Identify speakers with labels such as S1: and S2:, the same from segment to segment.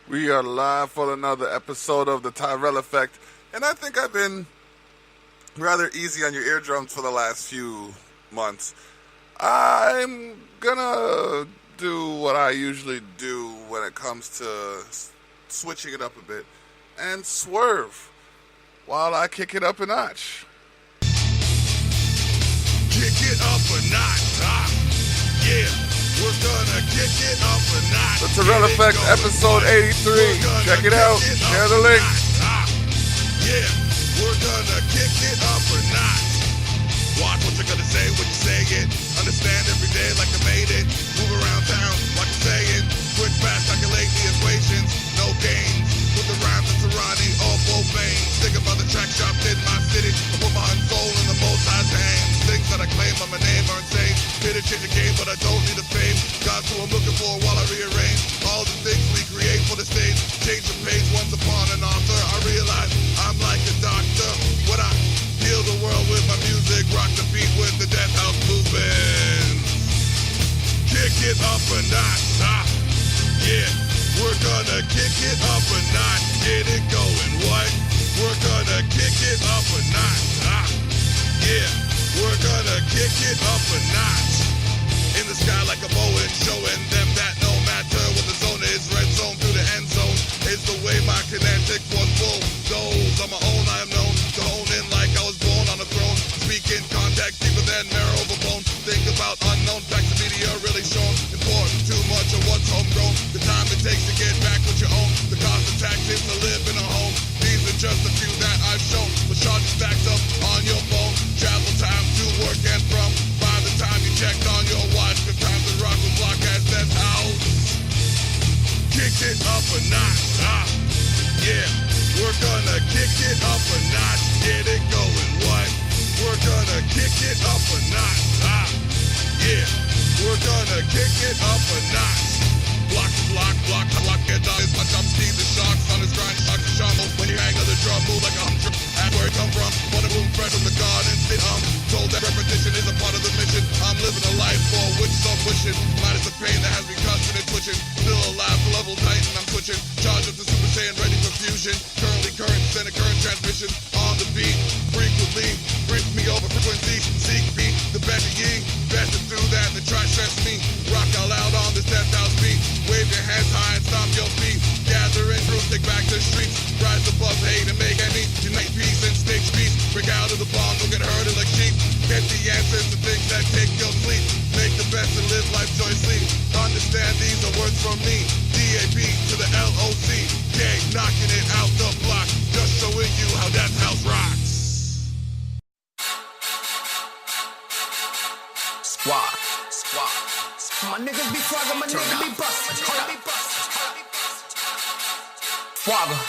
S1: We are live for another episode of the Tyrell Effect, and I think I've been rather easy on your eardrums for the last few months. I'm gonna do what I usually do when it comes to switching it up a bit and swerve while I kick it up a notch.
S2: Kick it up a notch, yeah. We're gonna kick it up a notch.
S1: The Tyrell Effect, episode 83. Check it out. Share the link.
S2: Yeah, we're gonna kick it up a notch. Watch what you're gonna say when you say it. Understand every day like I made it. Move around town like you're saying. Quick, fast, calculate the equations. No games. With the rhymes of tyranny, all both veins. Think about the track shops in my city. I put my heart and soul in the most high's hands. Things that I claim on my name are insane. Here to change the game, but I don't need the fame. God's who I'm looking for while I rearrange all the things we create for the stage. Change the page once upon an author. I realize I'm like a doctor. When I heal the world with my music, rock the beat with the death house movement. Kick it up a notch, yeah. We're gonna kick it up a notch, get it going, what? We're gonna kick it up a notch, yeah. We're gonna kick it up a notch. In the sky like a Boeing, showing them that no matter what the zone is, red zone through the end zone is the way my kinetic was full. Those on my own I am known to hone in like I was born on a throne. Speaking context deeper than marrow of a bone. Think about unknown facts the media really shown. Important too much of what's homegrown. The time it takes to get back what you own. The cost of taxes to live in a home. These are just a few that I've shown. The charges stacked up on your phone. Travel time to work and from. By the time you checked on your watch, the time to rock the block as that house. Kick it up a notch, yeah. We're gonna kick it up a notch, get it going, what? We're gonna kick it up a notch, yeah. We're gonna kick it up a notch. Block to block, block to block, get down. My top speed, the sharks on his grind, shock to shovel. When you hang on the drum, move like a humdrum. Ask where it come from, wanna move fresh from the garden. Told that repetition is a part of the mission. I'm living a life for which I'm wishing. Minus the pain that has me constant and twitching. Still alive, level tight, and I'm switching. Charge up to Super Saiyan, ready for fusion. Currently current, send a current transmission. On the beat, frequently. Bring me over frequency, seek me. The better ye, better through that than try stress me. Rock out loud on this death house beat. Wave your hands high and stomp your feet. Gather in groups, take back the streets. Rise above hate and make any unite peace and stage peace. Break out of the bond, don't get herded like sheep. Get the answers to things that take your sleep. Make the best and live life joyously. Understand these are words from me. DAP to the LOC. K, knocking it out the block. Just showing you how that house rocks.
S3: Squad. My niggas be frogging, my niggas be bustin'. Frogger.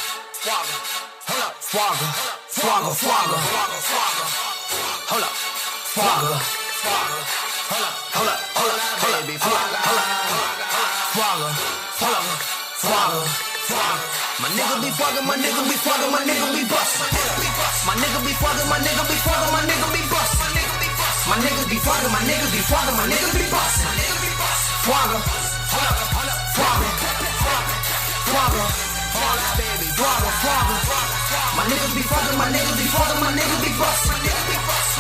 S3: Hold up. Frogger. Hold up. Frogger. Hold up, baby. Frogger. My nigga be frogging, my nigga be frogging, my nigga be bustin'. My nigga be frogging, my nigga be frogging, my nigga be bustin'. My niggas be frogging, my niggas be frogging, my niggas be bustin'. Frogger, baby, frogger. My niggas be frogging, my niggas be frogging, my niggas be bustin'.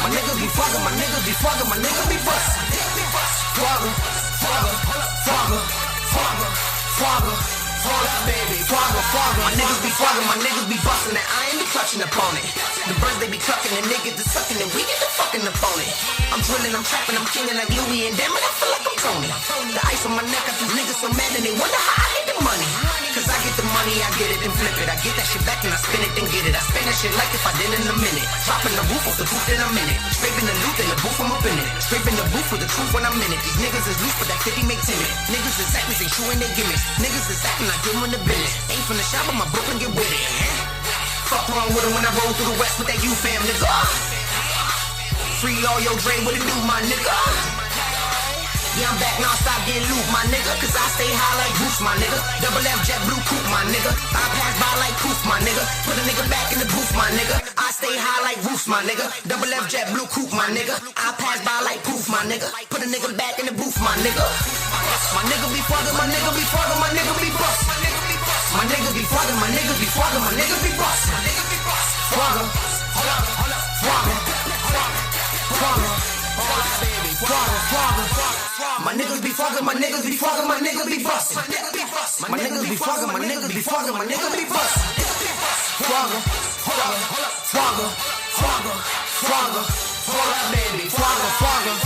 S3: My niggas be frogging, my niggas be frogging, my niggas be bustin'. Frogger, baby, frogger. My niggas be frogging, my niggas be bustin', and I ain't be clutching opponent. The birds they be clucking, the niggas they sucking, and we get the fucking opponent. I'm drilling, I'm trapping, I'm kinging like Louis, and damn it, I feel like I'm Tony. The ice on my neck, got these niggas so mad, and they wonder how I get the money. Cause I get the money, I get it and flip it. I get that shit back and I spin it and get it. I spin that shit like if I did in a minute. Dropping the roof off the booth in a minute. Scraping the loot in the booth, I'm up in it. Scraping the booth with the truth when I'm in it. These niggas is loose, but that 50 make timid. Niggas is acting, they true and they gimmicks. Niggas is acting, I give them the business. Ain't from the shop, but my Brooklyn get with it. Fuck wrong with them when I roll through the west with that U-fam, nigga. Free all your Dre, what it do, my nigga? Yeah, I'm back now, stop getting loot, my nigga. Cause I stay high like Bruce, my nigga. Double F jet blue coupe, my nigga. I pass by like proof, my nigga. Put a nigga back in the booth, my nigga. I stay high like Bruce, my nigga. Double F jet blue coupe, my nigga. I pass by like proof, my nigga. Put a nigga back in the booth, my nigga. My nigga be fucking, my nigga be fucking, my nigga be bust. My nigga flogging, my niggas be flogging, my niggas be busting. Flogger, flogger, my niggas be flogging, my niggas be flogging, my niggas be busting. My niggas be flogging, my niggas be flogging, my niggas be busting. Flogger, flogger, flogger, flogger, flogger, baby, flogger, flogger.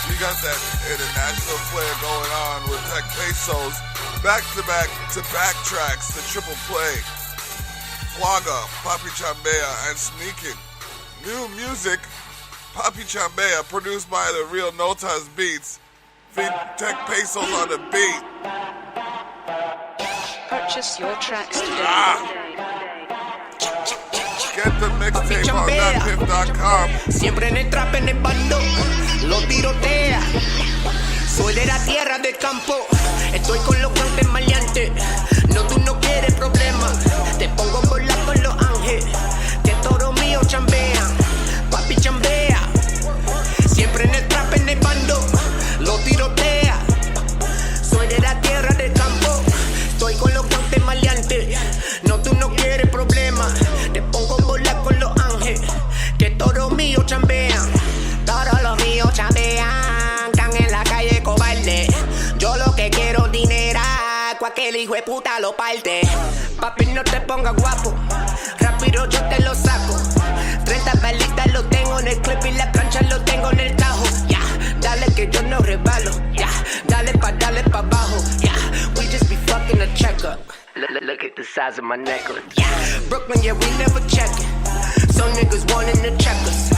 S1: You got that international flair going on with TekPesos. Back-to-back tracks, the triple play. Flogger, Papi Chambea, and Sneaking. New music, Papi Chambea, produced by the Real Notas Beats. Feed TekPesos on the beat.
S4: Purchase your tracks today.
S1: Get the mixtape on TekPesos.com.
S3: Siempre en el trap, en el bando, lo tirotea. Soy de la tierra del campo, estoy con los cantes maleantes. No, tú no quieres problemas, te pongo a volar con los ángeles. Que todos míos chambean, papi chambea. Siempre en el trap, en el bando, lo tirotea. Soy de la tierra del campo, estoy con los cantes maleantes. No, tú no quieres problemas, te pongo a volar con los ángeles. Que todos míos chambean, todos los míos chambean. Están en la calle cobarde, yo lo que quiero dinero. Cualquier hijo de puta lo parte. Papi, no te pongas guapo, rápido yo te lo saco. 30 balitas lo tengo en el clip y la cancha lo tengo en el tajo. Ya, dale que yo no resbalo. Ya, dale pa' abajo. Ya, we just be fucking a checkup. Look at the size of my necklace. Yeah, Brooklyn, yeah, we never checkin'. Some niggas wantin' to check us.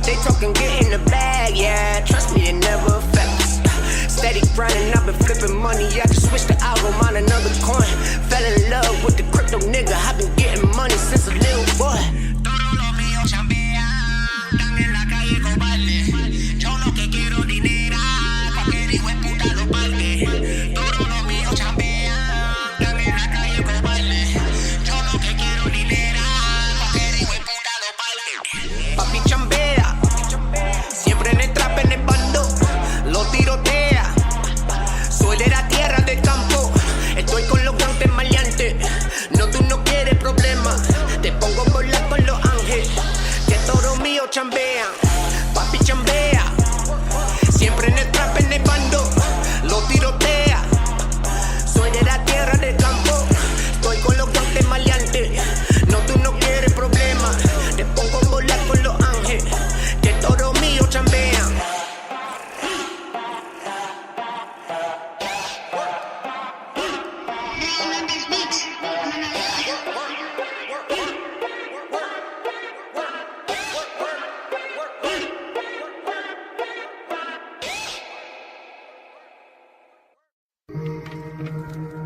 S3: They talking get in the bag, yeah. Trust me, it never affect us. Steady grinding, I've been flipping money. I just switched the album on another coin. Fell in love with the crypto nigga. I've been getting money since a little boy. Todos los míos chambean, están en la calle cobarde. Yo lo que quiero dinero, cualquier hijo de puta lo parte. Todos los míos chambean, están en la calle cobarde. Yo lo que quiero dinero, cualquier hijo de puta lo parte. Papi chambea, siempre en el trap, en el bando, lo tirotea. Soy de la tierra del campo, estoy con los cantes maleantes. No, tú no quieres problemas, te pongo a volar con los ángeles. Que todos míos chambean, papi chambea. Siempre en el trap, en el bando, lo tirotea. Soy de la tierra del campo, estoy con los cantes maleantes. No, tú no quieres problemas, te pongo a volar con los ángeles. Que todos míos chambean.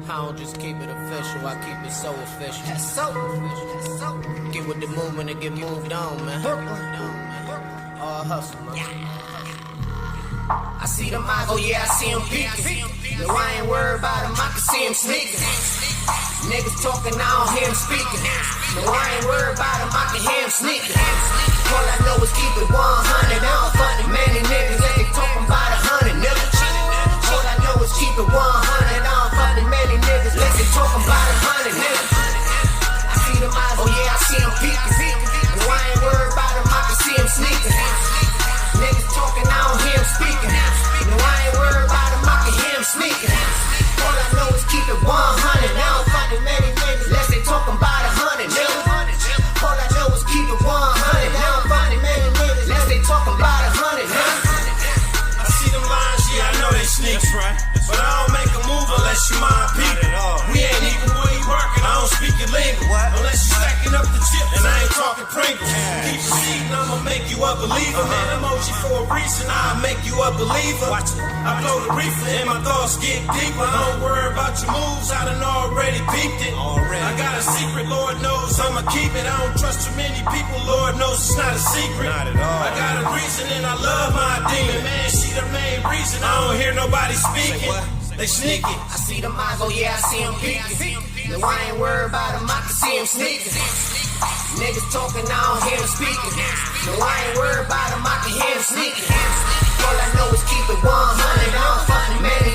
S3: I don't just keep it official, I keep it so official. That's so official. Get with the movement and get moved on, man. All hustle, man. I see them eyes, oh yeah, I see them peeking. No, I ain't worried about them, I can see them sneaking. Niggas talking, I don't hear them speaking. No, I ain't worried about them, I can hear them sneaking. All I know is keep it 100. I don't fuck with many niggas, they talking about 100 niggas. All I know is keep it 100. I don't fuck with many niggas, they talking about 100 niggas. I see them eyes, oh yeah, I see them peeking. No, I ain't worried about them, I can see them sneaking. Niggas talking, I don't hear them speaking. No, I ain't worried about them, I can hear them sneaking. All I know is keep it 100. I don't fuck with many niggas, unless they talking about 100 niggas. All I know is keep it 100. I don't fuck with many niggas, unless they talking about 100 niggas.
S5: I see them lines, yeah, I know they sneaks, right? But I don't make a move unless you mind people. We ain't even where you working, I don't speak your lingo. Unless you stacking up the chips, and I ain't talking Pringles. Keep proceeding, I'ma make you a believer. Man, emoji for a reason, I'll make you a believer. I blow the reefer and my thoughts get deeper. I don't worry about your moves, I done already peeped it. I got a secret, Lord knows I'ma keep it. I don't trust too many people, Lord knows it's not a secret. Not at all. I got a reason and I love my demon. Man, she the main reason, I don't hear nobody speaking. They sneaking.
S3: I see them eyes, oh yeah, I see them peeking. No, I ain't worried about them, I can see them sneaking. Niggas talking, I don't hear them speaking. No, I ain't worried about them, I can hear them sneaking. All I know is keep it 100. I don't fuck with many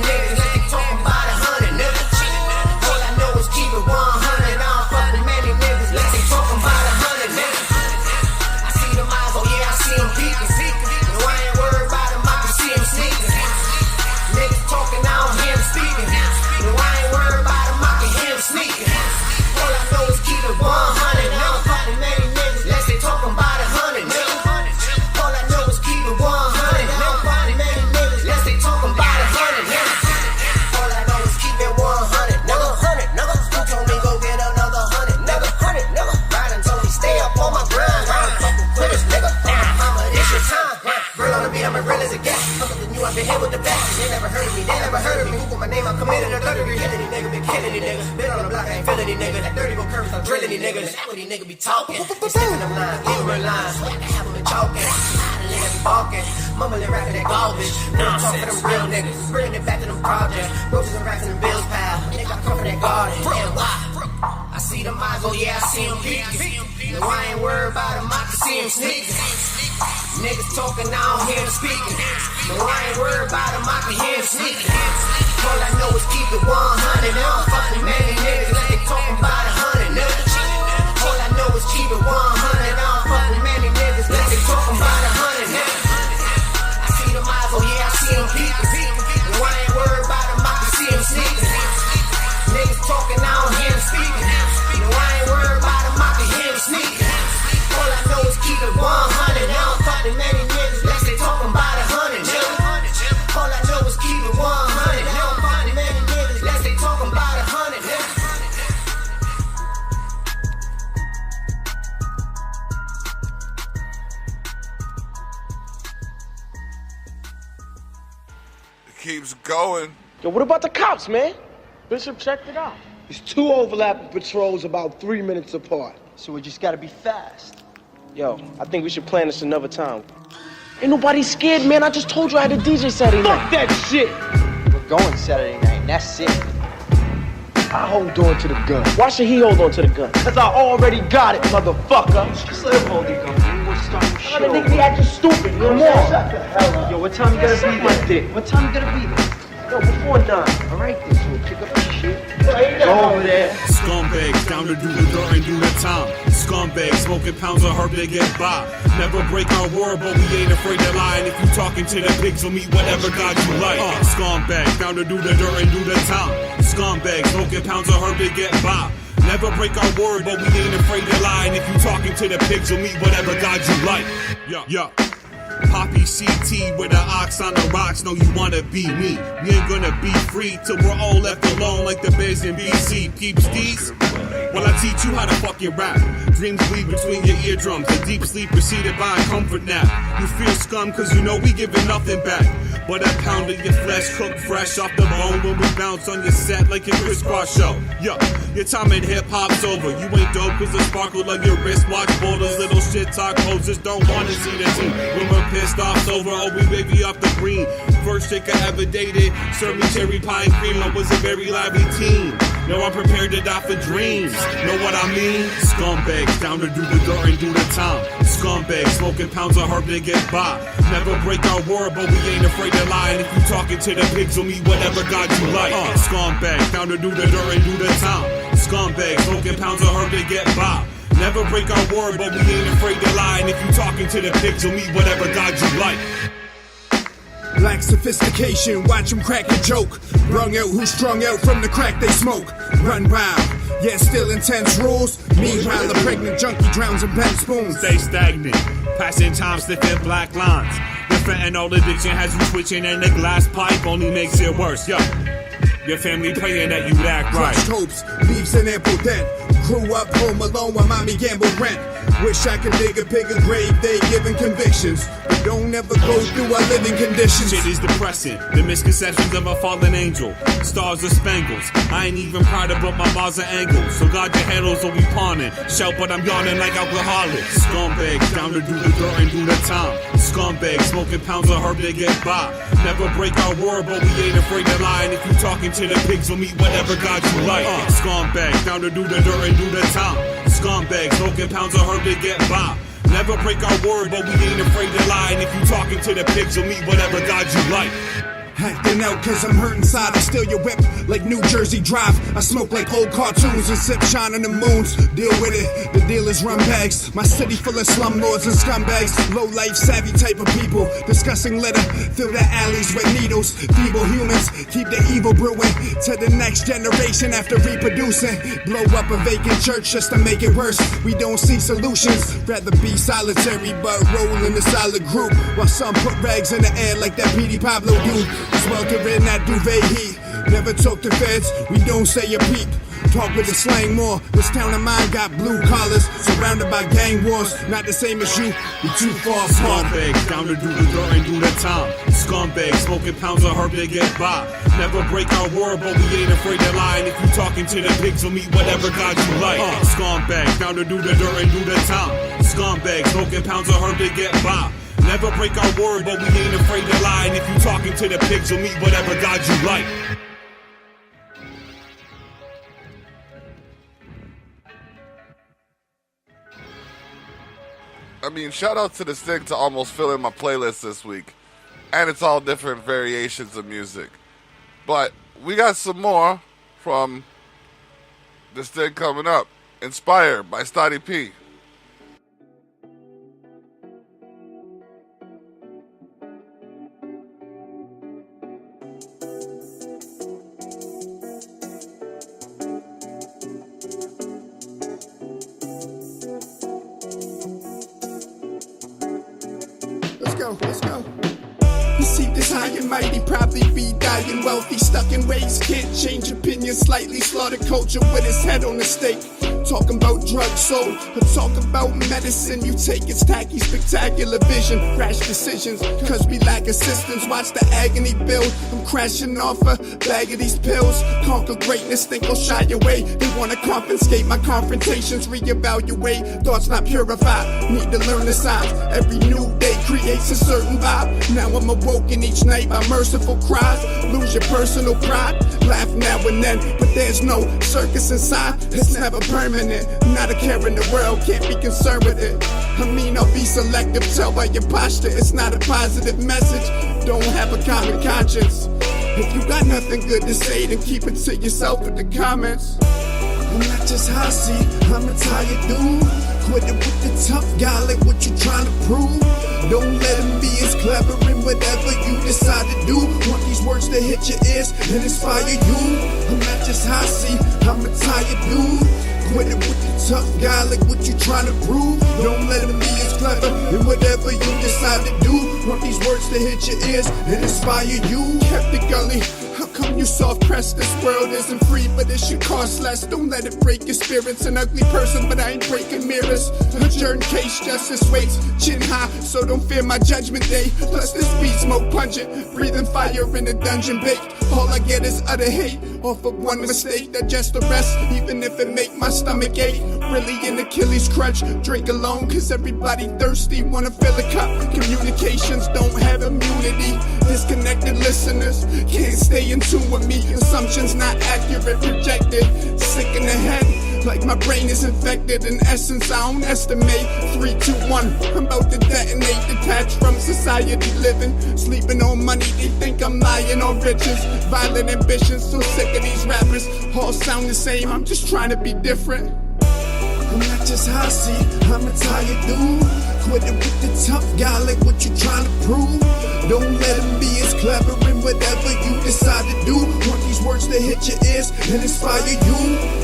S3: up the head with the back. They never heard of me, they never heard of me. Google my name, I'm committed to 30 killing these niggas, been killing these niggas. Been on the block, I ain't feeling these niggas. That 30 go curves, I'm drilling these niggas. That's what these niggas be talking. They stepping them lines, leaving them lines. Sweat to have them been choking. The niggas be balking. Mumbling, rapping that garbage. Never talk for them real niggas. Bringing it back to them projects. Roaches and rats in the bills pile. Nigga, I come from that garden. And why? I see them eyes, oh yeah, I see them peeking. No, I ain't worried about them, I can see them sneaking. Niggas talking, I don't hear them speaking. No, I ain't worried about them, I can hear them sneaking. All I know is keep it 100. They don't fuck with many niggas like they talking about 100 niggas. All I know is keep it 100. I don't fuck with many niggas like they talking about 100 niggas. I see them eyes, oh yeah, I see them peeking. No, I ain't worried about them, I can see them sneaking. Niggas talking, I don't hear them speaking. No, I ain't worried about them, I can hear them sneaking. All I know is keep it 100. I don't fuck with many niggas unless they talking about 100. All I know is keep it 100. I don't fuck with many niggas unless they talking about 100.
S1: It keeps going.
S6: Yo, what about the cops, man? Bishop checked it out.
S7: It's 2 overlapping patrols about 3 minutes apart.
S8: So we just gotta be fast.
S6: Yo, I think we should plan this another time. Ain't nobody scared, man. I just told you I had a DJ Saturday night.
S7: Fuck that shit!
S8: We're going Saturday night, and that's it.
S7: I hold on to the gun.
S6: Why should he hold on to the gun?
S7: Cause I already got it, motherfucker.
S8: Just let him hold the gun. We'll start the show.
S6: The nigga be acting stupid, you know what I'm saying?
S7: Shut the hell up.
S8: Yo, what time you gotta be there?
S7: dick.
S8: What time you gotta be there?
S6: Yo, before 9.
S8: Alright then, so we'll pick up the shit.
S7: Go over there.
S2: Scumbags down to do the dirt and do the time. Scumbags smoking pounds of herb, they get by. Never break our word, but we ain't afraid to lie. And if you talking to the pigs, we'll meet whatever God you like. Scumbags down to do the dirt and do the time. Scumbags smoking pounds of herb, they get by. Never break our word, but we ain't afraid to lie. And if you talking to the pigs, you'll meet whatever God you like. Yeah. Poppy CT with the ox on the rocks. Know you wanna be me. We ain't gonna be free till we're all left alone like the bears in BC. Peeps these? Well, I teach you how to fucking rap. Dreams bleed between your eardrums. A deep sleep preceded by a comfort nap. You feel scum cause you know we giving nothing back. But a pound of your flesh cooked fresh off the bone when we bounce on your set like a crisscross show. Yo, your time in hip-hop's over. You ain't dope cause the sparkle of your wristwatch borders. Little shit talk hoes just don't wanna see the team. When we're pissed off's over, oh we baby off the green. First chick I ever dated, served me cherry pie and cream. I was a very lively teen. Now I'm prepared to die for dreams. Know what I mean? Scumbags down to do the dirt and do the time. Scumbags smoking pounds of herb they get by. Never break our word, but we ain't afraid to lie. And if you talking to the pigs, we'll meet whatever God you like. Scumbags down to do the dirt and do the time. Scumbags smoking pounds of herb they get by. Never break our word, but we ain't afraid to lie. And if you talking to the pigs, you'll meet whatever God you like.
S9: Lack sophistication, watch them crack a joke. Brung out who strung out from the crack they smoke. Run wild, yeah, still intense rules. Meanwhile, the pregnant junkie drowns in bent spoons.
S2: Stay stagnant, passing time sniffing black lines. The fentanyl addiction has you twitching, and the glass pipe only makes it worse. Yo, your family praying that you act right.
S9: Crushed hopes, leaves an ample dent. Grew up home alone while mommy gambled rent. Wish I could dig a bigger grave, they giving convictions. But don't ever go through our living conditions.
S2: Shit is depressing, the misconceptions of a fallen angel. Stars are spangles, I ain't even proud about my bars are angles. So God your handles will be pawning. Shout but I'm yawning like alcoholics. Scumbags down to do the dirt and do the time. Scumbags smoking pounds of herb they get by. Never break our word but we ain't afraid to lie. And if you talking to the pigs we'll meet whatever God you like. Scumbags down to do the dirt and do the time. Scumbags smoking pounds of herb they get by. Never break our word, but we ain't afraid to lie. And if you talking to the pigs, you'll meet whatever God you like.
S9: Acting out cause I'm hurt inside, I steal your whip like New Jersey Drive. I smoke like old cartoons and sip shine on the moons. Deal with it, the dealers run bags. My city full of slumlords and scumbags. Low life savvy type of people. Discussing litter, fill the alleys with needles. Feeble humans, keep the evil brewing. To the next generation after reproducing. Blow up a vacant church just to make it worse. We don't see solutions, rather be solitary but roll in a solid group. While some put rags in the air like that P.D. Pablo dude. Sweltering that duvet heat. Never talk to feds, we don't say a peep. Talk with the slang more. This town of mine got blue collars, surrounded by gang wars. Not the same as you, we too far apart.
S10: Scumbag, down to do the dirt and do the time. Scumbag, smoking pounds of herb, they get by. Never break our word, but we ain't afraid to lie. And if you talking to the pigs, we'll meet whatever God you like. Scumbag, down to do the dirt and do the time. Scumbag, smoking pounds of herb, they get by. Never break our word, but we ain't afraid to lie. And if you talking to the pigs, you'll meet whatever God you like.
S1: I mean, shout out to the Sting to almost fill in my playlist this week. And it's all different variations of music. But we got some more from the Sting coming up. Inspired by Stotty P.
S9: Let's go. You see this high and mighty, probably be dying wealthy, stuck in ways, can't change opinions slightly, slaughter culture with his head on the stake. Talking about drugs sold, or talk about medicine you take, it's tacky, spectacular vision, rash decisions, cause we lack assistance, watch the agony build, I'm crashing off a bag of these pills, conquer greatness, think I'll shy away, they wanna confiscate my confrontations, reevaluate, thoughts not purified, need to learn the signs, every new day creates a certain vibe, now I'm awoken each night by merciful cries, lose your personal pride, laugh now and then, but there's no circus inside, it's never permanent. Not a care in the world, can't be concerned with it. I mean, I'll be selective, tell by your posture, it's not a positive message. Don't have a common conscience. If you got nothing good to say, then keep it to yourself in the comments. I'm not just hossy, I'm a tired dude. Quit it with the tough guy, like what you trying to prove. Don't let him be as clever in whatever you decide to do. Want these words to hit your ears and inspire you. I'm not just hossy, I'm a tired dude. Quit it with the tough guy, like what you trying to prove. Don't let him be as clever in whatever you decide to do. Want these words to hit your ears and inspire you. Kept it gully. How come you soft pressed? This world isn't free, but it should cost less. Don't let it break your spirits. An ugly person, but I ain't breaking mirrors. Adjourned case, justice waits, chin high, so don't fear my judgment day. Plus this weed smoke pungent, breathing fire in a dungeon baked. All I get is utter hate, off of one mistake, digest the rest, even if it make my stomach ache. Really an Achilles crutch, drink alone, cause everybody thirsty, wanna fill a cup. Communications don't have immunity, disconnected listeners can't stay in tune with me. Assumptions not accurate, rejected, sick in the head, like my brain is infected. In essence, I don't estimate. 3, 2, 1, I'm about to detonate. Detached from society living, sleeping on money, they think I'm lying on riches. Violent ambitions, so sick of these rappers, all sound the same, I'm just trying to be different. I'm not just hossy, I'm a tired dude. Quit it with the tough guy, like what you trying to prove. Don't let him be as clever in whatever you decide to do. Want these words to hit your ears and inspire you.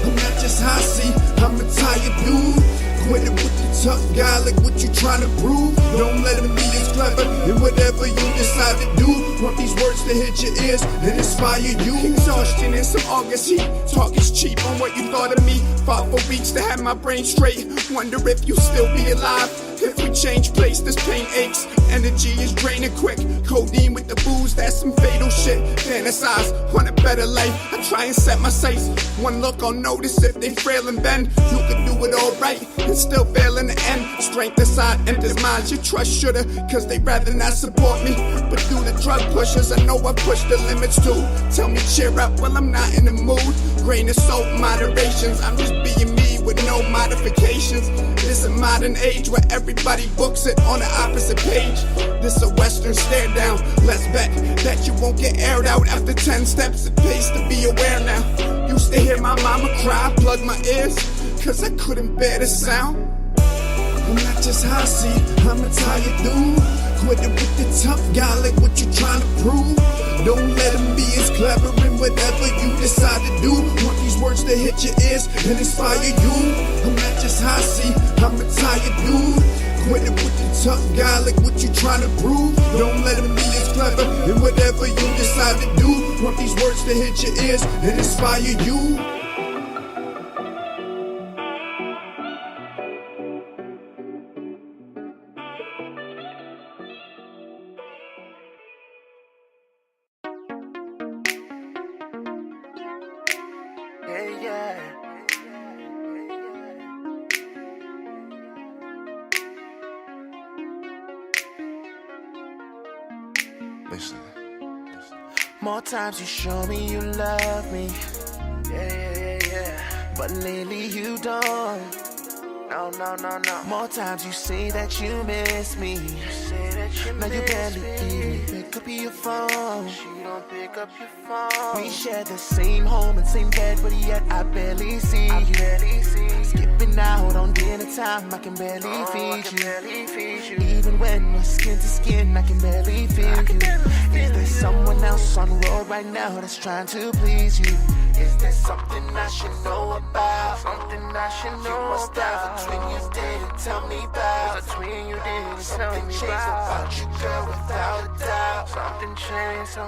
S9: I'm not just hossy, I'm a tired dude. Quit it with the tough guy, like what you trying to prove. Don't let him be as clever in whatever you decide to do. Want these words to hit your ears and inspire you. Exhaustion in some August heat, talk is cheap on what you thought of me. Fought for weeks to have my brain straight, wonder if you still be alive. If we change place, this pain aches, energy is draining quick. Codeine with the booze, that's some fatal shit. Fantasize, want a better life, I try and set my sights. One look I'll notice if they frail and bend. You can do it all right, and still fail in the end. Strength aside, enters minds you trust shoulda, cause they rather not support me. But through the drug pushers, I know I push the limits too. Tell me cheer up, well I'm not in the mood. Grain of salt, moderations, I'm just being me with no modifications. This a modern age where everybody books it on the opposite page. This a western stare down, let's bet that you won't get aired out after 10 steps. It pays to be aware now. Used to hear my mama cry, plug my ears, cause I couldn't bear the sound. I'm not just hossy, I'm a tired dude. Quit it with the tough guy, like what you trying to prove. Don't let him be as clever in whatever you decide to do. Want these words to hit your ears and inspire you. I'm not just hossy, I'm a tired dude. Quit it with the tough guy, like what you trying to prove. Don't let him be as clever in whatever you decide to do. Want these words to to hit your ears and inspire you.
S1: Listen.
S3: More times you show me you love me. Yeah. But lately you don't. No. More times you say that you miss me. Now you barely even pick up your phone. She don't pick up your phone. We share the same home and same bed, but yet I barely see you. Skipping out on dinner time, I can barely feed you. Even when we're skin to skin, I can barely feel you. Is there someone else on the road right now that's trying to please you? Is there something I should know about? Something I should know about. You must have a twin you didn't tell me about. A twin you didn't tell me about you, girl, without a doubt. Something changed.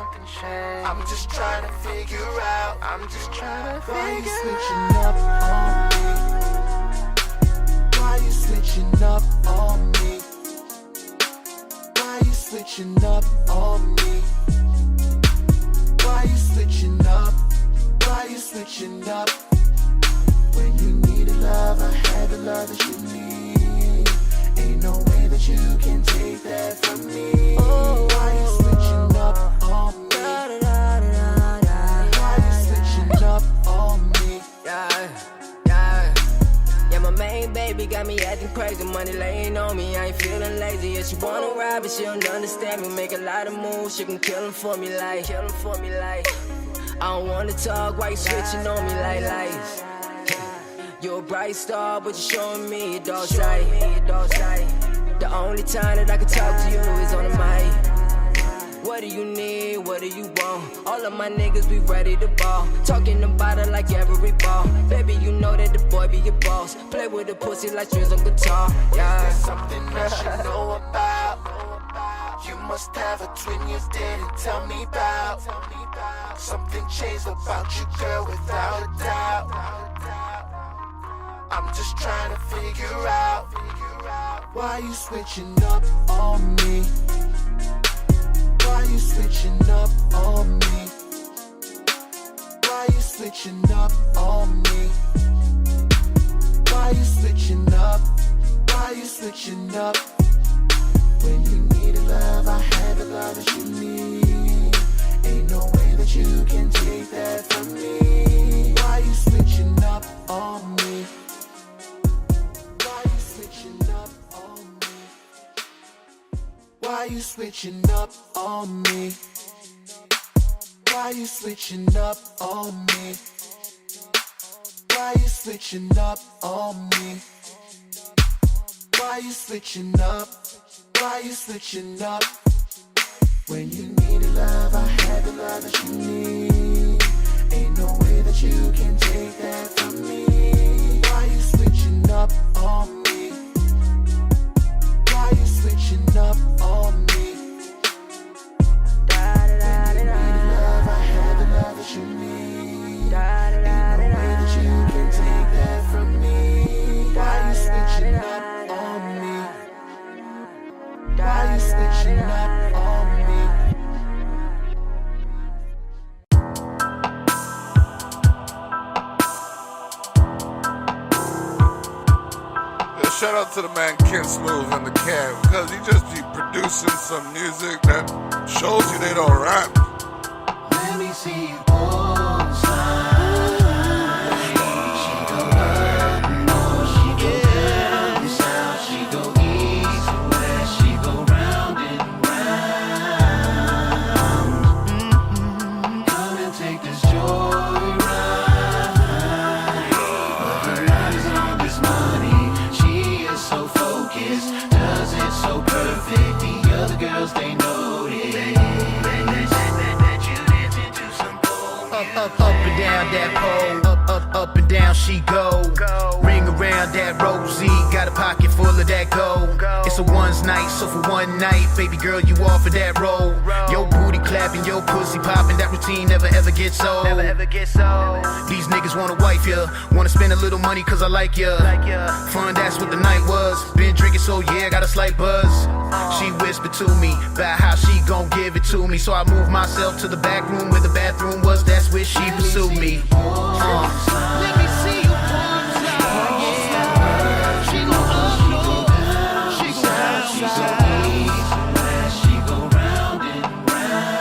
S3: I'm just trying to figure out. Why you switching up on me? Why you switching up on me? Why you switching up on me? Why you switching up? Why you switching up? When you needed love, I had the love that you need. Ain't no way that you can take that from me. Why you switching up on me? Why you switching up on me?
S11: Yeah, my main baby got me acting crazy. Money laying on me, I ain't feeling lazy. Yeah, she wanna ride, but she don't understand me. Make a lot of moves, she can kill him for me like. I don't wanna talk, why you switching on me like lights? You're a bright star, but you're showing me your dark side. The only time that I can talk to you is on the mic. What do you need, what do you want? All of my niggas be ready to ball. Talking about it like every ball. Baby, you know that the boy be your boss. Play with the pussy like strings on guitar.
S3: Yeah. Is there something I should know about? You must have a twin you didn't tell me about. Something changed about you, girl, without a doubt. I'm just trying to figure out why you switching up on me. Why you switching up on me? Why you switching up on me? Why you switching up? Why you switching up? When you needed love, I had the love that you need. Ain't no way that you can take that from me. Why you switching up on me? Why you switching up on me? Why you switching up on me? Why you switching up on me? Why you switching up on me? Why you switching up? Why you switching up? When you needed love, I had the love that you need. Ain't no way that you can take that from me. Why you switching up on me? Why you switching up on me? When you needed love, I had the love that you need. Ain't no way that you can take that from me. Why you switching up on me? Why you switching up on me?
S1: Shout out to the man Ken Smooth in the cab, because he just be producing some music that shows you they don't rap.
S3: Let me see you pose slide. She go up and on, she go down and south, she go east and west, she go round and round. Come and take this joy ride. But her eyes on this money. So focused, does it so perfect. The other girls, they notice that you dance into some gold. Up and down that pole, up and down she go. Ring around that rosy, got a pocket full of that gold. It's a one's night, so for one night, baby girl, you offer that roll. Your booty clap
S12: yapping, yo pussy popping. That routine never ever gets old. Never ever gets old. These niggas wanna wife ya, wanna spend a little money cause I like ya. Fun, that's what the night was. Been drinking, so yeah, got a slight buzz. She whispered to me about how she gon' give it to me. So I moved myself to the back room where the bathroom was. That's where she pursued me. Let me see you porn slide. Yeah. She gon' upload. She gon' outside. She gon' round and round.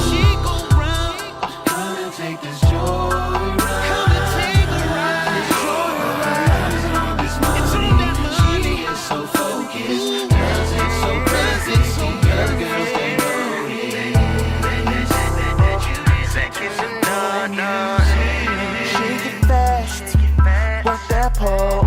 S12: She gon' round. Come and take this joy ride. Come and take a ride. This joy ride. It's on that money. She is so focused. Does it so present. So young girls they know it.
S13: Shake it fast, work that pole.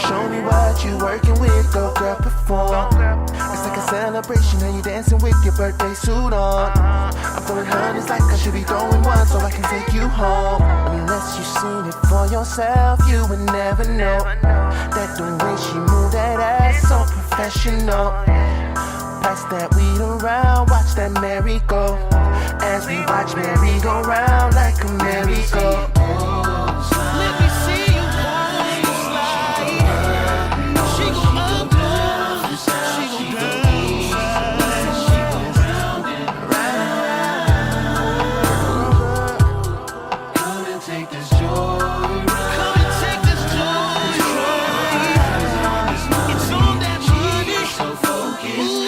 S13: Show me what you working with, go girl perform. It's like a celebration and you dancing with your birthday suit on. I'm throwing hundreds like I should be throwing one so I can take you home. Unless you've seen it for yourself, you would never know that the way she moved that ass so professional. Pass that weed around, watch that merry go. As we watch merry go round like a merry go. Let me see you slide. She gon' upload. She gon' down. She gon' round and round. Come and take this joy ride. Come and take this joy ride. It's on that money. So focused.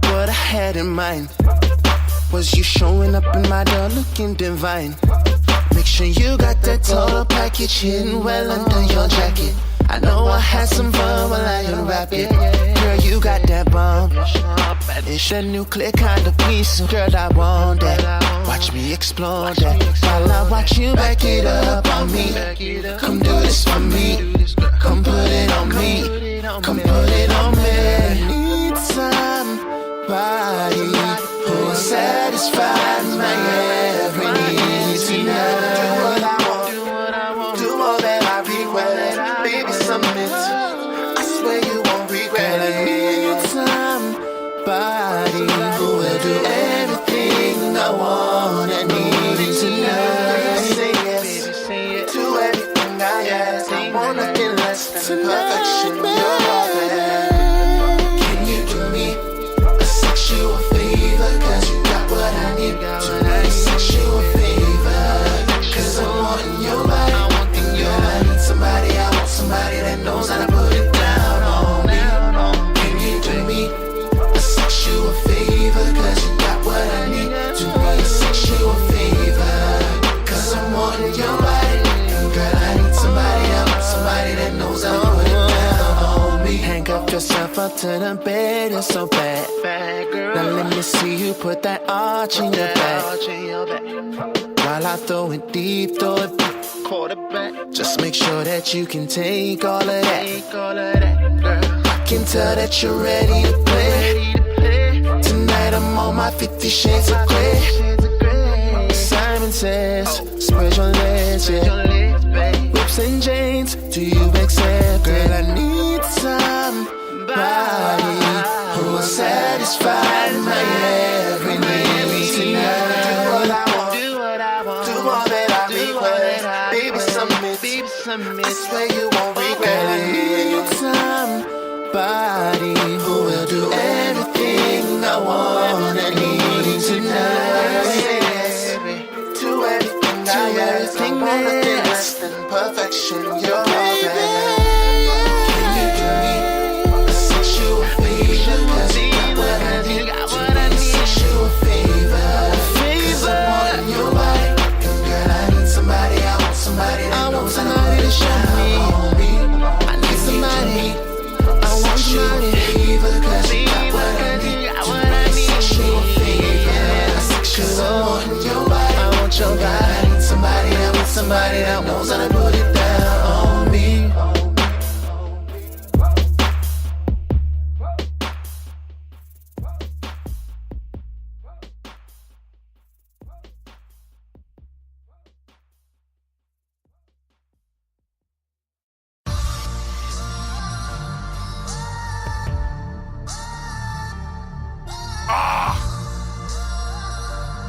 S13: What I had in mind was you showing up in my door looking divine. Make sure you got that total package hidden well under your jacket. I know I had some fun while I unwrap it. Girl, you got that bomb. It's a nuclear kind of piece. Girl, I want that. Watch me explore that. While I watch you back it up on me. Come do this for me. Come put it on me. Come put it on me. Need somebody who will satisfy my every need tonight. Do what I want. Do all that I request. Baby, submit. I swear you won't regret it. Need somebody who will do everything I want and need tonight. Say yes to everything I ask. I want nothing less than perfection. You're all that. Can you do me a sexual thing? to the bed, you're so bad. Now let me see you put that arch in your back. While I throw it deep, throw it quarterback. Just make sure that you can take all of that. Girl, I can tell that you're ready to play. Tonight I'm on my 50 Shades of Grey. Simon says, spread your legs, yeah. Whips and chains, do you accept? Girl, I need somebody who will satisfy my every need tonight. Do what I want, do all that I request. Baby, submit, I swear you won't regret. Girl, I need somebody who will do everything I want and need tonight. Do everything I wanna be less than perfection. You're all that. Can you give me a sexual favor? 'Cause you got what I need. Sexual favor. 'Cause I'm wanting your body. Girl, I need somebody. I want somebody that knows how to shine on me. I need somebody. I want somebody. Favor, 'cause you got what I need. Sexual favor. 'Cause I'm wanting your body. I want your body. I need somebody. I want somebody that knows how to put it down on me.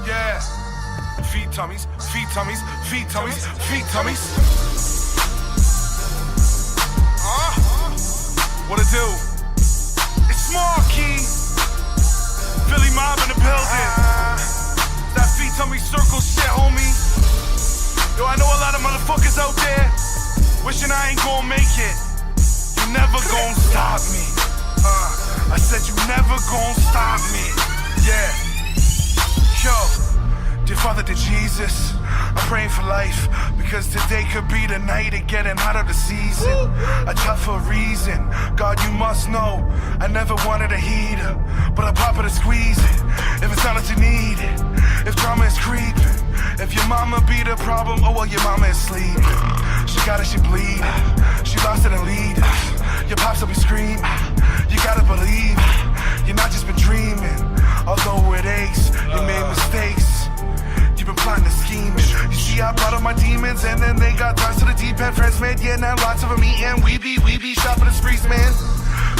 S2: Yeah. Feet tummies, feet tummies, feet tummies, feet tummies. What it do? It's Small Key. Philly mob in the building. That feet tummy circle shit, homie. Yo, I know a lot of motherfuckers out there wishing I ain't gon' make it. You never gon' stop me. I said you never gon' stop me. Yeah. Yo. Dear Father, to Jesus, I'm praying for life, because today could be the night of getting out of the season. A tougher reason, God, you must know, I never wanted a heater, but I pop it and squeeze it. If it's not what you need it, if drama is creeping, if your mama be the problem, oh well, your mama is sleeping. She got it, she bleeding, she lost it and lead it. Your pops will be screaming, you gotta believe it. You're not just been dreaming, although it aches, you made mistakes. You've been plotting and scheming. You see, I brought up my demons, and then they got tossed to the deep end. Friends made, yeah, now lots of them eating. We be shopping the streets, man.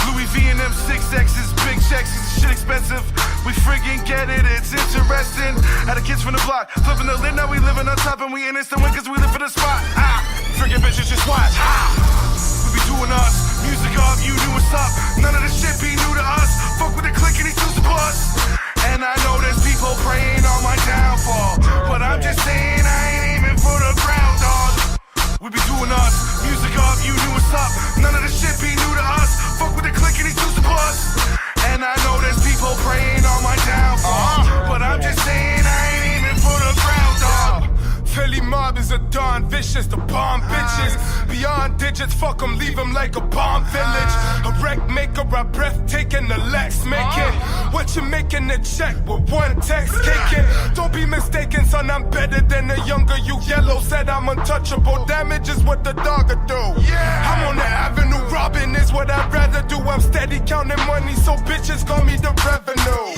S2: Louis V and them 6X's, big checks, is shit expensive. We friggin' get it, it's interesting. Had the kids from the block, flipping the lid, now we living on top, and we in instant win, 'cause we live for the spot. Friggin' bitches, just watch. We be doing us, music up, you knew what's up. None of this shit be new to us. Fuck with the click and these two plus. And I know there's people praying on my downfall, but I'm just saying I ain't aiming for the ground, dog. We be doing us, music up, you knew what's up. None of this shit be new to us. Fuck with the click and these two plus. And I know there's people praying on my downfall, but I'm just saying I ain't aiming for the ground, dog. Philly mob is a darn vicious, the bomb bitches. Beyond digits, fuck them, leave them like a bomb village. A wreck maker, a breathtaking, the Lex making. What you making a check with one text kicking? Don't be mistaken, son, I'm better than the younger you. Yellow said I'm untouchable, damage is what the dog will do. I'm on the avenue, robbing is what I'd rather do. I'm steady counting money, so bitches call me the revenue.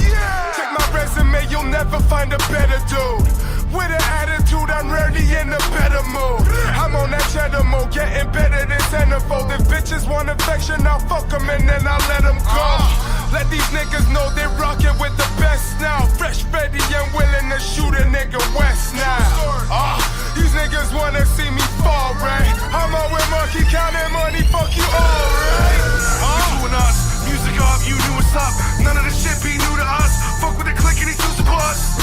S2: Check my resume, you'll never find a better dude. With an attitude, I'm rarely in a better mood. I'm on that cheddar mode, getting better than centerfold. If bitches want affection, I'll fuck them and then I'll let them go. Let these niggas know they rockin' with the best now. Fresh, ready, and willing to shoot a nigga west now. These niggas wanna see me fall, right? I'm out with Monkey counting money, fuck you all, right? We doing us, music up, you knew what's up. None of this shit be new to us. Fuck with the click and these two plus.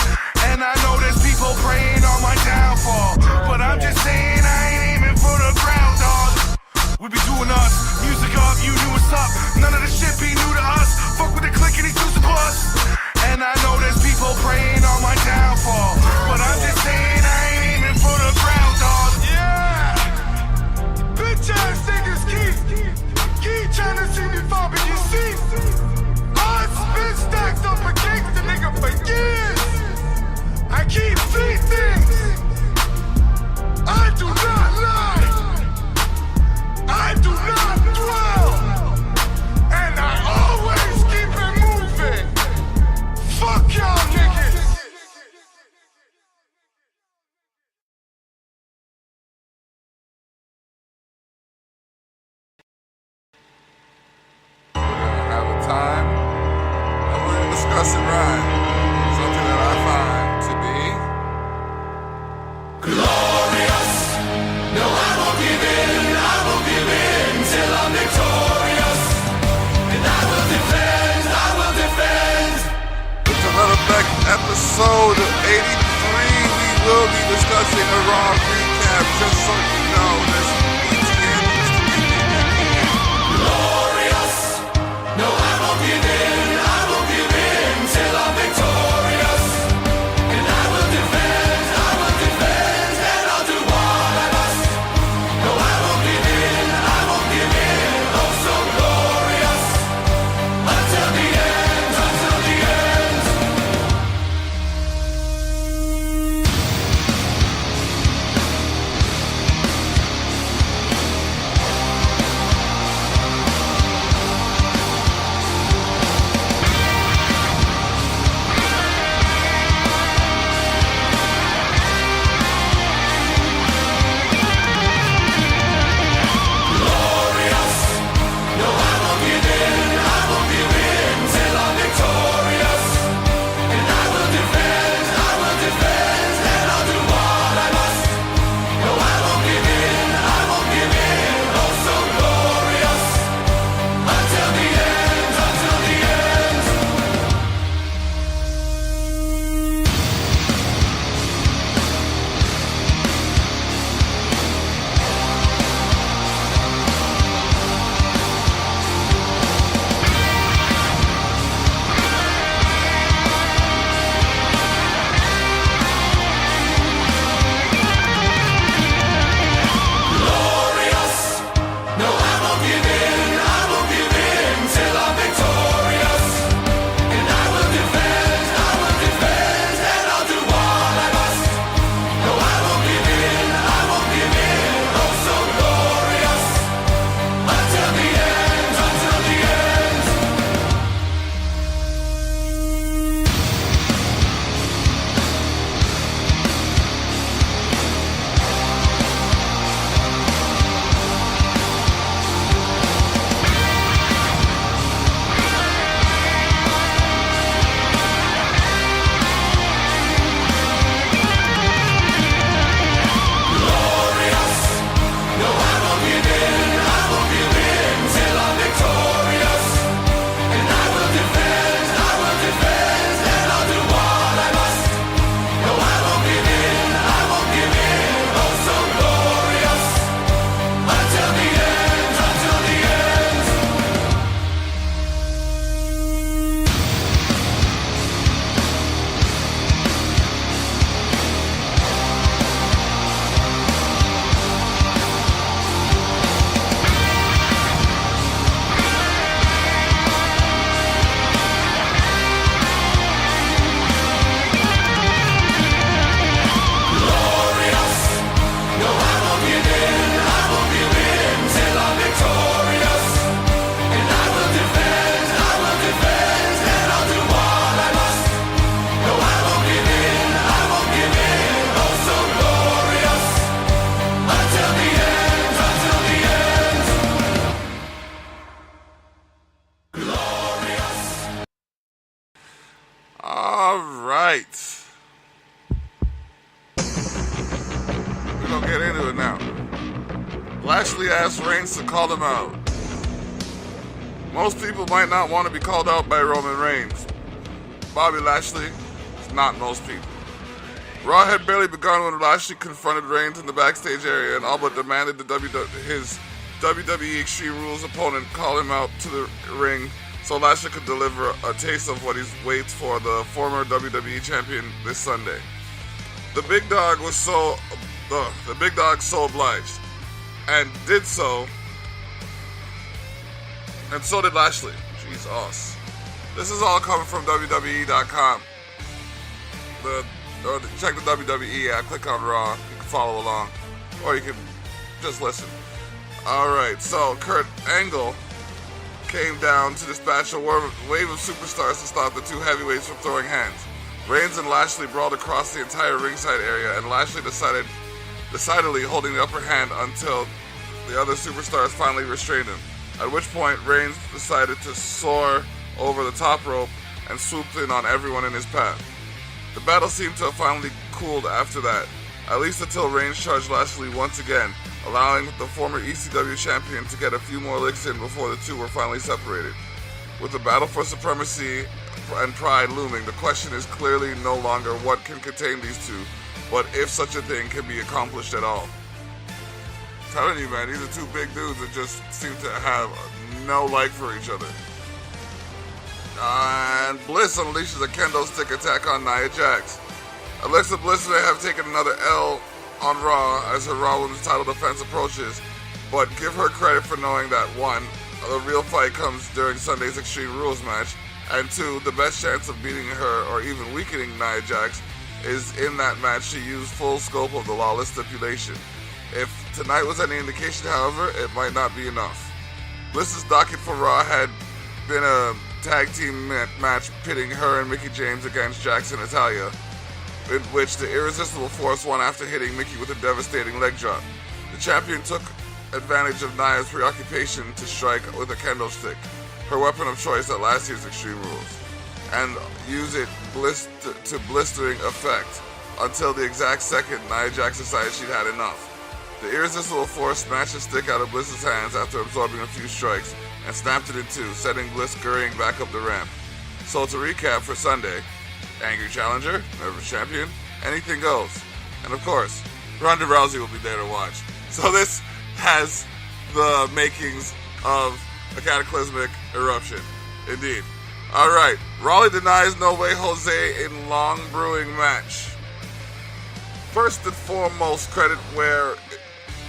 S2: And I know there's people praying on my downfall, but I'm just saying I ain't aiming for the ground, dog. We be doing us, music up, you knew what's up. None of this shit be new to us. Fuck with the click and these two plus. And I know there's people praying on my downfall, but I'm just saying
S1: will be discussing a Raw recap, just so you know. This ETN used to be
S5: glorious. No, I won't give in. I won't give in till I'm victorious. And I will defend, and I'll do what I must. No, I won't give in. I won't give in. Oh, so glorious. Until the end, until the end. Glorious. No, I won't give in. I won't give in till I'm victorious. And I will defend, and I'll do what I must. No, I won't give in. I won't give in. Oh, so glorious. Until the end, until the end. Glorious. No, I won't give in. I won't give in till I'm victorious. And I will defend, and I'll do what I must. No, I won't give in. I won't give in. Oh, so glorious. Until the end, until the end. Glorious. No, I won't give in. I won't give in till I'm victorious. And I will defend, and I'll do what I must. No, I won't give in. I won't give in. Oh, so glorious. Until the end, until the end. Glorious. No, I won't give in. I won't give in till I'm victorious. And I will defend, and I'll do what I must. No, I won't give in. I won't give in. Oh, so glorious. Until the end, until the end. Glorious.
S1: all right. We're gonna get into it now. Lashley asked Reigns to call him out. Most people might not want to be called out by Roman Reigns. Bobby Lashley is not most people. Raw had barely begun when Lashley confronted Reigns in the backstage area and all but demanded his WWE Extreme Rules opponent call him out to the ring so Lashley could deliver a taste of what he waits for the former WWE champion this Sunday. The big dog so obliged and did so, and so did Lashley. Jesus. This is all coming from WWE.com. Check the WWE app, click on Raw, you can follow along, or you can just listen. Alright, so Kurt Angle came down to dispatch a wave of superstars to stop the two heavyweights from throwing hands. Reigns and Lashley brawled across the entire ringside area, and Lashley decidedly holding the upper hand until the other superstars finally restrained him. At which point, Reigns decided to soar over the top rope and swooped in on everyone in his path. The battle seemed to have finally cooled after that, at least until Reigns charged Lashley once again, allowing the former ECW champion to get a few more licks in before the two were finally separated. With the battle for supremacy and pride looming, the question is clearly no longer what can contain these two, but if such a thing can be accomplished at all. I'm telling you, man, these are two big dudes that just seem to have no like for each other. And Bliss unleashes a kendo stick attack on Nia Jax. Alexa Bliss may have taken another L on Raw as her Raw Women's title defense approaches, but give her credit for knowing that 1, the real fight comes during Sunday's Extreme Rules match, and 2, the best chance of beating her or even weakening Nia Jax is in that match to use full scope of the lawless stipulation. If tonight was any indication, however, it might not be enough. Bliss's docket for Raw had been a tag team match pitting her and Mickie James against Jax and Natalya, in which the Irresistible Force won after hitting Mickie with a devastating leg drop. The champion took advantage of Nia's preoccupation to strike with a kendo stick, her weapon of choice at last year's Extreme Rules, and use it to blistering effect until the exact second Nia Jax decided she'd had enough. The Irresistible Force smashed the stick out of Bliss's hands after absorbing a few strikes and snapped it in two, sending Bliss scurrying back up the ramp. So to recap for Sunday, angry challenger, nervous champion, anything goes. And of course, Ronda Rousey will be there to watch. So this has the makings of a cataclysmic eruption. Indeed. Alright, Raleigh denies No Way Jose in long brewing match. First and foremost, credit where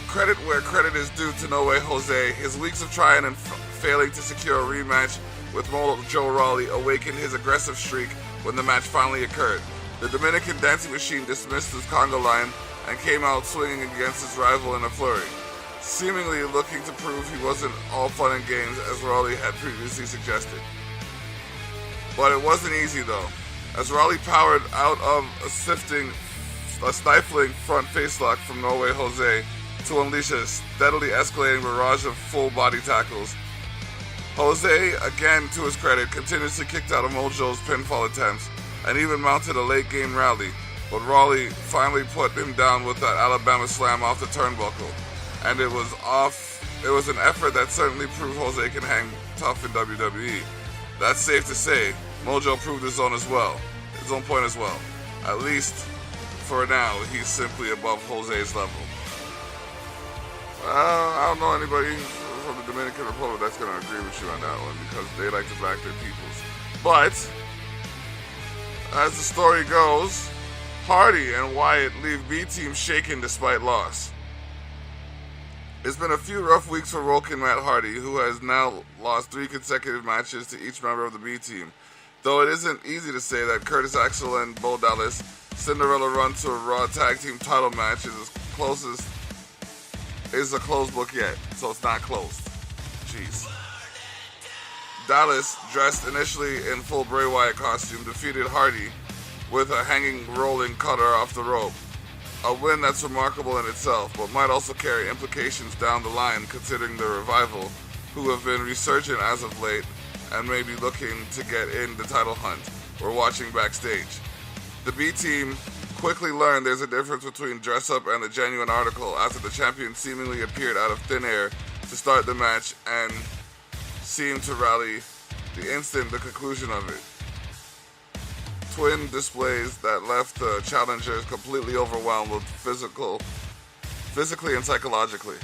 S1: credit is due to No Way Jose. His weeks of trying and failing to secure a rematch with Mojo Rawley awakened his aggressive streak when the match finally occurred. The Dominican dancing machine dismissed his Congo line and came out swinging against his rival in a flurry, seemingly looking to prove he wasn't all fun and games as Rawley had previously suggested. But it wasn't easy though, as Rawley powered out of a stifling front facelock from No Way Jose to unleash a steadily escalating barrage of full body tackles. Jose, again to his credit, continuously kicked out of Mojo's pinfall attempts and even mounted a late game rally, but Rawley finally put him down with that Alabama slam off the turnbuckle, and it was an effort that certainly proved Jose can hang tough in WWE. That's safe to say. Mojo proved his own point as well. At least for now, he's simply above Jose's level. I don't know anybody from the Dominican Republic that's going to agree with you on that one because they like to back their peoples. But as the story goes, Hardy and Wyatt leave B-Team shaken despite loss. It's been a few rough weeks for Rolkin Matt Hardy, who has now lost 3 consecutive matches to each member of the B-Team. Though it isn't easy to say that Curtis Axel and Bo Dallas' Cinderella run to a Raw Tag Team title match is a closed book yet, so it's not closed. Jeez. Dallas, dressed initially in full Bray Wyatt costume, defeated Hardy with a hanging rolling cutter off the rope. A win that's remarkable in itself, but might also carry implications down the line considering the Revival, who have been resurgent as of late and may be looking to get in the title hunt. We're watching backstage. The B-Team quickly learned there's a difference between dress-up and the genuine article after the champion seemingly appeared out of thin air to start the match and seemed to rally the instant the conclusion of it. Twin displays that left the challengers completely overwhelmed with physically and psychologically.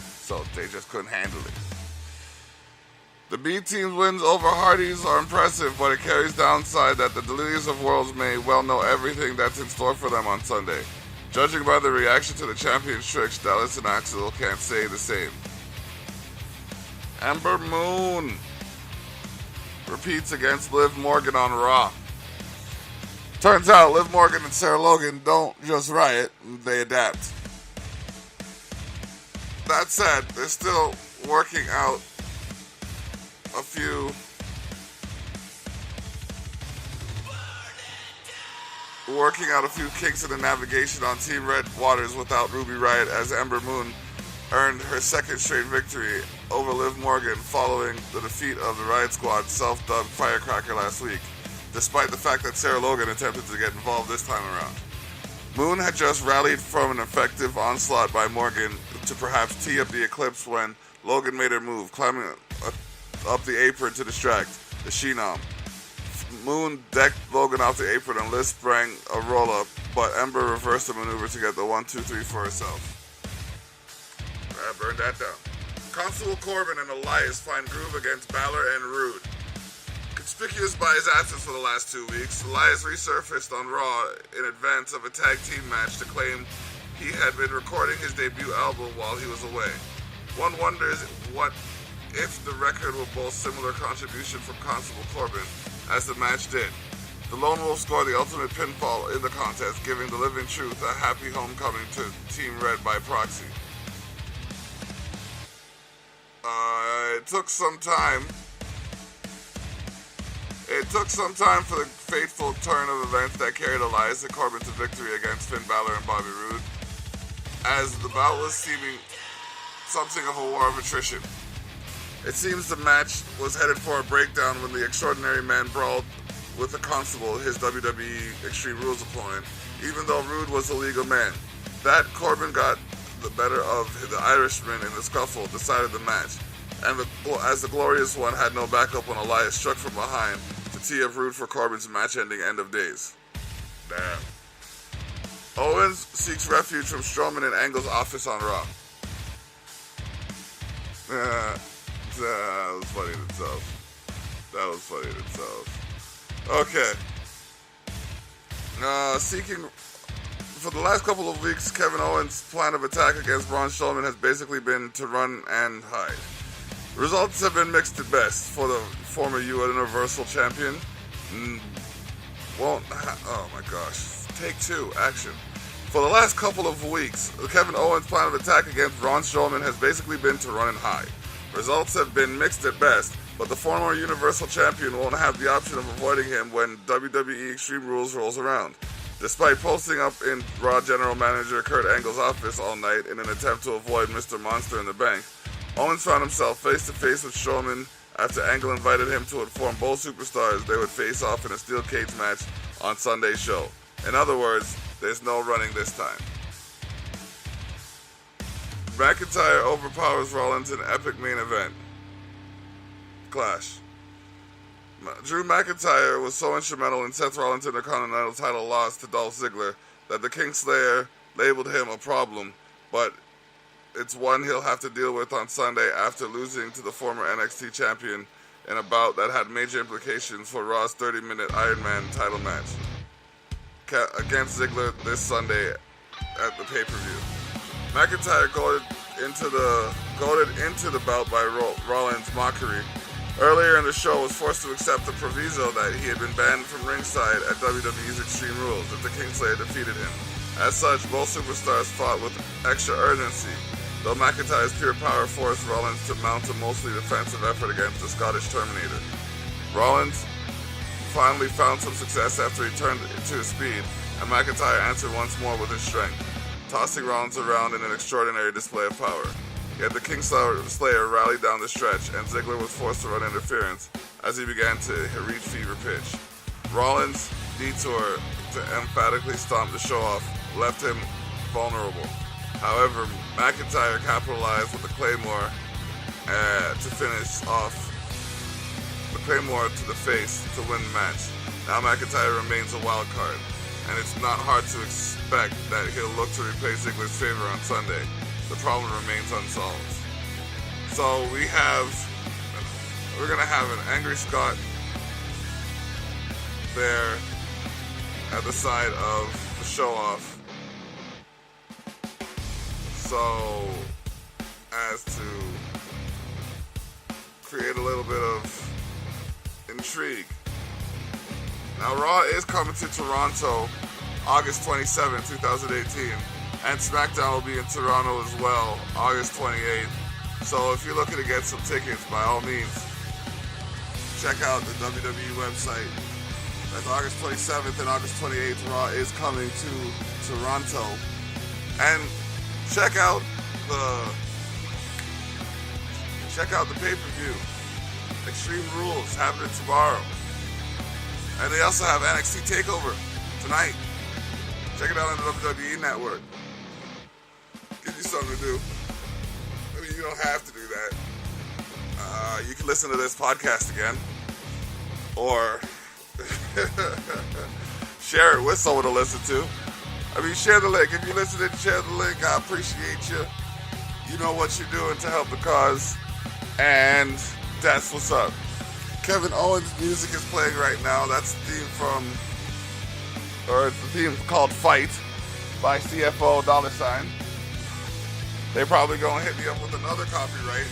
S1: So they just couldn't handle it. The B-Team's wins over Hardys are impressive, but it carries downside that the Delirious of Worlds may well know everything that's in store for them on Sunday. Judging by the reaction to the champion's tricks, Dallas and Axel can't say the same. Ember Moon repeats against Liv Morgan on Raw. Turns out Liv Morgan and Sarah Logan don't just riot, they adapt. That said, they're still working out a few kinks in the navigation on Team Red Waters without Ruby Riott, as Ember Moon earned her second straight victory over Liv Morgan following the defeat of the Riott Squad self-dubbed Firecracker last week, despite the fact that Sarah Logan attempted to get involved this time around. Moon had just rallied from an effective onslaught by Morgan to perhaps tee up the eclipse when Logan made her move, climbing up the apron to distract the She-Nom. Moon decked Logan off the apron and Liz sprang a roll-up, but Ember reversed the maneuver to get the 1-2-3 for herself. Burn that down. Constable Corbin and Elias find groove against Balor and Rude. Conspicuous by his absence for the last 2 weeks, Elias resurfaced on Raw in advance of a tag team match to claim he had been recording his debut album while he was away. One wonders what if the record will boast similar contribution from Constable Corbin as the match did. The Lone Wolf scored the ultimate pinfall in the contest, giving the Living Truth a happy homecoming to Team Red by proxy. It took some time for the fateful turn of events that carried Elias and Corbin to victory against Finn Balor and Bobby Roode, as the bout was seeming something of a war of attrition. It seems the match was headed for a breakdown when the extraordinary man brawled with the Constable, his WWE Extreme Rules opponent, even though Roode was a legal man. That Corbin got the better of the Irishman in the scuffle decided the match, and as the Glorious One had no backup when Elias struck from behind to tee up Roode for Corbin's match-ending end of days. Damn. Owens seeks refuge from Strowman in Angle's office on Raw. That was funny in itself. Okay. For the last couple of weeks, Kevin Owens' plan of attack against Braun Strowman has basically been to run and hide. Results have been mixed at best for the former Universal Champion. Oh my gosh. Take two, action. For the last couple of weeks, Kevin Owens' plan of attack against Braun Strowman has basically been to run and hide. Results have been mixed at best, but the former Universal Champion won't have the option of avoiding him when WWE Extreme Rules rolls around. Despite posting up in Raw General Manager Kurt Angle's office all night in an attempt to avoid Mr. Monster in the Bank, Owens found himself face-to-face with Strowman after Angle invited him to inform both superstars they would face off in a steel cage match on Sunday's show. In other words, there's no running this time. McIntyre overpowers Rollins in epic main event. Clash. Drew McIntyre was so instrumental in Seth Rollins' Intercontinental title loss to Dolph Ziggler that the Kingslayer labeled him a problem, but it's one he'll have to deal with on Sunday after losing to the former NXT champion in a bout that had major implications for Raw's 30-minute Iron Man title match against Ziggler this Sunday at the pay-per-view. McIntyre goaded into the bout by Rollins' mockery. Earlier in the show, was forced to accept the proviso that he had been banned from ringside at WWE's Extreme Rules if the Kingslayer defeated him. As such, both superstars fought with extra urgency, though McIntyre's pure power forced Rollins to mount a mostly defensive effort against the Scottish Terminator. Rollins finally found some success after he turned to his speed, and McIntyre answered once more with his strength, tossing Rollins around in an extraordinary display of power. Yet the Kingslayer rallied down the stretch, and Ziggler was forced to run interference as he began to reach fever pitch. Rollins' detour to emphatically stomp the show off left him vulnerable. However, McIntyre capitalized with the Claymore to finish off the Claymore to the face to win the match. Now McIntyre remains a wild card, and it's not hard to expect that he'll look to repay Ziggler's favor on Sunday. The problem remains unsolved. So we're gonna have an angry Scott there at the side of the show off. So as to create a little bit of intrigue. Now Raw is coming to Toronto August 27, 2018. And SmackDown will be in Toronto as well, August 28th. So if you're looking to get some tickets, by all means, check out the WWE website. That's August 27th and August 28th. Raw is coming to Toronto. And check out the pay-per-view. Extreme Rules happening tomorrow. And they also have NXT TakeOver tonight. Check it out on the WWE Network. Give you something to do. I mean, you don't have to do that. You can listen to this podcast again. Or Share it with someone to listen to. I mean, share the link. If you listen, share the link. I appreciate you. You know what you're doing to help the cause. And that's what's up. Kevin Owens' music is playing right now. That's the theme it's the theme called Fight by CFO $. They probably gonna hit me up with another copyright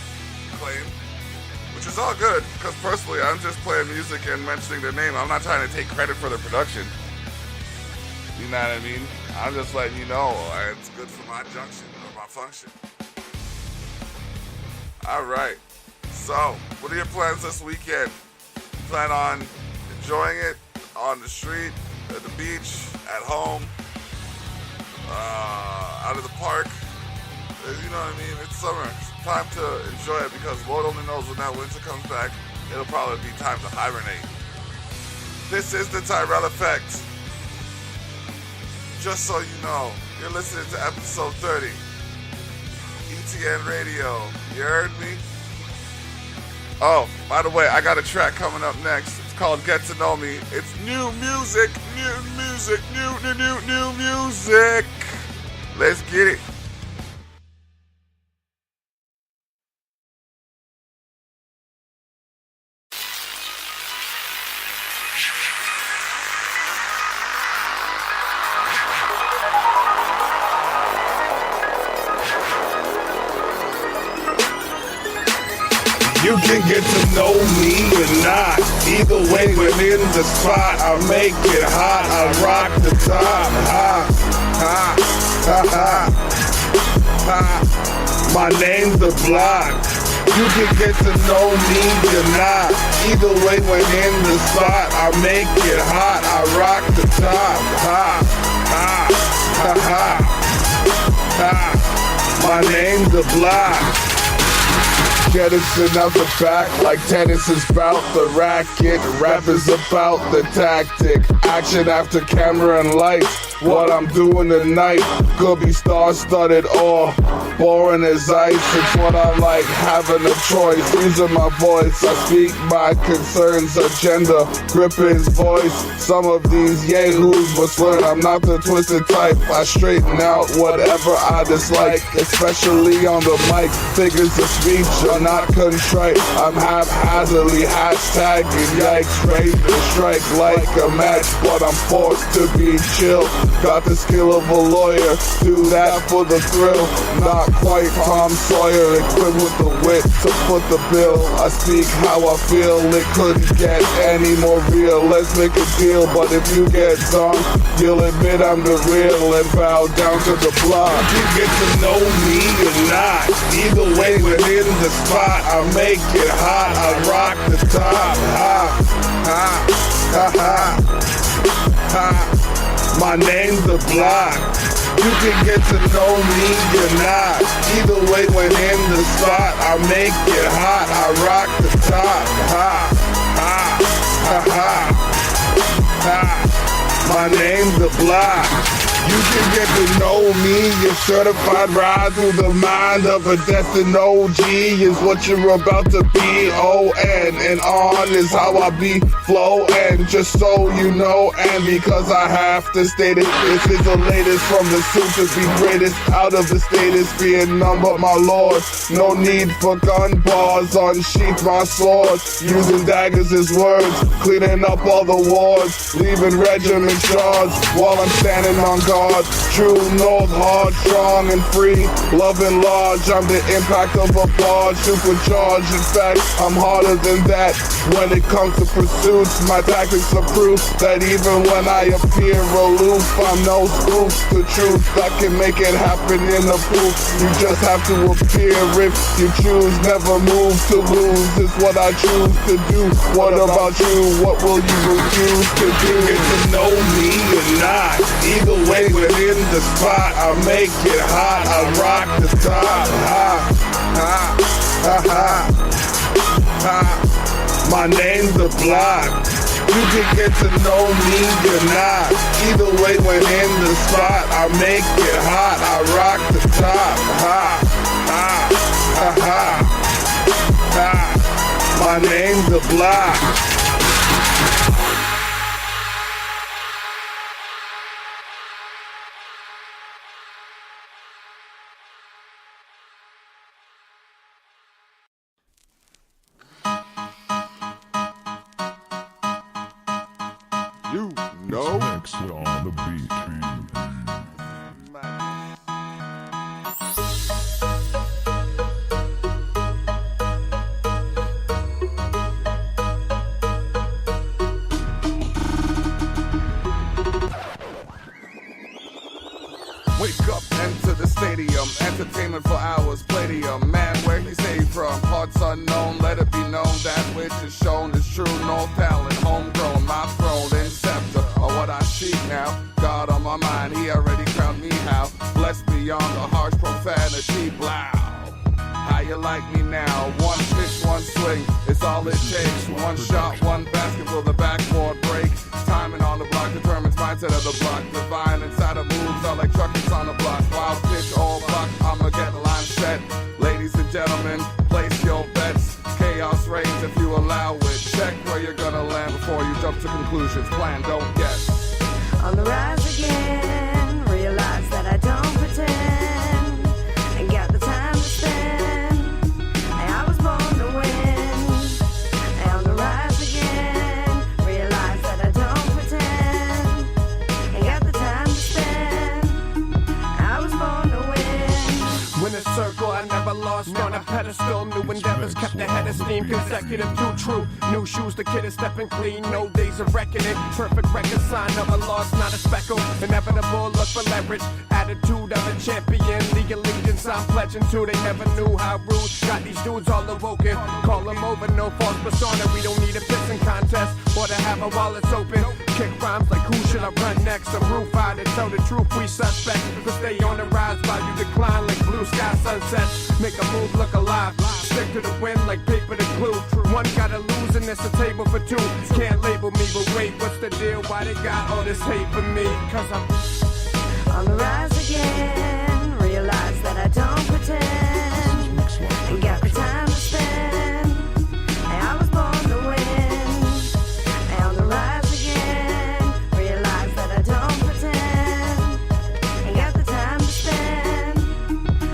S1: claim, which is all good, because personally, I'm just playing music and mentioning their name. I'm not trying to take credit for their production. You know what I mean? I'm just letting you know it's good for my junction or my function. All right. So, what are your plans this weekend? You plan on enjoying it on the street, at the beach, at home, out of the park? You know what I mean? It's summer. It's time to enjoy it, because Lord only knows when that winter comes back, it'll probably be time to hibernate. This is the Tyrell Effect. Just so you know, you're listening to episode 30. ETN Radio. You heard me? Oh, by the way, I got a track coming up next. It's called Get to Know Me. It's new music. Let's get it.
S2: You can get to know me or not. Either way, when in the spot, I make it hot. I rock the top. My name's the block. You can get to know me or not. Either way, when in the spot, I make it hot. I rock the top. My name's the block. Jettisoned out the back like tennis is about the racket. Rap is about the tactic. Action after camera and lights. What I'm doing tonight could be star-studded or boring as ice. It's what I like, having a choice. Using my voice, I speak my concerns, agenda, gripping his voice. Some of these yahoos must learn I'm not the twisted type. I straighten out whatever I dislike, especially on the mic. Figures of speech are not contrite. I'm haphazardly hashtagging yikes, ready to strike like a match, but I'm forced to be chill. Got the skill of a lawyer, do that for the thrill. Not quite Tom Sawyer, equipped with the wit to foot the bill. I speak how I feel, it couldn't get any more real. Let's make a deal, but if you get done, you'll admit I'm the real and bow down to the block. You get to know me or not. Either way, within the spot, I make it hot. I rock the top. My name's the block. You can get to know me or not. Either way, when in the spot, I make it hot. I rock the top. My name's the block. You can get to know me, your certified ride through the mind of a destined OG is what you're about to be. O-N and on is how I be flowing, just so you know, and because I have to state it, this is the latest from the soon to be greatest. Out of the status, being none but my lord. No need for gun bars, unsheath my sword. Using daggers as words, cleaning up all the wards, leaving regiment shards while I'm standing on guard. True north, hard, strong and free, loving large. I'm the impact of a barge, supercharged. In fact, I'm harder than that. When it comes to pursuits, my tactics are proof that even when I appear aloof, I'm no spoof. The truth that can make it happen in the proof. You just have to appear if you choose. Never move to lose is what I choose to do. What about you? What will you refuse to do? Get to know me or not. Either way, within the spot, I make it hot. I rock the top. My name's the block. You can get to know me or not. Either way, when in the spot, I make it hot. I rock the top. My name's the block.
S1: go.
S2: Next on the beat.
S1: Wake up, enter the stadium, entertainment for hours, palladium. Man, where he say from, parts unknown, let it be known that which is shown is true. No talent, homegrown, my throne, and scepter are what I seek now. God on my mind, he already crowned me how. Blessed beyond the harsh profanity, blow. How you like me now? One pitch, one swing, it's all it takes. One shot, one basket, will the backboard break? Timing on the block determines mindset of the block. Divine inside of moves are like truckers on the block. Wild pitch, all block, I'ma get the line set. Ladies and gentlemen, place your bets. Chaos reigns if you allow it. Check where you're gonna land before you jump to conclusions. Plan, don't guess.
S14: On the rise again, realize that I don't pretend. Ain't got the time to spend. I was born to win. On the rise again, realize that I don't pretend. Ain't got the time to spend. I was born to win.
S15: When a circle, I never lost on a pedestal. New endeavors kept the head of steam, consecutive to true. New shoes, the kid is stepping clean. No days of reckoning. Perfect record sign of a loss, not a speckle. Inevitable, look for leverage. Attitude of a champion. League allegiance, I'm pledging to. They never knew how rude. Got these dudes all awoken. Call them over, no false persona. We don't need a pissing contest or to have our wallets open. Kick rhymes like who should I run next? I'm roof high to tell the truth. We suspect to stay on the rise while you decline like blue sky sunsets. Make a move look alive. Stick to the wind like paper to glue. One gotta lose and it's a table for two. Can't label me, but wait, what's the deal? Why they got all this hate for me? Cause I'm
S14: on the rise again. Realize that I don't pretend. Ain't got the time to spend. I was born to win. On the rise again. Realize that I don't pretend. Ain't got the time to spend.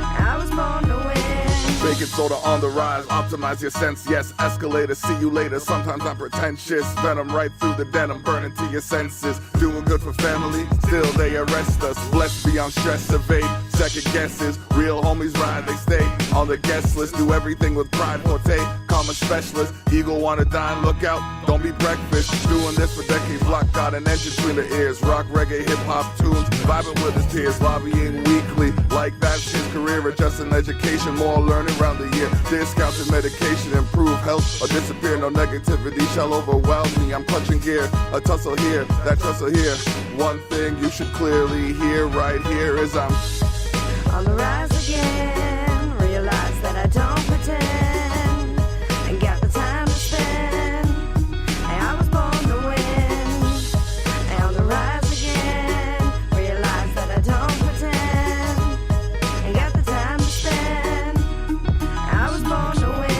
S14: I was born to win.
S1: Baking soda on the rise, optimize your sense, yes, escalator, see you later. Sometimes I'm pretentious, venom right through the denim, burning to your senses. Doing good for family, still they arrest us. Blessed beyond stress, evade second guesses. Real homies ride, they stay on the guest list. Do everything with pride, forte, common specialist. Eagle wanna dine, look out, don't be breakfast. Doing this for decades, block got an engine between the ears. Rock, reggae, hip-hop tunes, vibing with his peers. Lobbying weekly, like that's his career. Adjusting education, more learning around the year. Discounts and medication, improve health or disappear. No negativity shall overwhelm me. I'm clutching gear, a tussle here, that tussle here. One thing you should clearly hear right here is I'm
S14: on the rise again. Realize that I don't pretend. Ain't got the time to spend. I was born to win. On the rise again. Realize that I don't pretend. Ain't got the time to spend. I was born to win.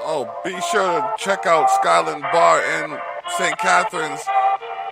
S1: Oh, be sure to check out Skyland Bar in St. Catharines.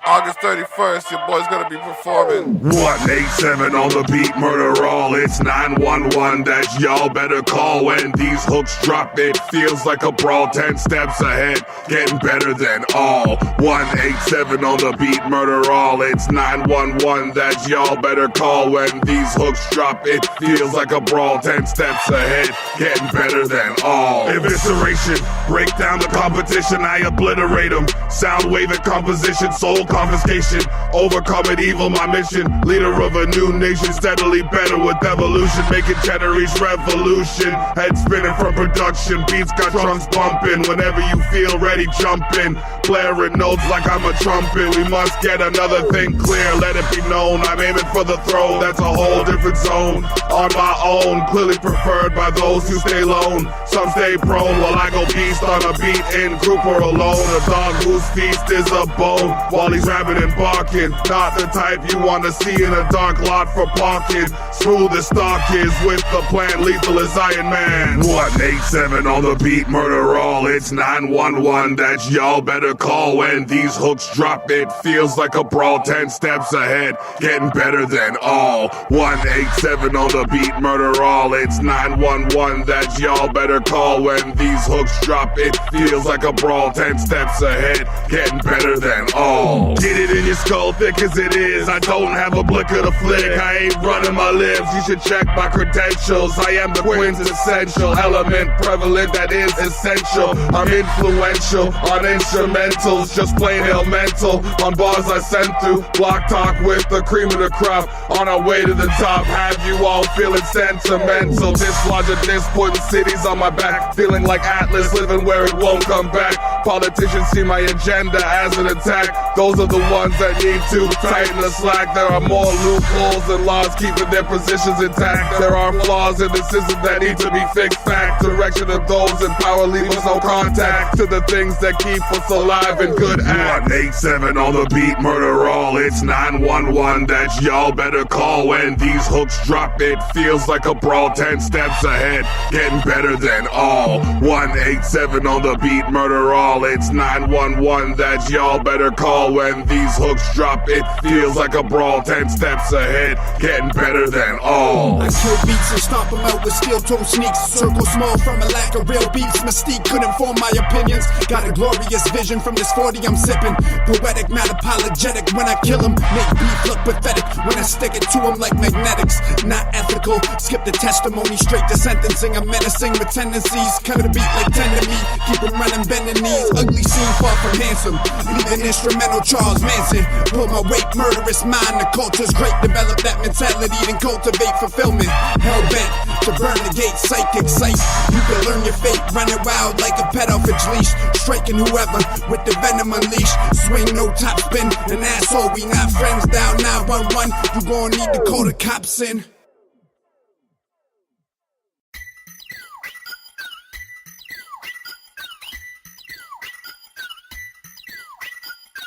S1: August 31st, your boy's gonna be performing.
S2: 187 on the beat, murder all. It's 911 that y'all better call. When these hooks drop, it feels like a brawl. 10 steps ahead, getting better than all. 187 on the beat, murder all. It's 911 that y'all better call. When these hooks drop, it feels like a brawl. 10 steps ahead, getting better than all. Evisceration, break down the competition, I obliterate them. Sound wave and composition, soul confiscation, overcome it, evil my mission. Leader of a new nation, steadily better with evolution. Making cheddar each revolution. Head spinning from production, beats got trunks bumping. Whenever you feel ready, jump in. Blaring notes like I'm a trumpet. We must get another thing clear, let it be known. I'm aiming for the throne, that's a whole different zone. On my own, clearly preferred by those who stay lone. Some stay prone while I go beast on a beat, in group or alone. A dog whose feast is a bone, while he He's rabid and barking, not the type you wanna see in a dark lot for parking. Smooth as stock is with the plan, lethal as Iron Man. 187 on the beat, murder all. It's 911 that y'all better call when these hooks drop. It feels like a brawl, 10 steps ahead, getting better than all. 187 on the beat, murder all. It's 911 that y'all better call when these hooks drop. It feels like a brawl, 10 steps ahead, getting better than all. Get it in your skull, thick as it is. I don't have a blick of the flick. I ain't running my lips. You should check my credentials. I am the quintessential element prevalent that is essential. I'm influential on instrumentals, just plain hell mental. On bars I send through block talk with the cream of the crop. On our way to the top, have you all feeling sentimental. Dislodge a disc, putting cities on my back, feeling like Atlas, living where it won't come back. Politicians see my agenda as an attack. Those are the ones that need to tighten the slack. There are more loopholes than laws keeping their positions intact. There are flaws in the system that need to be fixed. Fact, direction of those in power leave us no contact to the things that keep us alive and good act. 187 on the beat, murder all. It's 911 that y'all better call when these hooks drop. It feels like a brawl, 10 steps ahead, getting better than all. 187 on the beat, murder all. It's 911 that y'all better call when these hooks drop. It feels like a brawl, 10 steps ahead, getting better than all.
S9: I kill beats and stomp them out with steel-toe sneaks. Circle small from a lack of real beats. Mystique couldn't form my opinions. Got a glorious vision from this 40 I'm sipping. Poetic, not apologetic when I kill him. Make beef look pathetic when I stick it to him like magnetics. Not ethical, skip the testimony straight to sentencing. I'm menacing with tendencies. Cut the beat like tender meat. Keep him running, bending knees. Ugly scene, far from handsome. Leaving instrumental Charles Manson. Pull my weight, murderous mind. The culture's great. Develop that mentality, then cultivate fulfillment. Hell-bent to burn the gate, psychic sight. You can learn your fate, running wild like a pet off its leash. Striking whoever with the venom unleashed. Swing, no top spin, an asshole. We not friends, down 911. You gon' need to call the cops in.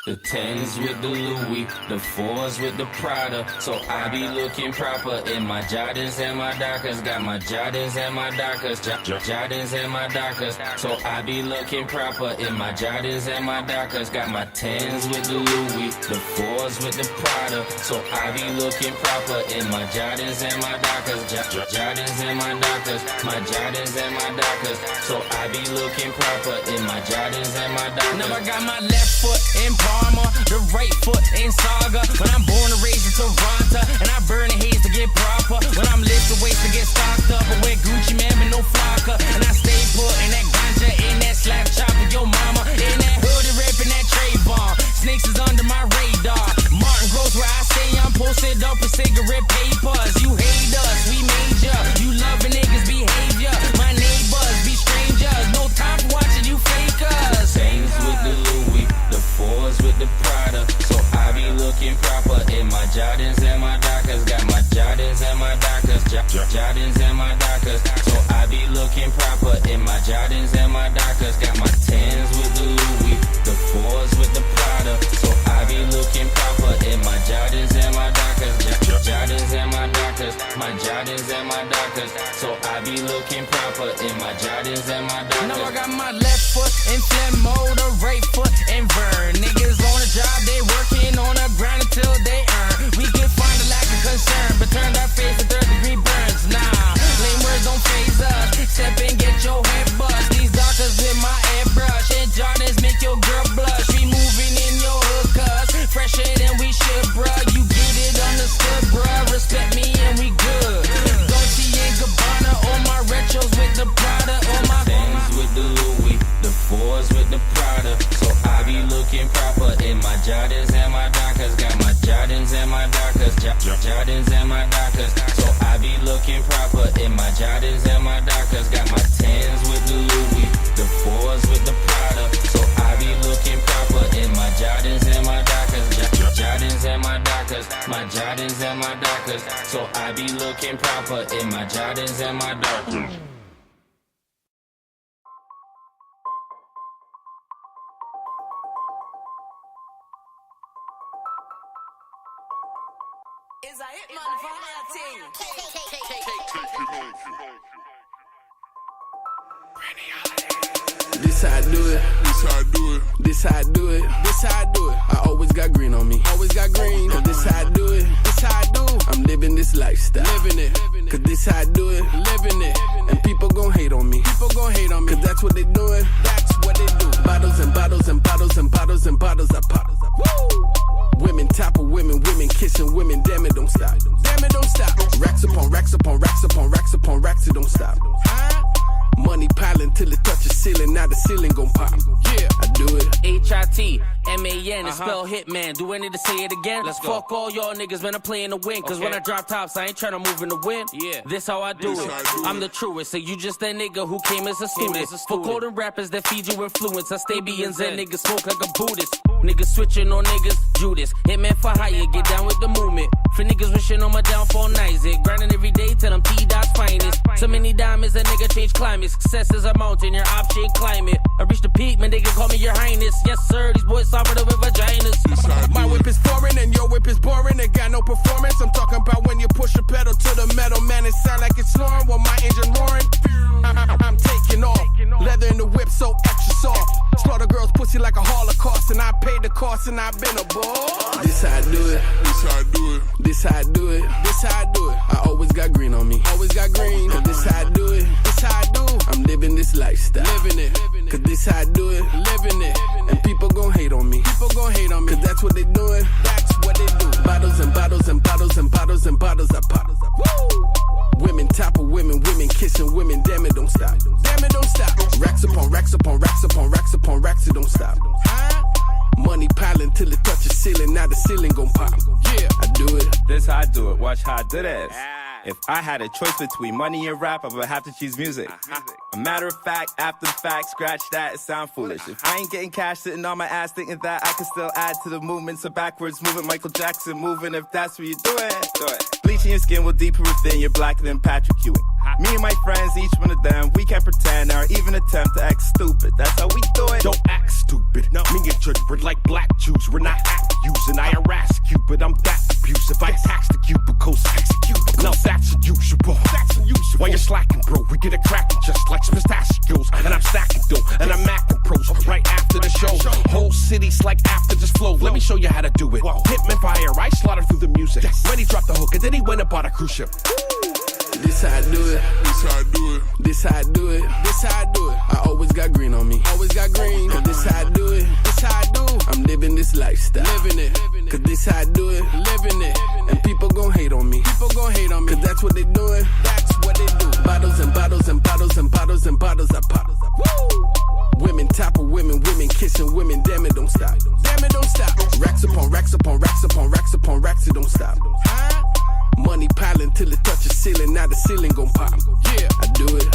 S16: The 10s with the Louis, the 4s with the Prada. So I be looking proper in my Jordans and my Dockers. Got my Jordans and my Dockers. Jordans and my Dockers. So I be looking proper in my Jordans and my Dockers. Got my 10s with the Louis, the 4s with the Prada. So I be looking proper in my Jordans and my Dockers. Jordans and my Dockers. My Jordans and my Dockers. So I be looking proper in my Jordans and my Dockers. Now I got my left foot in Parma, the right foot in Saga. When I'm born and raised in Toronto, and I burn the haze to get proper. When I'm lit the waist to get stocked up, I wear Gucci man with no flocker. And I stay put in that ganja, in that slap chop with your mama. In that hoodie ripping that Trayvon. Snakes is under my radar. Martin Gross where I say I'm posted up with cigarette papers. You hate us, we major. You loving niggas behavior. My neighbors be strangers. No time for watching you fakers. Things with the Louis, the 4s with the Prada. So I be looking proper in my Jordans and my Dockers. Got my Jordans and my Dockers. Jordans and my Dockers. So I be looking proper in my Jordans and my Dockers. Got my 10s with the Louis, the 4s with the Prada. So I be looking proper in my Jordans and my Dockers. Jordans and my Dockers. My Jordans and my Dockers. So I be looking proper in my Jordans and my Dockers. Now I got my left foot in Flemo, the right foot in Vern. Niggas on the job, they working on the grind until they earn. We can find a lack of concern, but turn that face to 3rd-degree burns. Nah, lame words don't phase us. Step and get your head bust. These Dockers with my airbrush and Jordans make your girl blush. We moving in your hood, cuz fresher than we should, bruh. You get it understood, bruh. Respect me and we good. Dolce and Gabbana, all my retros with the Prada. All my things with the Louis, the 4s with the Prada. So I be looking proper in my Jordans and my Dockers. Got my Jordans and my Dockers. Jordans and my Dockers. So I be looking proper in my Jordans and my Dockers. Got my 10s with the Louis, the 4s with the Prada. So I be looking proper in my Jordans and my Dockers. Jordans and my Dockers. My Jordans and my Dockers. So I be looking proper in my Jordans and my Dockers.
S3: Is I hit motherfucker
S9: This how I do it.
S1: This how I do it.
S9: This how I do it. This how I do it. I always got green on me. Always got green. Cause this how I do it. This how I do. I'm living this lifestyle. Living it. Cause this how I do it. Living it. And people gon' hate on me. People gon' hate on me. Cause that's what they doing. That's what they do. Bottles and bottles and bottles and bottles and bottles I pop. Woo! Women top of women, women kissing women. Damn it, don't stop. Damn it, don't stop. Racks upon racks upon racks upon racks upon racks, it don't stop. Money piling till it touches ceiling, now the ceiling gon' pop. Yeah, I do it.
S16: HITMAN, it's spell hitman. Do I need to say it again? Let's fuck all y'all niggas, man, I'm playing to win. Cause when I drop tops, I ain't tryna move in the wind. Yeah, this how I do it. I'm the truest, so you just that nigga who came as a student. For golden rappers that feed you influence, I stay being zen, niggas smoke like a Buddhist. Niggas switching on niggas, Judas. Hitman for hire, get down with the movement. For niggas wishing on my downfall, nice it. Grinding every day till I'm T-Dot's finest. So many diamonds, that nigga change climate. Success is a mountain, your option climb it. I reached the peak, man, they can call me your highness. Yes, sir, these boys operative with vaginas.
S9: My whip is foreign and your whip is boring. It got no performance. I'm talking about when you push a pedal to the metal, man, it sound like it's snoring while my engine roaring. I'm taking off. Leather in the whip so extra soft. Slaughter girls pussy like a holocaust, and I paid the cost and I've been a boss. This how I do it.
S1: This how I do it.
S9: This how I do it. This how I do it. I always got green on me. Always got green. Cause this how I do it. This how I do. I'm living this lifestyle. Living it. Cause this how I do it. Living it. And people gon' hate on me. People gon' hate on me. Cause that's what they doing. That's what they do. Bottles and bottles and bottles and bottles and bottles I pop. Woo! Women top of women, women kissing women. Damn it, don't stop. Damn it, don't stop. Racks upon racks upon racks upon racks upon racks, it don't stop. Money piling till it touches ceiling, now the ceiling gon' pop. Yeah, I do it.
S17: This how I do it. Watch how I do this. If I had a choice between money and rap, I would have to choose music. A matter of fact, after the fact, scratch that, it sound foolish. If I ain't getting cash sitting on my ass thinking that I can still add to the movement, so backwards moving, Michael Jackson moving, if that's what you're doing, do it. Bleaching your skin will deeper within, you're blacker than Patrick Ewing. Me and my friends, each one of them, we can't pretend or even attempt to act stupid. That's how we do it.
S18: Don't act stupid. No. Me and Judge, we're like black Jews. We're not act using. I harass Cupid. I'm that abusive. I tax the cubicles, execute. Now that's unusual. That's unusual. While you're slacking, bro, we get it cracking just like pistachios. And I'm stacking dough, and I'm acting pros right after the show. Whole cities like after this flow. Let me show you how to do it. Hitman fire, I slaughter through the music. When he dropped the hook, and then he went and bought a cruise ship.
S9: This how I do it.
S1: This how I do it.
S9: This how I do it. This how I do it. I always got green on me. Always got green. Cause this how I do it. This how I do. I'm living this lifestyle. Living it. Cause this how I do it. Living it. And people gon' hate on me. People gon' hate on me. Cause that's what they doing. That's what they do. Bottles and bottles and bottles and bottles and bottles I pop. Woo! Women top of women, women kissing women. Damn it, don't stop. Damn it, don't stop. Racks upon racks upon racks upon racks upon racks, it don't stop. Money piling till it touches ceiling, now the ceiling gon' pop. Yeah, I do it.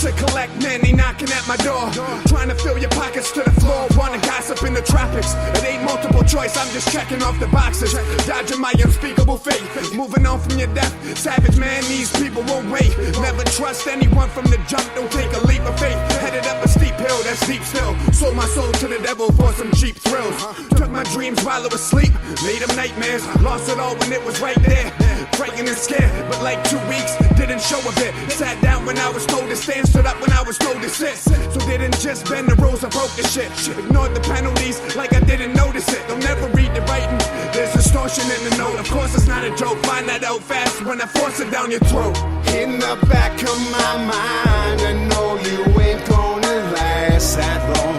S9: To collect men, they knocking at my door, trying to fill your pockets to the floor, wanna gossip in the tropics. It ain't multiple choice, I'm just checking off the boxes, dodging my unspeakable fate, moving on from your death. Savage man, these people won't wait. Never trust anyone from the jump, don't take a leap of faith. Headed up a steep hill, that's deep still. Sold my soul to the devil for some cheap thrills. Took my dreams while I was asleep, made them nightmares. Lost it all when it was right there. Frightened and scared, but like 2 weeks, didn't show a bit. Sat down when I was told to stand, stood up when I was told to sit. So didn't just bend the rules, I broke the shit. Ignored the penalties like I didn't notice it. Don't never read the writing, there's distortion in the note. Of course it's not a joke, find that out fast when I force it down your throat.
S19: In the back of my mind, I know you ain't gonna last that long.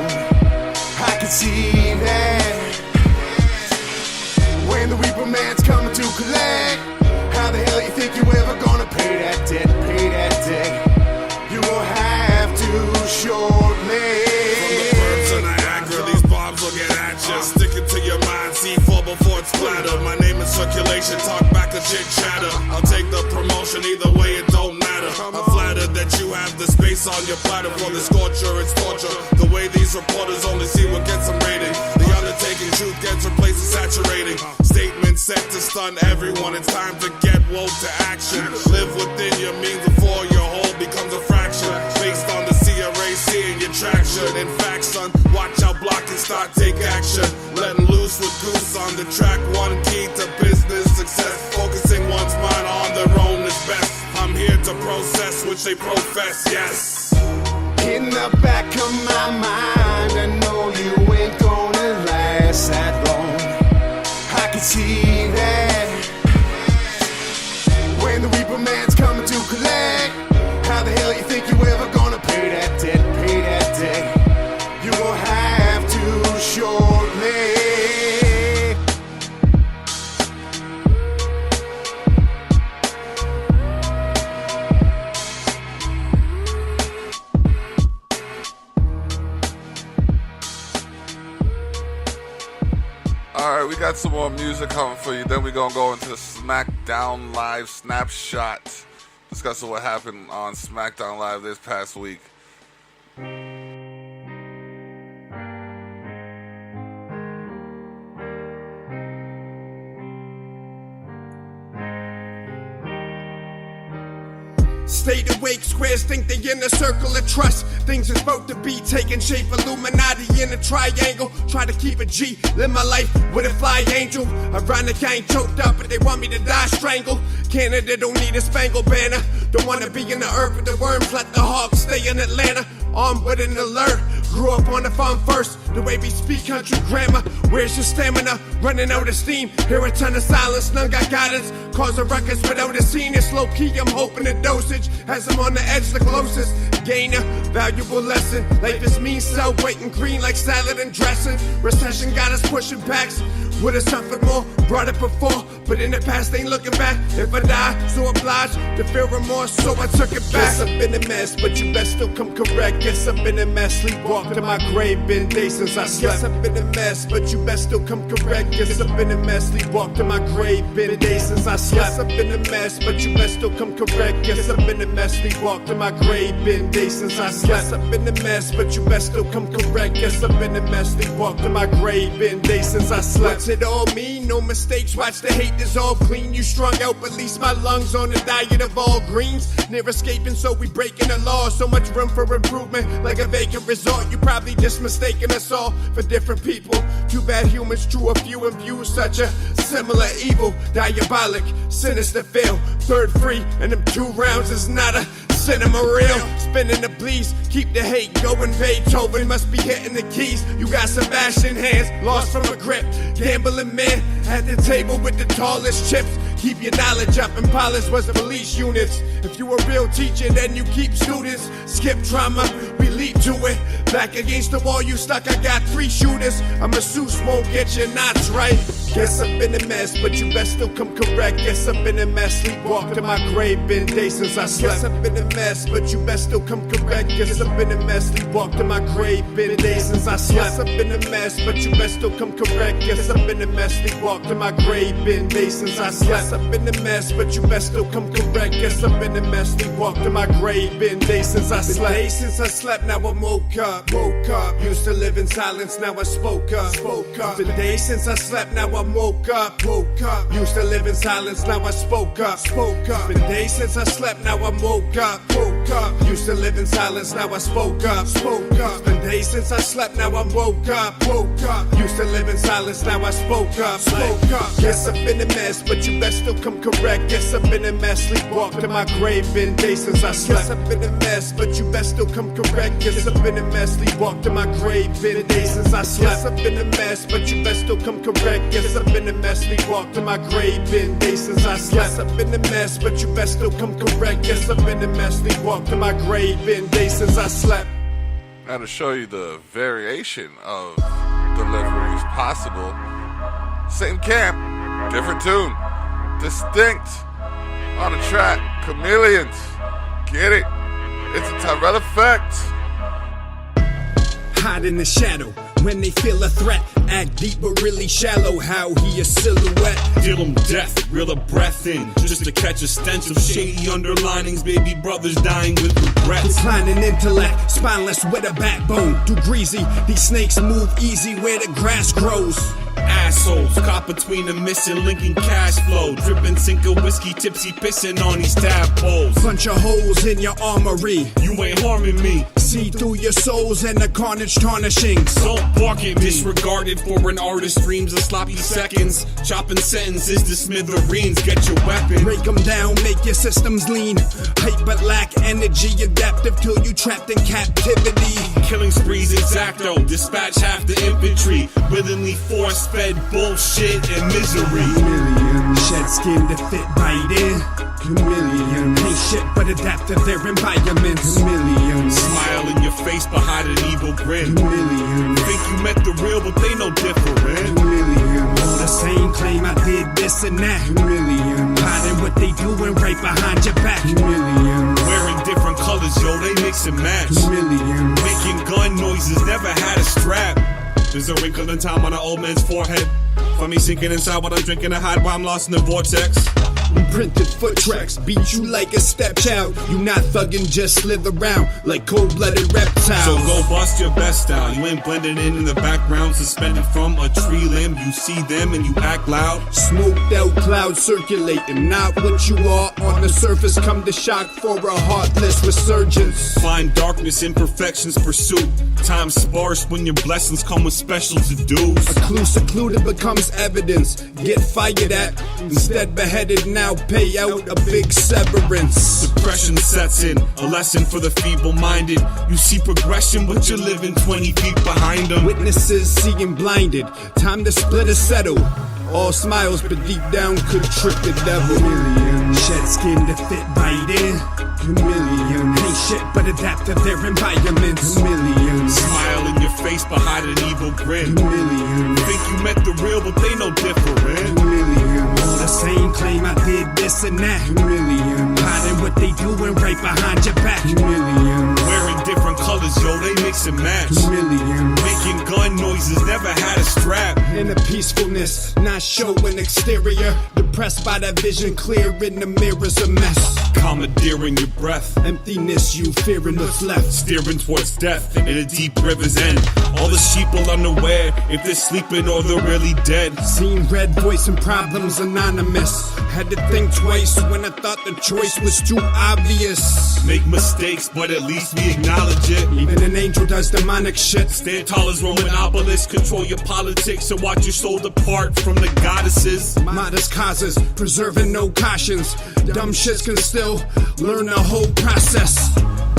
S19: I can see that when the reaper man's coming to collect. How the hell you think you ever gonna pay that debt, pay that debt? You will have to
S2: circulation, talk back a chit chatter. I'll take the promotion, either way it don't matter. I'm flattered that you have the space on your platter for the scorcher, it's torture. The way these reporters only see what gets them rated. The undertaking truth gets replaced with saturating. Statements set to stun everyone, it's time to get woke to action. Live within your means before your whole becomes a fraction. Based on the CRAC and your traction. In fact, son, watch out, block and start, take action. Letting loose with Goose on the track, one key to business success. Focusing one's mind on their own is best. I'm here to process which they profess, yes.
S19: In the back of my mind, I know you ain't gonna last that long. I can see that when the Reaper Man's coming to collect. How the hell you think you ever gonna pay that debt? Pay that debt. You gon' have to shortly.
S1: Alright, we got some more music coming for you. Then we're going to go into the SmackDown Live snapshot. Discussing what happened on SmackDown Live this past week.
S9: Stayed awake, squares think they in a circle of trust. Things are supposed to be taking shape, Illuminati in a triangle. Try to keep a G, live my life with a fly angel. Ironic, I ain't choked up, but they want me to die strangled. Canada don't need a spangled banner. Don't wanna be in the earth with the worms, let the hawks stay in Atlanta. Armed with an alert, grew up on the farm first. The way we speak country grammar, where's your stamina? Running out of steam, hear a ton of silence, none got guidance. Cause a ruckus without a scene, it's low key, I'm hoping the dosage has them on the edge, the closest gainer. Valuable lesson, life is mean, so waiting green like salad and dressing. Recession got us pushing backs, would've suffered more, brought it before. But in the past ain't looking back. If I die, so obliged to feel remorse, so I took it back. Guess I've been a mess, but you best still come correct. Guess I've been a mess, sleepwalk to my grave, been days since I slept. Guess I've been a mess, but you best still come correct. Guess I've been a mess, sleepwalk to my grave, been days since I slept. Guess I've been a mess, but you best still come correct. Guess I've been a mess, sleepwalk to my grave, been days since I slept. Guess I've been a mess, but you best still come correct. Guess I've been a mess, sleepwalk to my grave, been days since I slept. What's it all mean? No mistakes, watch the hate dissolve clean. You strung out, but at least my lungs on a diet of all greens. Near escaping, so we breaking the law. So much room for improvement, like a vacant resort. You probably just mistaken us all for different people. Too bad humans drew a few and view such a similar evil. Diabolic, sinister feel. Third free, and them 2 rounds is not a cinema reel. Spinning the bleeds, keep the hate going. Beethoven must be hitting the keys. You got Sebastian hands, lost from a grip. Gambling man at the table with the tallest chips. Keep your knowledge up and polish was the police units. If you a real teacher, then you keep students. Skip trauma, we leap to it. Back against the wall, you stuck, I got 3 shooters. A masseuse won't get your knots right. Guess I've been a mess, but you best still come correct. Guess I've been a mess, sleepwalk to my grave, been days since I slept. Guess I've been a mess, but you best still come correct. Guess I've been a mess, sleepwalk to my grave, been days since I slept. Guess I've been a mess, but you best still come correct. Guess I've been a mess, sleepwalk to my grave, been days since I slept. I've been a mess, but you best still come correct. Guess I've been a mess, sleepwalk to my grave, been days since I slept. Days since I slept, now I'm woke up. Used to live in silence, now I spoke up. Been days since I slept, now I'm woke up. Used to live in silence, now I spoke up. Been days since I slept, now I'm woke up. Used to live in silence, now I spoke up. Been days since I slept, now I'm woke up. Used to live in silence, now I spoke up. Guess I've been a mess, but you best still come correct. Guess I've been a mess, sleepwalk to my grave, been days since I slept. Guess I've been a mess, but you best still come correct. Guess I've been a mess, sleepwalk to my grave, been days since I slept. Guess I've been a mess, but you best still come correct. Guess I've been a mess, sleepwalk to my grave, been days since I slept. Guess I've been a mess, but you best still come correct. Guess I've been a mess, sleepwalk to my grave, been days since I slept.
S1: Now to show you the variation of deliveries possible. Same camp, different tune, distinct on the track, chameleons. Get it? It's a Tyrell effect.
S9: Hide in the shadow, when they feel a threat. Act deep but really shallow, how he a silhouette.
S10: Deal 'em death, reel a breath in, just to catch a stench of shady underlinings. Baby brothers dying with regrets.
S9: Declining intellect, spineless with a backbone. Too greasy, these snakes move easy where the grass grows.
S10: Assholes, caught between the missing Lincoln cash flow. Dripping sink of whiskey, tipsy pissing on these tadpoles.
S9: Bunch of holes in your armory.
S10: You ain't harming me.
S9: See through your souls and the carnage tarnishings.
S10: Don't bark at me. Disregarded for an artist's dreams of sloppy seconds. Chopping sentences to smithereens. Get your weapon.
S9: Break them down, make your systems lean. Hype but lack energy, adaptive till you trapped in captivity.
S10: Killing sprees exacto. Dispatch half the infantry. Willingly force-fed bullshit and misery.
S9: Chameleon, shed skin to fit right in. Chameleon, ain't shit but adapt to their environments. Chameleon,
S10: smile in your face behind an evil grin.
S9: Chameleon,
S10: think you met the real but they no different.
S9: Chameleon, all the same claim I did this and that. Chameleon, hiding what they doing right behind your back. Chameleon,
S10: wearing different colors, yo, they mix and match.
S9: Chameleon,
S10: making gun noises, never had a strap. There's a wrinkle in time on an old man's forehead. For me sinking inside while I'm drinking a hide while I'm lost in the vortex.
S9: Imprinted foot tracks beat you like a stepchild. You not thuggin', just slither around like cold-blooded reptiles.
S10: So go bust your best out. You ain't blending in the background, suspended from a tree limb. You see them and you act loud.
S9: Smoked out clouds circulating, not what you are on the surface. Come to shock for a heartless resurgence.
S10: Find darkness, imperfections, pursuit. Time sparse when your blessings come with special to-dos.
S9: A clue secluded becomes evidence. Get fired at, instead beheaded now. Pay out a big severance.
S10: Depression sets in, a lesson for the feeble-minded. You see progression, but you're living 20 feet behind them.
S9: Witnesses seeing blinded, time to split or settle. All smiles, but deep down could trick the devil. Chameleon, shed skin to fit right in. Chameleon, ain't shit but adapt to their environments. Chameleon,
S10: smile in your face behind an evil grin.
S9: Chameleon,
S10: think you met the real, but they no different.
S9: Chameleon, all the same claim I did this and that. Chameleon, hiding what they doing right behind your back. Chameleon,
S10: wearing different colors, yo, they mix and match.
S9: Chameleon,
S10: making gun noises, never had a strap.
S9: In the peacefulness, not showing exterior. Depressed by that vision, clear in the mirror's a mess.
S10: Commandeering your breath,
S9: emptiness, you fearing what's left.
S10: Steering towards death in a deep river's end. All the sheep are unaware if they're sleeping or they're really dead.
S9: Seen red voice and problems anonymous. Had to think twice when I thought the choice was too obvious.
S10: Make mistakes, but at least we acknowledge it.
S9: Even an angel does demonic shit.
S10: Stand tall as Roman obelisks, control your politics and watch your soul depart from the goddesses.
S9: Modest causes, preserving no cautions. Dumb shits can still learn the whole process.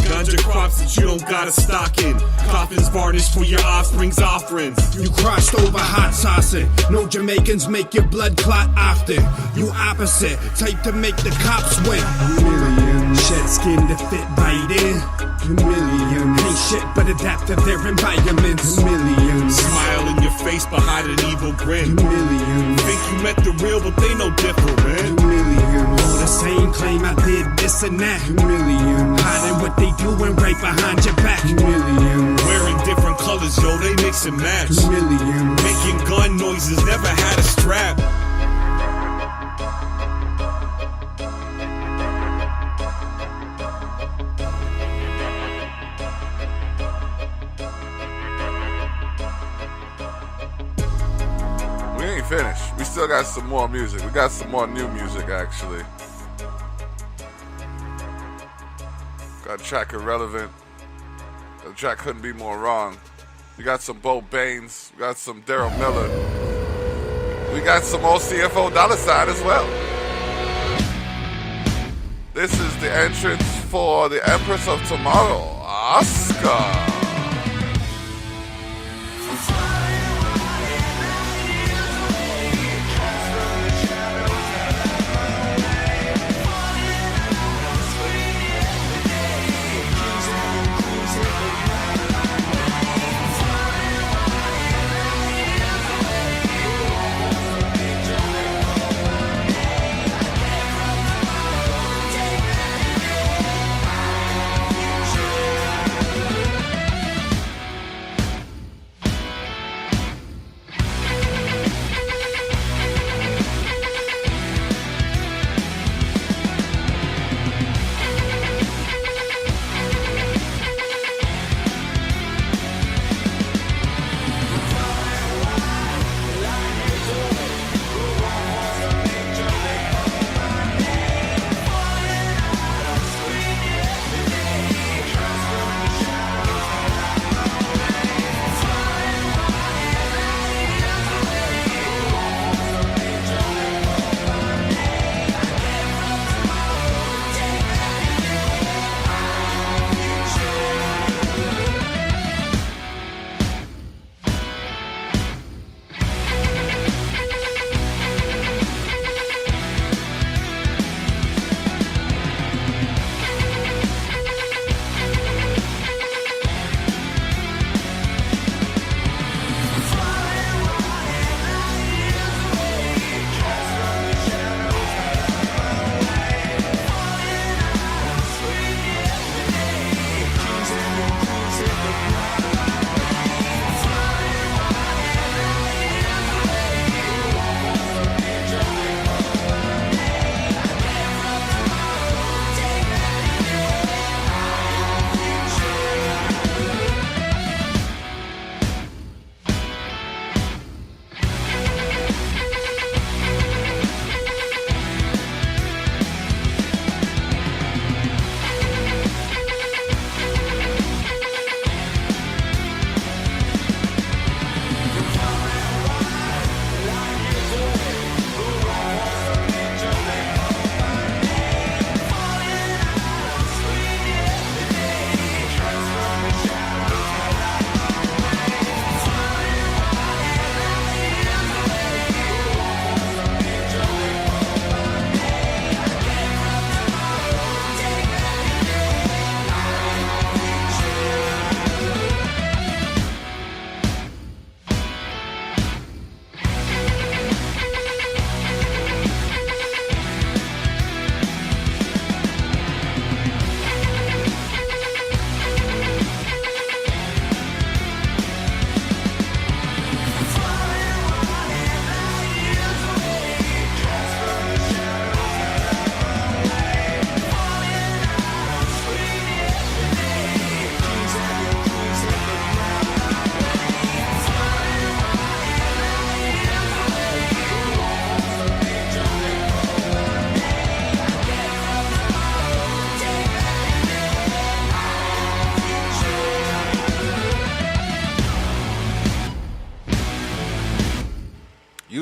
S10: Ganja crops that you don't gotta stock in. Coffins varnished for your offspring's offerings.
S9: You crossed over hot saucing. No Jamaicans make your blood clot often. You opposite, type to make the cops win. Chameleon, shed skin to fit right in. Chameleon, ain't shit but adapt to their environments. Chameleon,
S10: smile in your face behind an evil grin.
S9: Chameleon,
S10: think you met the real, but they no different.
S9: Chameleon, all the same claim I did this and that. Chameleon, hiding what they doing right behind your back. Chameleon,
S10: wearing different colors, yo, they mix and match.
S9: Chameleon,
S10: making gun noises, never had a strap.
S1: We ain't finished. We still got some more music. We got some more new music, actually. Got a track Irrelevant. The track Couldn't Be More Wrong. We got some Bo Baines. We got some Daryl Miller. We got some old CFO Dollar Sign as well. This is the entrance for the Empress of Tomorrow, Asuka.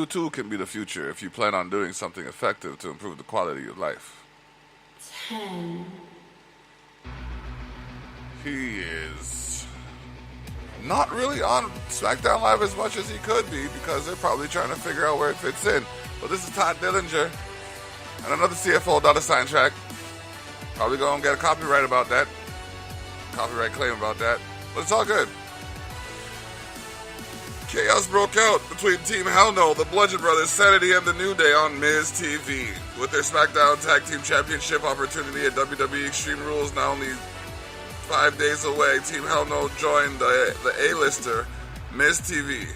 S1: you too can be the future if you plan on doing something effective to improve the quality of life.
S14: 10.
S1: He is not really on SmackDown Live as much as he could be because they're probably trying to figure out where it fits in. But this is Todd Dillinger and another CFO $sign track. Probably going to get a copyright about that. Copyright claim about that. But it's all good. Chaos broke out between Team Hell No, the Bludgeon Brothers, Sanity, and the New Day on Miz TV. With their SmackDown Tag Team Championship opportunity at WWE Extreme Rules now only 5 days away, Team Hell No joined the A-lister, Miz TV,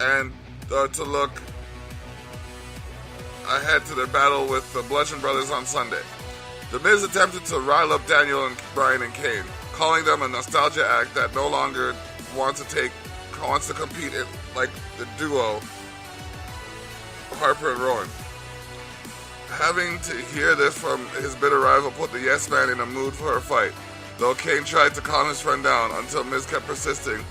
S1: and to look ahead to their battle with the Bludgeon Brothers on Sunday. The Miz attempted to rile up Daniel and Bryan and Kane, calling them a nostalgia act that no longer wants to compete in, like the duo Harper and Rowan. Having to hear this from his bitter rival put the Yes Man in a mood for a fight, though Kane tried to calm his friend down until Miz kept persisting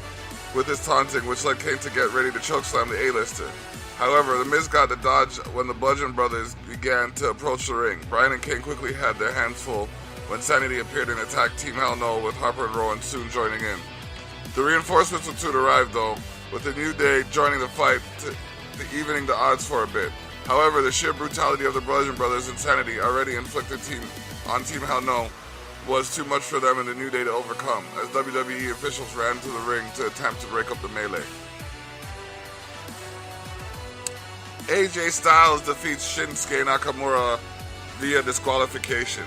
S1: with his taunting, which led Kane to get ready to chokeslam the A-lister. However, the Miz got the dodge when the Bludgeon Brothers began to approach the ring. Bryan and Kane quickly had their hands full when Sanity appeared and attacked Team Hell No, with Harper and Rowan soon joining in. The reinforcements would soon arrive, though, with the New Day joining the fight to evening the odds for a bit. However, the sheer brutality of the Bludgeon Brothers' insanity already inflicted on Team Hell No was too much for them and the New Day to overcome, as WWE officials ran to the ring to attempt to break up the melee. AJ Styles defeats Shinsuke Nakamura via disqualification.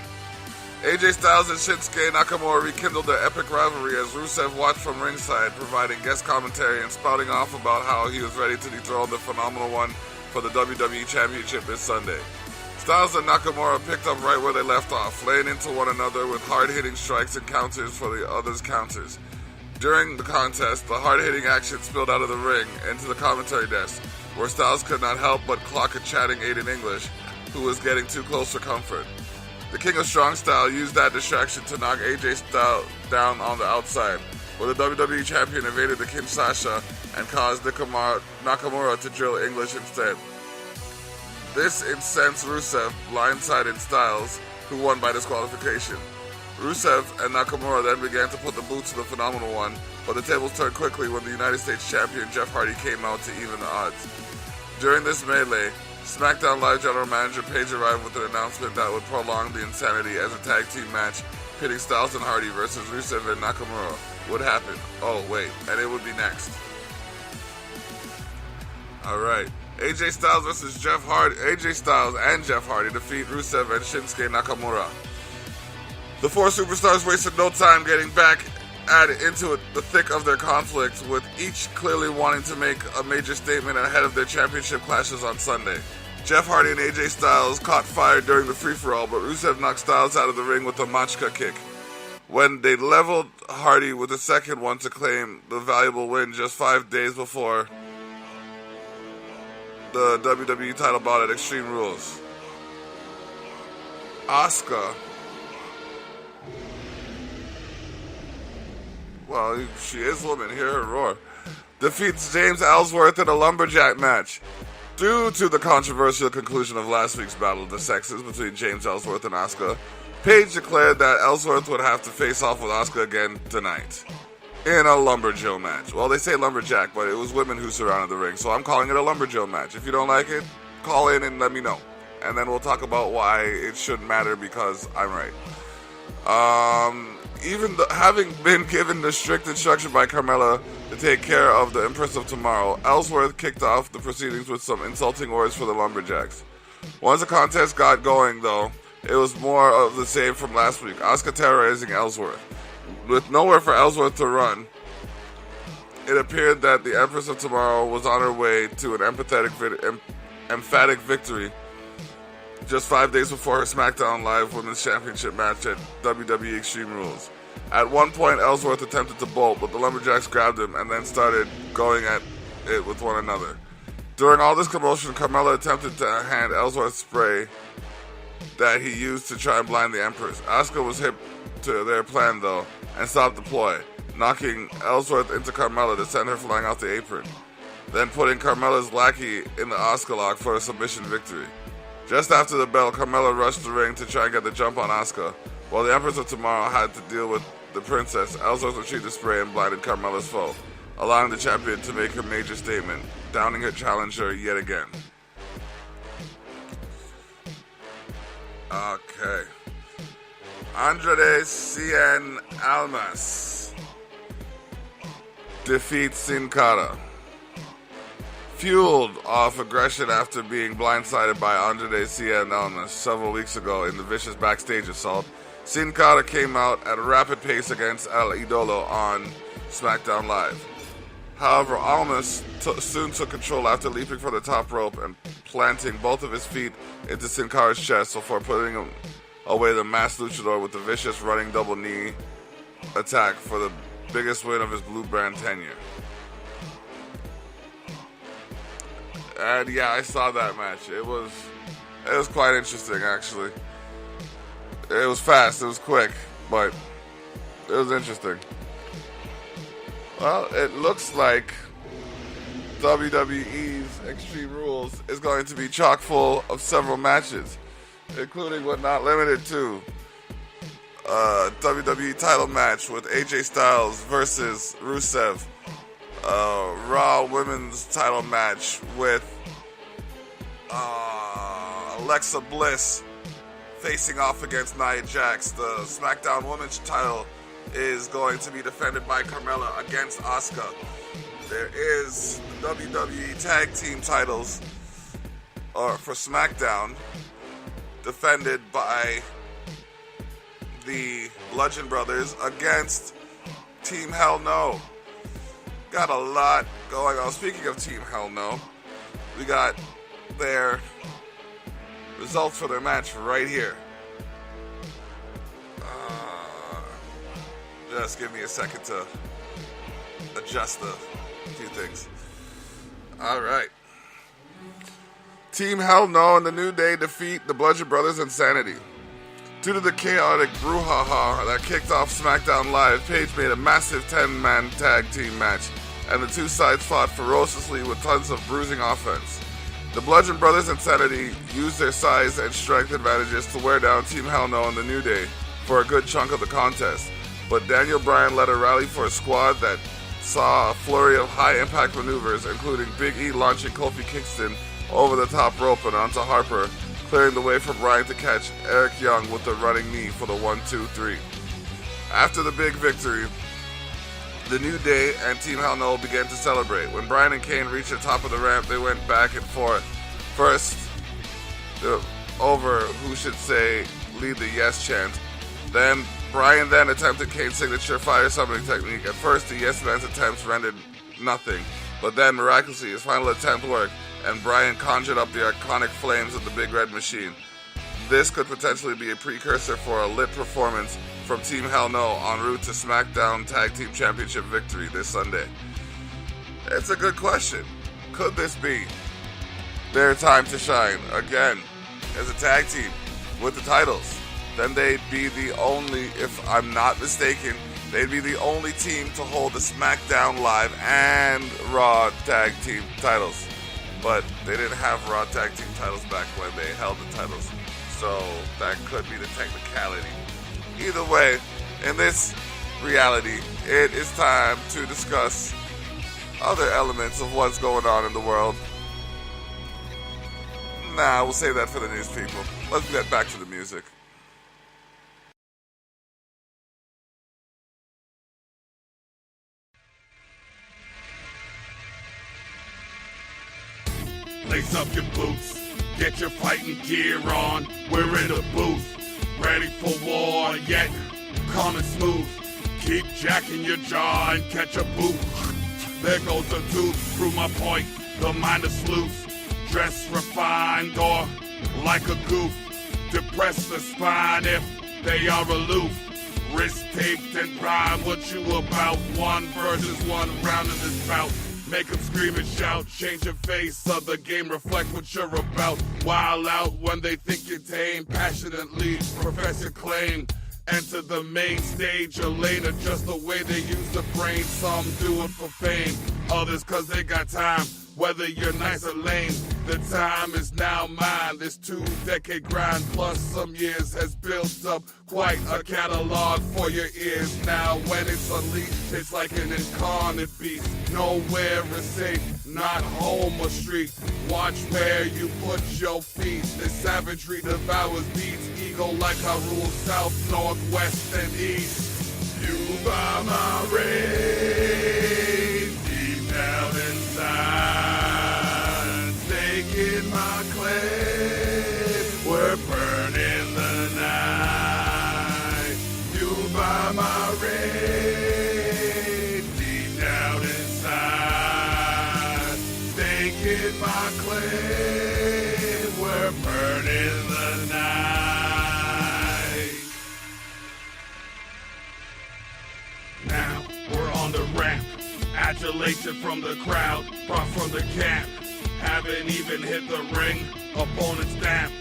S1: AJ Styles and Shinsuke Nakamura rekindled their epic rivalry as Rusev watched from ringside, providing guest commentary and spouting off about how he was ready to dethrone the Phenomenal One for the WWE Championship this Sunday. Styles and Nakamura picked up right where they left off, laying into one another with hard-hitting strikes and counters for the other's counters. During the contest, the hard-hitting action spilled out of the ring into the commentary desk, where Styles could not help but clock a chatting Aiden English, who was getting too close for comfort. The King of Strong Style used that distraction to knock AJ Styles down on the outside, where the WWE Champion evaded the Kinshasa and caused Nakamura to drill English instead. This incensed Rusev, blindsided Styles, who won by disqualification. Rusev and Nakamura then began to put the boot to the Phenomenal One, but the tables turned quickly when the United States Champion Jeff Hardy came out to even the odds. During this melee, SmackDown Live General Manager Paige arrived with an announcement that would prolong the insanity as a tag team match pitting Styles and Hardy versus Rusev and Nakamura would happen. Oh, wait, and it would be next. Alright. AJ Styles versus Jeff Hardy. AJ Styles and Jeff Hardy defeat Rusev and Shinsuke Nakamura. The four superstars wasted no time getting back into the thick of their conflict, with each clearly wanting to make a major statement ahead of their championship clashes on Sunday. Jeff Hardy and AJ Styles caught fire during the free-for-all, but Rusev knocked Styles out of the ring with a Machka kick. When they leveled Hardy with a second one to claim the valuable win just 5 days before the WWE title bout at Extreme Rules. Asuka, well, she is woman, hear her roar, defeats James Ellsworth in a lumberjack match. Due to the controversial conclusion of last week's Battle of the Sexes between James Ellsworth and Asuka, Paige declared that Ellsworth would have to face off with Asuka again tonight in a lumberjill match. Well, they say lumberjack, but it was women who surrounded the ring, so I'm calling it a lumberjill match. If you don't like it, call in and let me know, and then we'll talk about why it shouldn't matter because I'm right. Having been given the strict instruction by Carmella to take care of the Empress of Tomorrow, Ellsworth kicked off the proceedings with some insulting words for the Lumberjacks. Once the contest got going, though, it was more of the same from last week, Asuka terrorizing Ellsworth. With nowhere for Ellsworth to run, it appeared that the Empress of Tomorrow was on her way to an emphatic victory just 5 days before her SmackDown Live Women's Championship match at WWE Extreme Rules. At one point, Ellsworth attempted to bolt, but the Lumberjacks grabbed him and then started going at it with one another. During all this commotion, Carmella attempted to hand Ellsworth spray that he used to try and blind the Empress. Asuka was hip to their plan, though, and stopped the ploy, knocking Ellsworth into Carmella to send her flying off the apron. then putting Carmella's lackey in the Asuka lock for a submission victory. Just after the bell, Carmella rushed the ring to try and get the jump on Asuka, while the Empress of Tomorrow had to deal with the Princess. Ellsworth retrieved the spray and blinded Carmella's foe, allowing the champion to make her major statement, downing her challenger yet again. Okay. Andrade Cien Almas defeats Sin Cara. Fueled off aggression after being blindsided by Andrade Cien Almas several weeks ago in the vicious backstage assault, Sin Cara came out at a rapid pace against El Idolo on SmackDown Live. However, Almas soon took control after leaping from the top rope and planting both of his feet into Sin Cara's chest before putting him away the masked luchador with the vicious running double knee attack for the biggest win of his blue brand tenure. And yeah, I saw that match. It was quite interesting, actually. It was fast, it was quick, but it was interesting. Well, it looks like WWE's Extreme Rules is going to be chock full of several matches, including but not limited to a WWE title match with AJ Styles versus Rusev, Raw Women's title match with Alexa Bliss facing off against Nia Jax. The SmackDown Women's title is going to be defended by Carmella against Asuka. There is the WWE Tag Team titles for SmackDown defended by the Bludgeon Brothers against Team Hell No. Got a lot going on. Speaking of Team Hell No, we got their results for their match right here. Just give me a second to adjust a few things. Alright. Team Hell No and the New Day defeat the Bludgeon Brothers Insanity. Due to the chaotic brouhaha that kicked off SmackDown Live, Paige made a massive 10-man tag team match, and the two sides fought ferociously with tons of bruising offense. The Bludgeon Brothers Insanity used their size and strength advantages to wear down Team Hell No and the New Day for a good chunk of the contest, but Daniel Bryan led a rally for a squad that saw a flurry of high-impact maneuvers, including Big E launching Kofi Kingston over the top rope and onto Harper, clearing the way for Bryan to catch Eric Young with the running knee for the 1-2-3. After the big victory, the New Day and Team Hell No began to celebrate. When Bryan and Kane reached the top of the ramp, they went back and forth. First, over who should say lead the yes chant. Then Bryan attempted Kane's signature fire summoning technique. At first, the yes man's attempts rendered nothing, but then miraculously his final attempt worked, and Bryan conjured up the iconic flames of the Big Red Machine. This could potentially be a precursor for a lit performance from Team Hell No en route to SmackDown Tag Team Championship victory this Sunday. It's a good question. Could this be their time to shine again as a tag team with the titles? Then they'd be the only, if I'm not mistaken, they'd be the only team to hold the SmackDown Live and Raw Tag Team titles. But they didn't have Raw Tag Team titles back when they held the titles, so that could be the technicality. Either way, in this reality, it is time to discuss other elements of what's going on in the world. Nah, we'll save that for the news people. Let's get back to the music.
S2: Lace up your boots, get your fighting gear on. We're in the booth, ready for war, yet calm and smooth. Keep jacking your jaw and catch a boot. There goes a tooth, prove my point, the mind is loose. Dress refined or like a goof. Depress the spine if they are aloof. Wrist taped and prime, what you about? 1 versus 1 round in this bout. Make them scream and shout, change your face of the game, reflect what you're about. Wild out when they think you're tame, passionately profess your claim. Enter the main stage, Elena, just the way they use the brain. Some do it for fame, others cause they got time. Whether you're nice or lame, the time is now mine. This 2-decade grind plus some years has built up quite a catalog for your ears. Now when it's unleashed, it's like an incarnate beast. Nowhere is safe, not home or street. Watch where you put your feet. This savagery devours beats. Ego like I rule south, north, west, and east. You by my rain, deep down inside, taking my claim, we're burning the night. You by my rain, deep down inside, taking my claim, we're burning the night. Now we're on the ramp, adulation from the crowd, brought from the camp. Haven't even hit the ring, opponent's damp.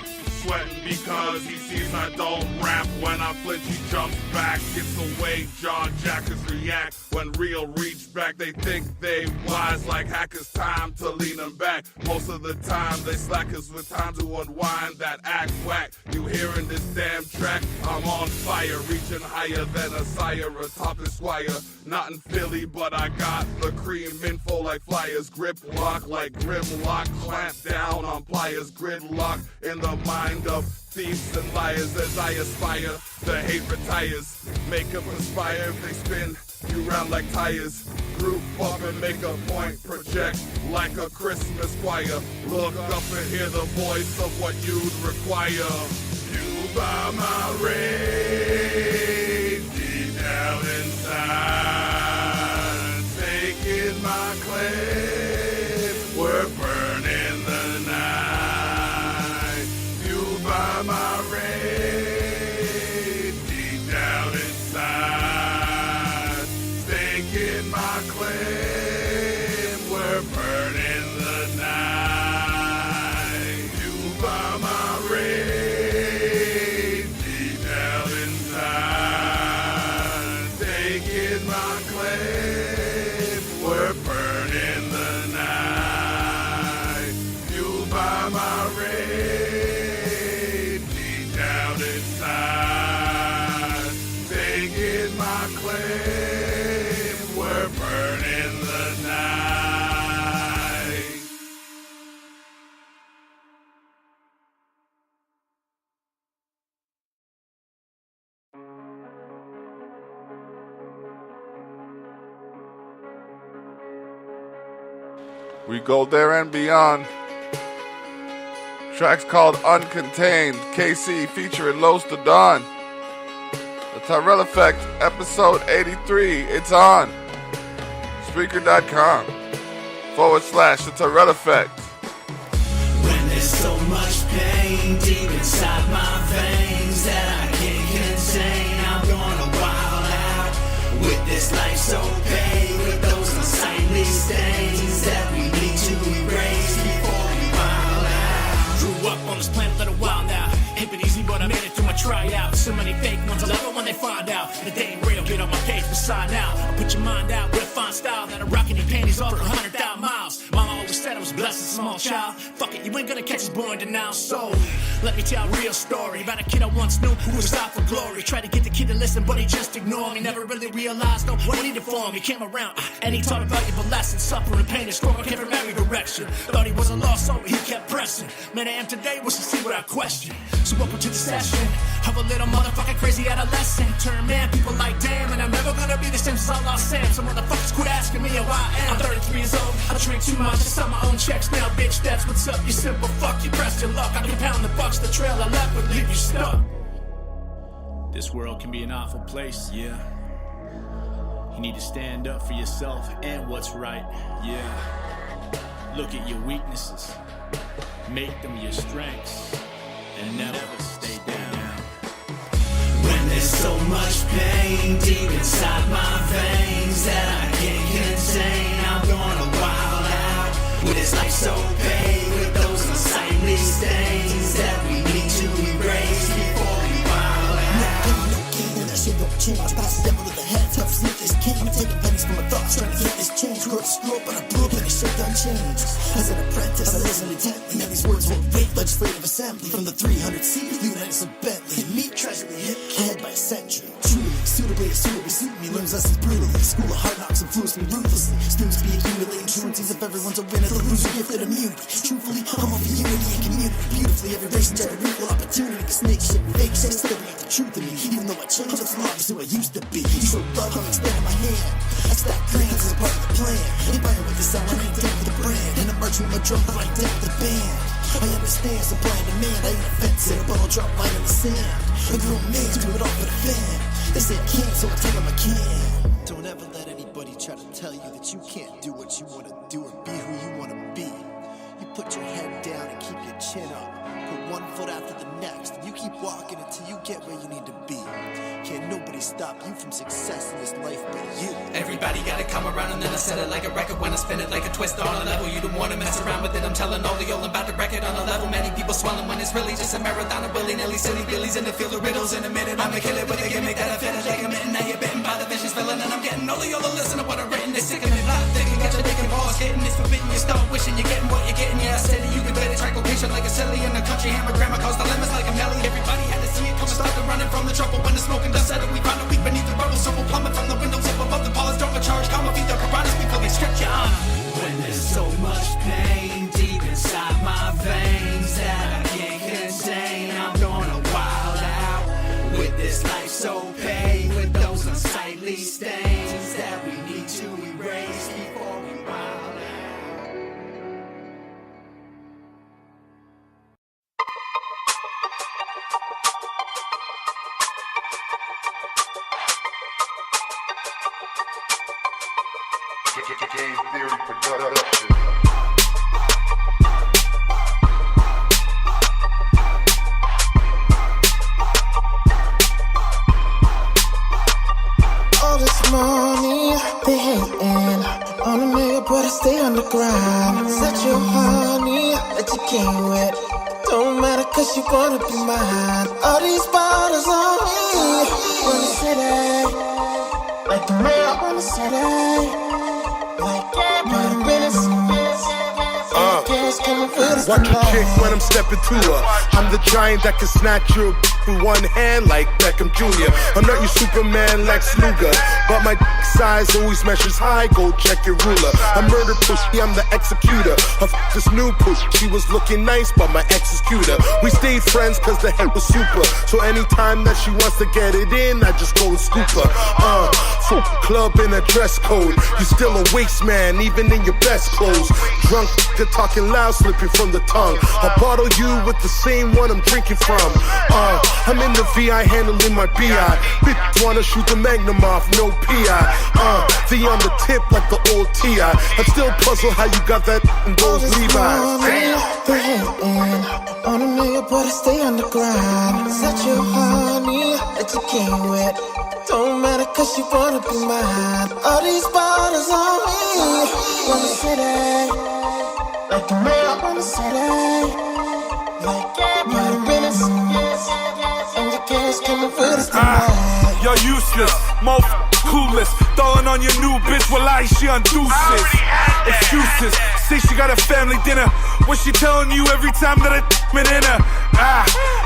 S2: Sweating because he sees I don't rap. When I flinch, he jumps back, gets away. Jaw jackers react when real reach back. They think they wise like hackers. Time to lean them back. Most of the time they slackers with time to unwind that act whack. You hearing this damn track? I'm on fire, reaching higher than a sire, a topless squire. Not in Philly, but I got the cream info like flyers. Grip lock like grimlock, clamp down on pliers. Gridlock in the mind of thieves and liars as I aspire. The hate retires, make them conspire if they spin you round like tires. Group up and make a point, project like a Christmas choir. Look up and hear the voice of what you'd require. You by my rain, deep down inside, taking my claim, we're burning the night. You by my rain, deep down inside, taking my claim, we're burning the night. You by my rain, deep down inside, taking my claim, we're burning the night. You by my rain, deep down inside, taking my claim, we're burning the night.
S1: We go there and beyond. Track's called Uncontained. KC featuring Los to Dawn. The Tyrell Effect, episode 83. It's on. Spreaker.com/The Tyrell Effect.
S5: When there's so much pain deep inside my veins that I can't contain, I'm gonna wild out with this life so pain, with those unsightly stains that we need to erase before we wild out. Grew up on this planet, let it wild out. Ain't been easy, but I made it through my tryout. So many fake ones, I love it when they find out that they ain't real. Get on my page beside now. I'll put your mind out with a fine style that I rock any panties off for 100,000 miles. Mama always said I was blessed as a small child. Fuck it, you ain't gonna catch us born to now. So let me tell a real story about a kid I once knew who was out for glory. Tried to get the kid to listen, but he just ignored me. Never really realized what he needed for him. He came around and he taught a valuable lesson. Suffering, pain, and struggle came from every direction. Thought he was a lost soul, he kept pressing. Man, I am today was to see without question. So welcome to the session of a little motherfucking crazy adolescent. Turn man, people like damn, and I'm never gonna be the same since I lost Sam. So motherfuckers quit asking me how I am. I'm 33 years old, I drink too much, I sell my own checks now, bitch. That's what's up, you simple fuck, you pressed your luck. I compound the bucks, the trail I left would leave you stuck. This world can be an awful place, yeah. You need to stand up for yourself and what's right, yeah. Look at your weaknesses, make them your strengths, and never stay down. When there's so much pain deep inside my veins that I can't contain, I'm gonna wild out with this life so pain, with those unsightly stains that we need to erase before we wild out. No game, that shit don't change. Pass the devil to the head, tough as this king. I'm taking pennies from my thoughts, trying to get this change. Screw up, but I blew up and this shit done changed.
S20: assembly. From the 300-seat United of Bentley. Meet treasury hip head by a century. Truly, suitably suit me. Learns lessons brutally. School of hard knocks influence me ruthlessly. Students be accumulating truancies if everyone's a winner. The loser gifted immunity. Truthfully, I'm all for unity and community. Beautifully, every race and gender equal opportunity. The snake shit, fake shit, still ain't the truth in me. Even though I changed, I'm still obvious who I used to be. You show love, I'm extending my hand. I stack plans as a part of the plan. Ain't buying with the sound, I ain't down for the brand. And I'm marching with my drum right down for the band. I understand supply and demand. I ain't offensive, but I'll drop line in the sand. A grown man do it all for the fan. They say I can't, so I tell them I can. Don't ever let anybody try to tell you that you can't do what you want to do or be who you want to be. You put your head down and keep your chin up. Put one foot after the next, and you keep walking until you get where you need to be. Can't nobody stop you from success in this life but you.
S21: Everybody gotta come around, and then I set it like a record when I spin it like a twist on a level. You don't wanna mess around with it, I'm telling all the old about the record on a level. Many people swelling when it's really just a marathon of willy-nilly silly billies in the field of riddles. In a minute I'ma kill it with a gimmick that I fit it like a mitten. Now you're bitten by the vicious feeling, and I'm getting all of y'all to listen to what I've written. They sick of it, lot thinking, got your dick and balls hitting. It's forbidden, you start wishing you're getting what you're getting. Yeah, I said it, you can bet it, track location like a silly in the country. Hammer grammar caused dilemmas like a Nelly. Everybody had to see it coming, started running from the trouble. When the smoke and dust settled, we found a week beneath the rubble. So we'll plummet from the windows up above the ballers. Don't charge, comma, feed the piranhas, we feel they stretch your honor.
S22: When there's so much pain deep inside my veins that I can't contain, I'm gonna wild out with this life so pain, with those unsightly stains that we need to erase before we wild out.
S23: Game Theory Production.
S13: All this money, they hating on a nigga, but I stay on the grind. Such your honey that you came with, don't matter cause you wanna be mine. All these bottles on me, wanna say that, like the mail, wanna say that.
S18: Watch your chick when I'm stepping to her. I'm the giant that can snatch you with one hand like Beckham Jr. I'm not your Superman Lex Luger, but my size always measures high. Go check your ruler. I murder pussy, I'm the executor. Of this new push, she was looking nice, but my ex is cuter. We stayed friends cause the head was super. So anytime that she wants to get it in, I just go and scoop her. Full club in a dress code. You still a waste man, even in your best clothes. Drunk, you're talking loud, slipping from the tongue. I'll bottle you with the same one I'm drinking from. I'm in the VI handling my BI. Bitch wanna shoot the Magnum off, no PI. V on the tip like the old TI. I'm still puzzled how you got that in those Levi's.
S13: They hating on a nigga, but I stay on the grind. Such your honey that you came with, don't matter cause you wanna be mine. All these bottles on me, wanna say that, like the mail, wanna say that, like my business, and your cash coming with us tonight.
S24: You're useless, clueless, throwing on your new bitch while she on deuces. Excuses, say she got a family dinner. What she telling you every time that I been in her?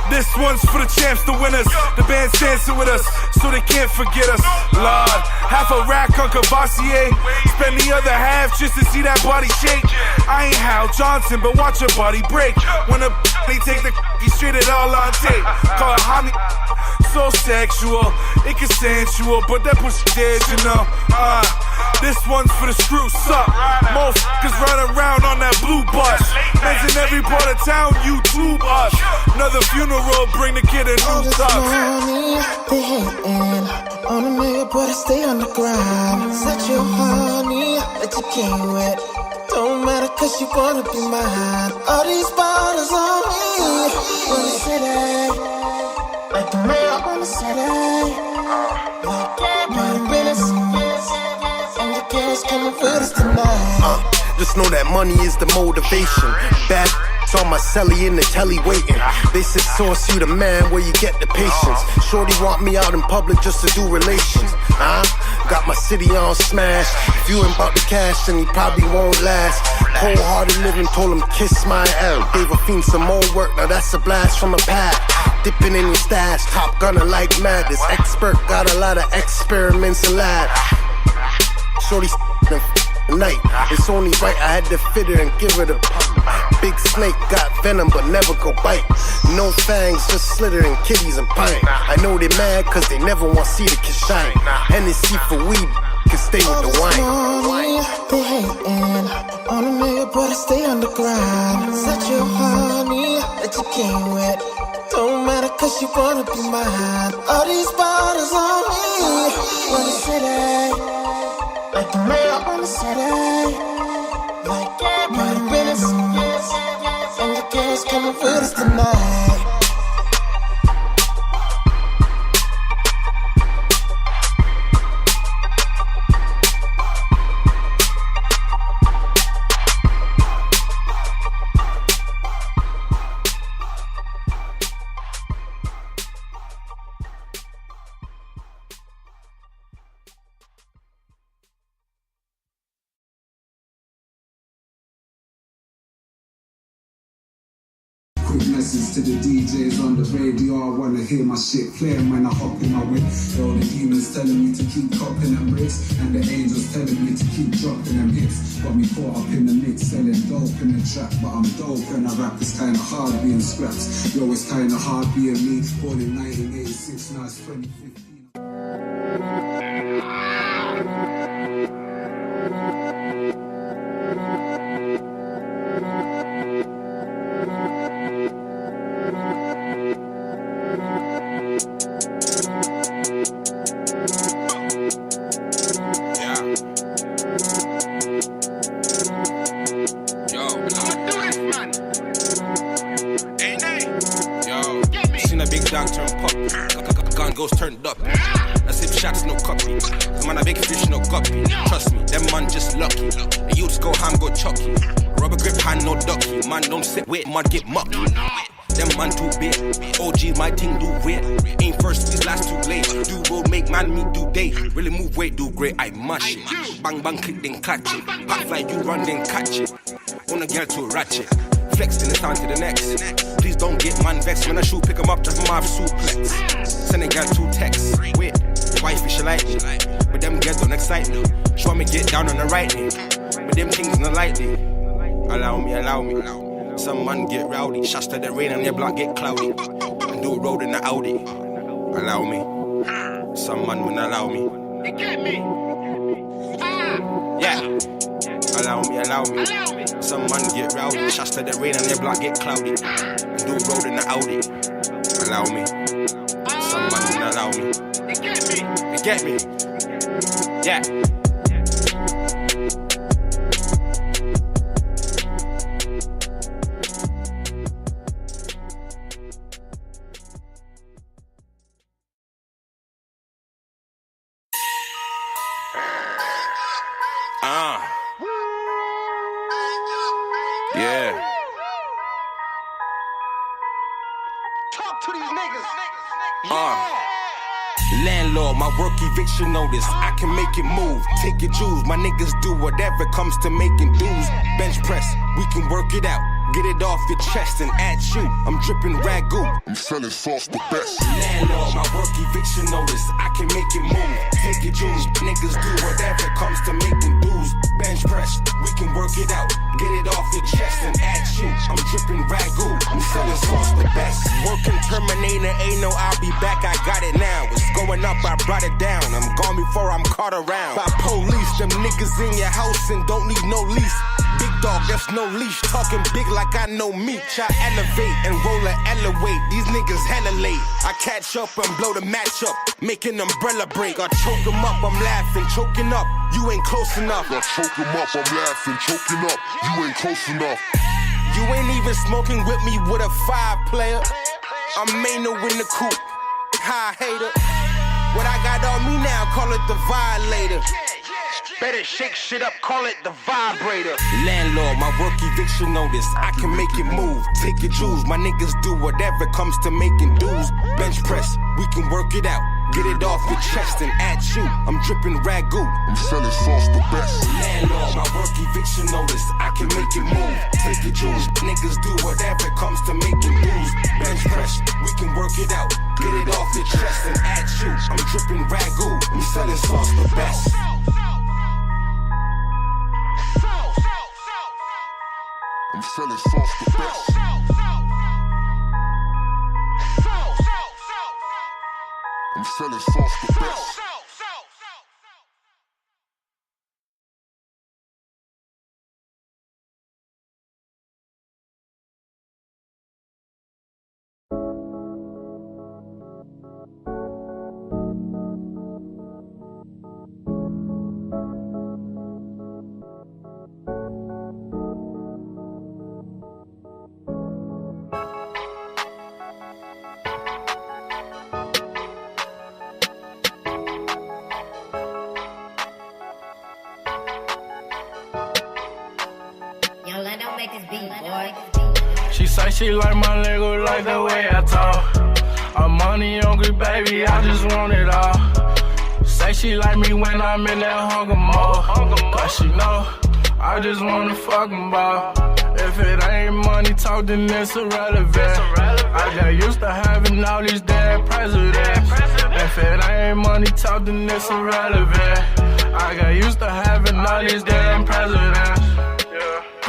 S24: This one's for the champs, the winners. The band's dancing with us, so they can't forget us. Lord, half a rack on Cavassier. Spend the other half just to see that body shake. I ain't Hal Johnson, but watch her body break. When they take the straight it all on tape. Call it homie. So sexual, it consensual, but that pussy dead, you know. This one's for the screw suck. Motherfuckers run around on that blue bus. Men's in every part of town, YouTube us. Another funeral, bring the kid in new tux.
S13: Money, they hating on a nigga, but I stay on the grind. Such your honey that you came with, don't matter cause you wanna be mine. All these bottles on me, wanna say that, like the mail, wanna say that, like my business, and your cash coming with us tonight.
S18: Just know that money is the motivation. Bad
S4: on my celly in the telly waiting. They said source you the man where you get the patience. Shorty want me out in public just to do relations. Got my city on smash. If you ain't about the cash, then he probably won't last. Cold-hearted living, told him kiss my L. Gave a fiend some more work, now that's a blast from a pad. Dipping in your stash, top gunner like mad. This expert got a lot of experiments in lab. Shorty the night, it's only right I had to fit her and give her the big snake got venom but never go bite. No fangs, just slither and kitties and pint. I know they mad cause they never want to see the kid shine. Hennessy for weed, can stay with the wine.
S13: They hating on a nigga, but I stay on the grind. Such a honey that you came with. Don't matter cause you wanna be mine. All these bottles on me. Wanna city, like the mayor on the city. Like party business, and the girls coming with us tonight.
S6: Quick message to the DJs on the radio. I wanna hear my shit playing when I hop in my whip. Yo, the demons telling me to keep copping them bricks, and the angels telling me to keep dropping them hits. Got me caught up in the mix, selling dope in the trap, but I'm dope when I rap. It's kinda hard being scrapped. Yo, it's kinda hard being me. Born in 1986, now it's 2015.
S18: Turned up. That's if shots no copy. Man, a big fish no copy. Trust me, them man just lucky. And you just go ham, go chucky. Rubber grip hand, no ducky. Man don't sit wet, mud get mucky. Them man too big. OG, my thing do weird. Ain't first, these last too late. Do road, make man me do day. Really move weight, do great, I mash it. Bang bang, click, then catch it. Pack fly, you run, then catch it. Wanna get to a ratchet. Flex, then it's on to the next. Please don't get man vexed. When I shoot, pick 'em up, just my suplex. Send a girl 2 texts. Wait, wifey she like me, but them girls don't excite me. She want me get down on the right knee, but them things not lightly. Allow me, allow me. Some man get rowdy, shots to the rain and their block get cloudy. And do a road in the Audi. Allow me. Some man won't allow me. You get me? Yeah. Allow me, allow me. Some man get rowdy, shots to the rain and their block get cloudy. And do a road in the Audi. Allow me. Some man won't allow me. You get me? You get me? Yeah. Yeah.
S7: Talk to these niggas.
S18: Landlord, my work eviction notice. I can make it move. Take your jewels. My niggas do whatever comes to making dues. Bench press, we can work it out. Get it off your chest and at you. I'm dripping ragu.
S23: I'm selling sauce the best.
S18: Landlord, my work eviction notice. I can make it move. Take your jewels. Niggas do whatever comes to making dues. Bench press, we can work it out. Get it off your chest and at you. I'm dripping ragu. I'm selling sauce the best. Working Terminator, ain't no I'll be back. I got it now. It's going up, I brought it down. I'm gone before I'm caught around. By police, them niggas in your house and don't need no lease. Big dog, there's no leash. Talking big like I know me. Try elevate and roll a elevate. These niggas hella late. I catch up and blow the match up. Make an umbrella break. I choke them up, I'm laughing. Choking up, you ain't close enough.
S23: I choke them up, I'm laughing. Choking up, you ain't close enough.
S18: You ain't even smoking with me with a 5-player. I'm Mano in the coupe. High hater. What I got on me now, call it the violator.
S7: Better shake shit up, call it the vibrator.
S8: Landlord, my work eviction notice, I can make it move. Take your jewels, my niggas do whatever comes to making dues. Bench press, we can work it out. Get it off your chest and at you. I'm dripping ragu. I'm selling sauce the best. Landlord, my work eviction notice, I can make it move. Take your jewels, niggas do whatever comes to making dues. Bench press, we can work it out. Get it off your chest and at you. I'm dripping ragu. I'm selling sauce the best. I'm selling sauce the best. I'm selling sauce the best.
S11: She say she like my Lego, like the way I talk. I'm money hungry, baby, I just want it all. Say she like me when I'm in that hunger mode. Cause she know I just wanna fucking ball. If it ain't money talk, then it's irrelevant. I got used to having all these dead presidents. If it ain't money talk, then it's irrelevant. I got used to having all these damn presidents.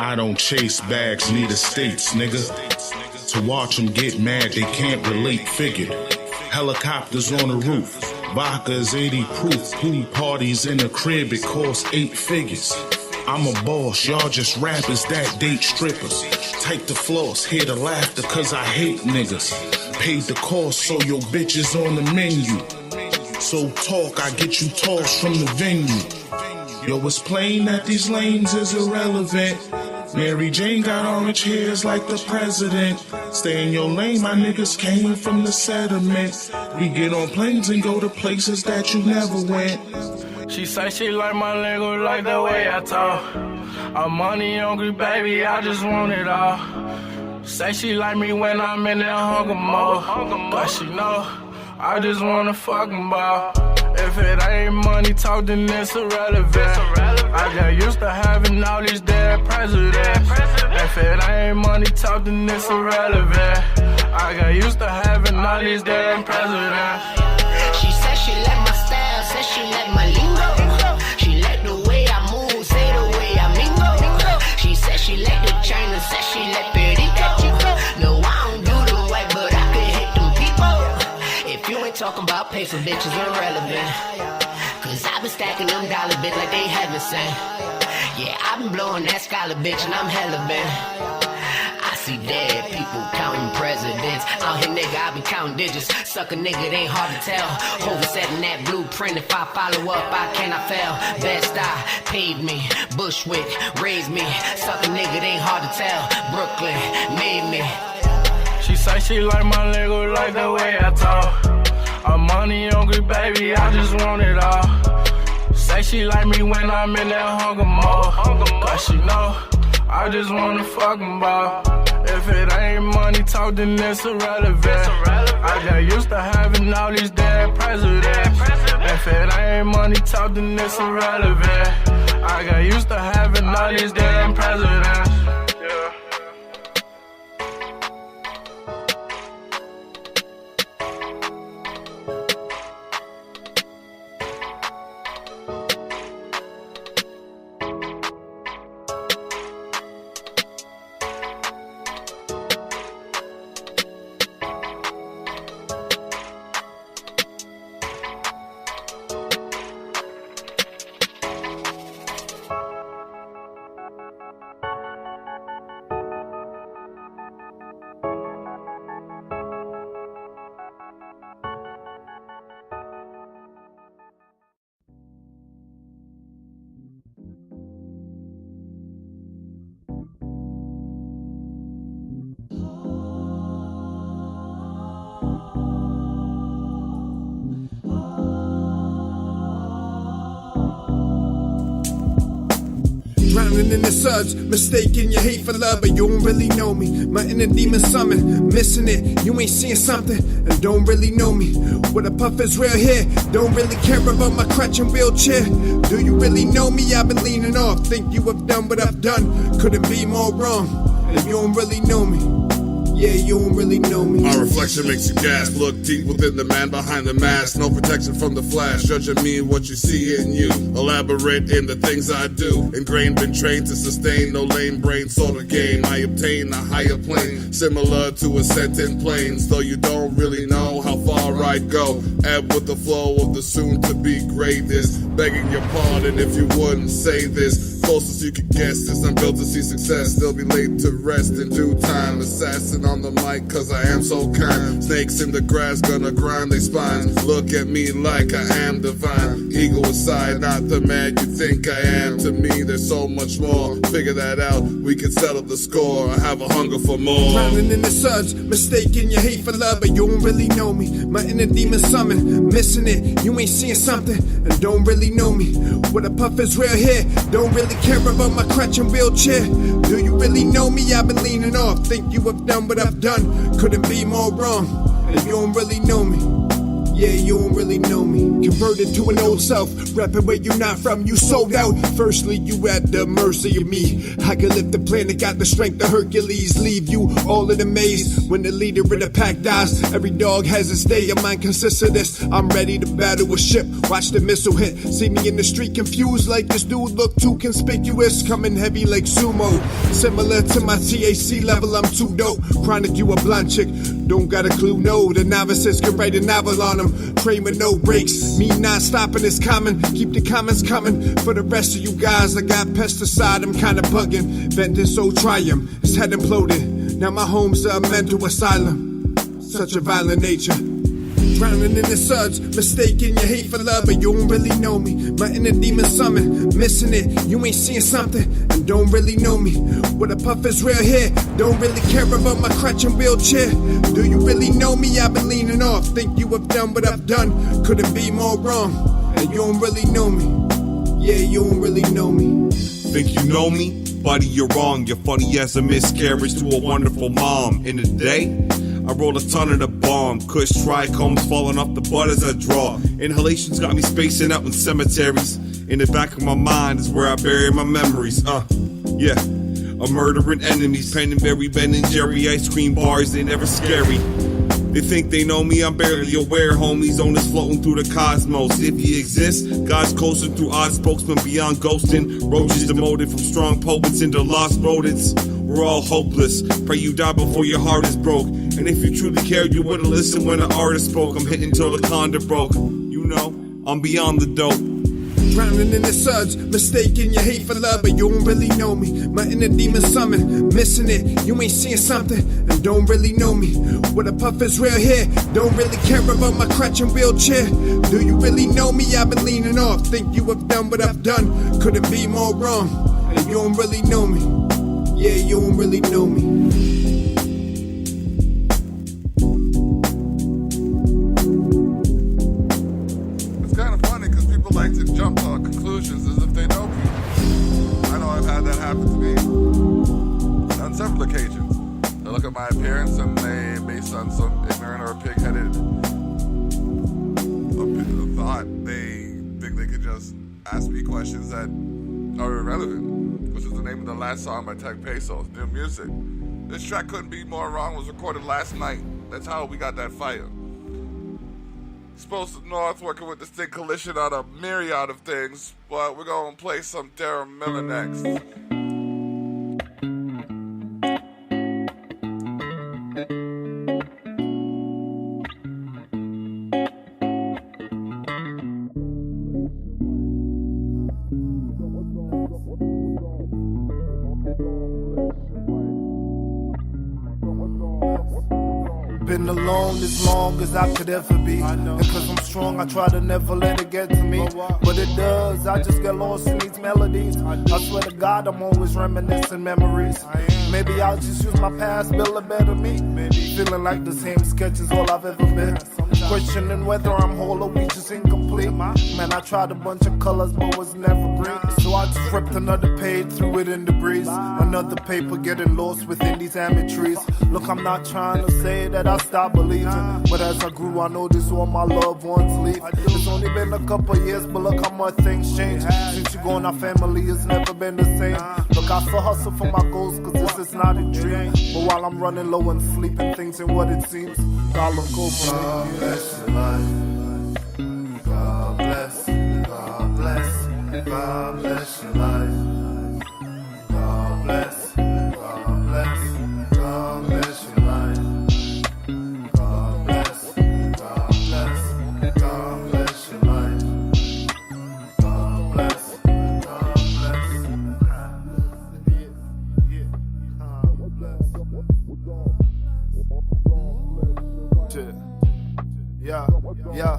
S12: I don't chase bags, need estates, nigga. To watch them get mad, they can't relate, figured. Helicopters on the roof, vodka is 80 proof. Pool parties in the crib, it costs 8 figures. I'm a boss, y'all just rappers that date strippers. Take the floss, hear the laughter, cause I hate niggas. Paid the cost, so your bitch is on the menu. So talk, I get you tossed from the venue. Yo, it's plain that these lanes is irrelevant. Mary Jane got orange hairs like the president. Stay in your lane, my niggas came from the sediment. We get on planes and go to places that you never went.
S11: She say she like my Lego, like the way I talk. I'm money hungry, baby, I just want it all. Say she like me when I'm in that hunger mode. But she know I just wanna fucking ball. If it ain't money talk, then it's irrelevant. I got used to having all these dead presidents. If it ain't money talk, then it's irrelevant. I got used to having all these damn presidents.
S3: She said she like my style, said she like my lingo. She like the way I move, say the way I mingle. She said she like the China, said she like Perico. No, I don't do the white, but I could hit them people. If you ain't talking about peso, bitches irrelevant. Cause I been stacking them dollar bitch like they haven't seen. Yeah, I been blowing that scholar bitch and I'm hella bent. I see dead people counting presidents. Out here, nigga, I been counting digits. Suck a nigga, it ain't hard to tell. Over setting that blueprint. If I follow up, I cannot fail. Best I paid me. Bushwick raised me. Suck a nigga, it ain't hard to tell. Brooklyn made me.
S11: She say she like my Lego, like the way I talk. I'm money hungry, baby, I just want it all. Say she like me when I'm in that hunger mode. Cause she know I just wanna fucking ball. If it ain't money talk, then it's irrelevant. I got used to having all these dead presidents. If it ain't money talk, then it's irrelevant. I got used to having all these damn presidents.
S9: Drowning in the suds, mistaking your hate for love, but you don't really know me. My inner demon summon, missing it. You ain't seeing something and don't really know me. With a puff is real here, don't really care about my crutch and wheelchair. Do you really know me? I've been leaning off. Think you have done what I've done. Couldn't be more wrong. If you don't really know me. Yeah, you don't really know me.
S1: My reflection makes you gasp. Look deep within the man behind the mask. No protection from the flash. Judging me and what you see in you. Elaborate in the things I do. Ingrained, been trained to sustain. No lame brain sort of game. I obtain a higher plane. Similar to ascending planes. Though you don't really know how far I'd go. Ebb with the flow of the soon-to-be greatness. Begging your pardon if you wouldn't say this. Closest you could guess this. I'm built to see success. Still be laid to rest in due time. Assassin on the mic, cause I am so kind. Snakes in the grass gonna grind their spines. Look at me like I am divine. Ego aside, not the man you think I am. To me, there's so much more. Figure that out, we can settle the score. I have a hunger for more.
S9: Drowning in the suds, mistaking your hate for love, but you don't really know me. My inner demon summon, missing it. You ain't seeing something and don't really know me. With a puff is real here, don't really care about my crutch and wheelchair. Do you really know me? I've been leaning off. Think you have done what I've done. Couldn't be more wrong. If you don't really know me. Yeah, you don't really know me. Converted to an old self, rapping where you not from, you sold out. Firstly, you at the mercy of me. I could lift the planet, got the strength of Hercules. Leave you all in a maze. When the leader of the pack dies, every dog has its day. Your mind consists of this. I'm ready to battle a ship. Watch the missile hit. See me in the street confused like this dude look too conspicuous. Coming heavy like sumo. Similar to my THC level, I'm too dope. Chronic, you a blind chick. Don't got a clue, no. The novices can write a novel on them. Train with no breaks. Me not stopping is common. Keep the comments coming. For the rest of you guys, I got pesticide. I'm kinda bugging. Venting so triumph. His head imploded. Now my home's a mental asylum. Such a violent nature. Drowning in the suds, mistaking your hate for love, but you don't really know me. My inner demon summon, missing it. You ain't seeing something and don't really know me. With a puff is real here, don't really care about my crutch and wheelchair. Do you really know me? I've been leaning off. Think you have done what I've done. Couldn't be more wrong. And you don't really know me. Yeah, you don't really know me.
S18: Think you know me? Buddy, you're wrong. You're funny as a miscarriage to a wonderful mom. In the day, I roll a ton of the bomb. Kush trichomes falling off the butt as I draw. Inhalations got me spacing out in cemeteries. In the back of my mind is where I bury my memories. Yeah. I'm murdering enemies. Penn and Berry, Ben and Jerry. Ice cream bars, they never scary. They think they know me, I'm barely aware. Homies on this floating through the cosmos. If he exists, God's coasting through odd spokesmen beyond ghosting. Roaches demoted from strong poets into lost rodents. We're all hopeless. Pray you die before your heart is broke. And if you truly cared, you would've listened when the artist spoke. I'm hitting till the conda broke. You know, I'm beyond the dope.
S9: Drowning in the suds, mistaking your hate for love, but you don't really know me. My inner demon summon, missing it. You ain't seeing something and don't really know me. With a puff is real here, don't really care about my crutch and wheelchair. Do you really know me? I've been leaning off. Think you have done what I've done. Couldn't be more wrong. And you don't really know me. Yeah, you don't really know me.
S1: Like to jump to conclusions as if they know people. I know I've had that happen to me on several occasions. They look at my appearance and they, based on some ignorant or pig-headed thought, they think they could just ask me questions that are irrelevant, which is the name of the last song by TekPesos, New Music. This track couldn't be more wrong. It was recorded last night. That's how we got that fire. Supposed to North working with Distinct Collision on a myriad of things, but we're gonna play some Tyrell next.
S15: Been alone as long as I could ever be. And cause I'm strong, I try to never let it get to me. But it does, I just get lost in these melodies. I swear to God, I'm always reminiscing memories. Maybe I'll just use my past, build a better me. Feeling like the same sketch is all I've ever been. questioning whether I'm whole or we just incomplete. Man, I tried a bunch of colors but was never green. So I just ripped another page, threw it in the breeze. Another paper getting lost within these ametries. Look, I'm not trying to say that I stopped believing, but as I grew, I noticed all my loved ones leave. It's only been a couple years, but look how much things change. Since you gone, our family has never been the same. Look, I still hustle for my goals, cause this is not a dream. But while I'm running low and sleeping, things ain't what it seems. God look over me. God bless your life. God bless, God bless, God bless your life. God bless, God bless, God bless your life. God bless, God bless, God bless your life. God bless, God bless. Yeah, yeah.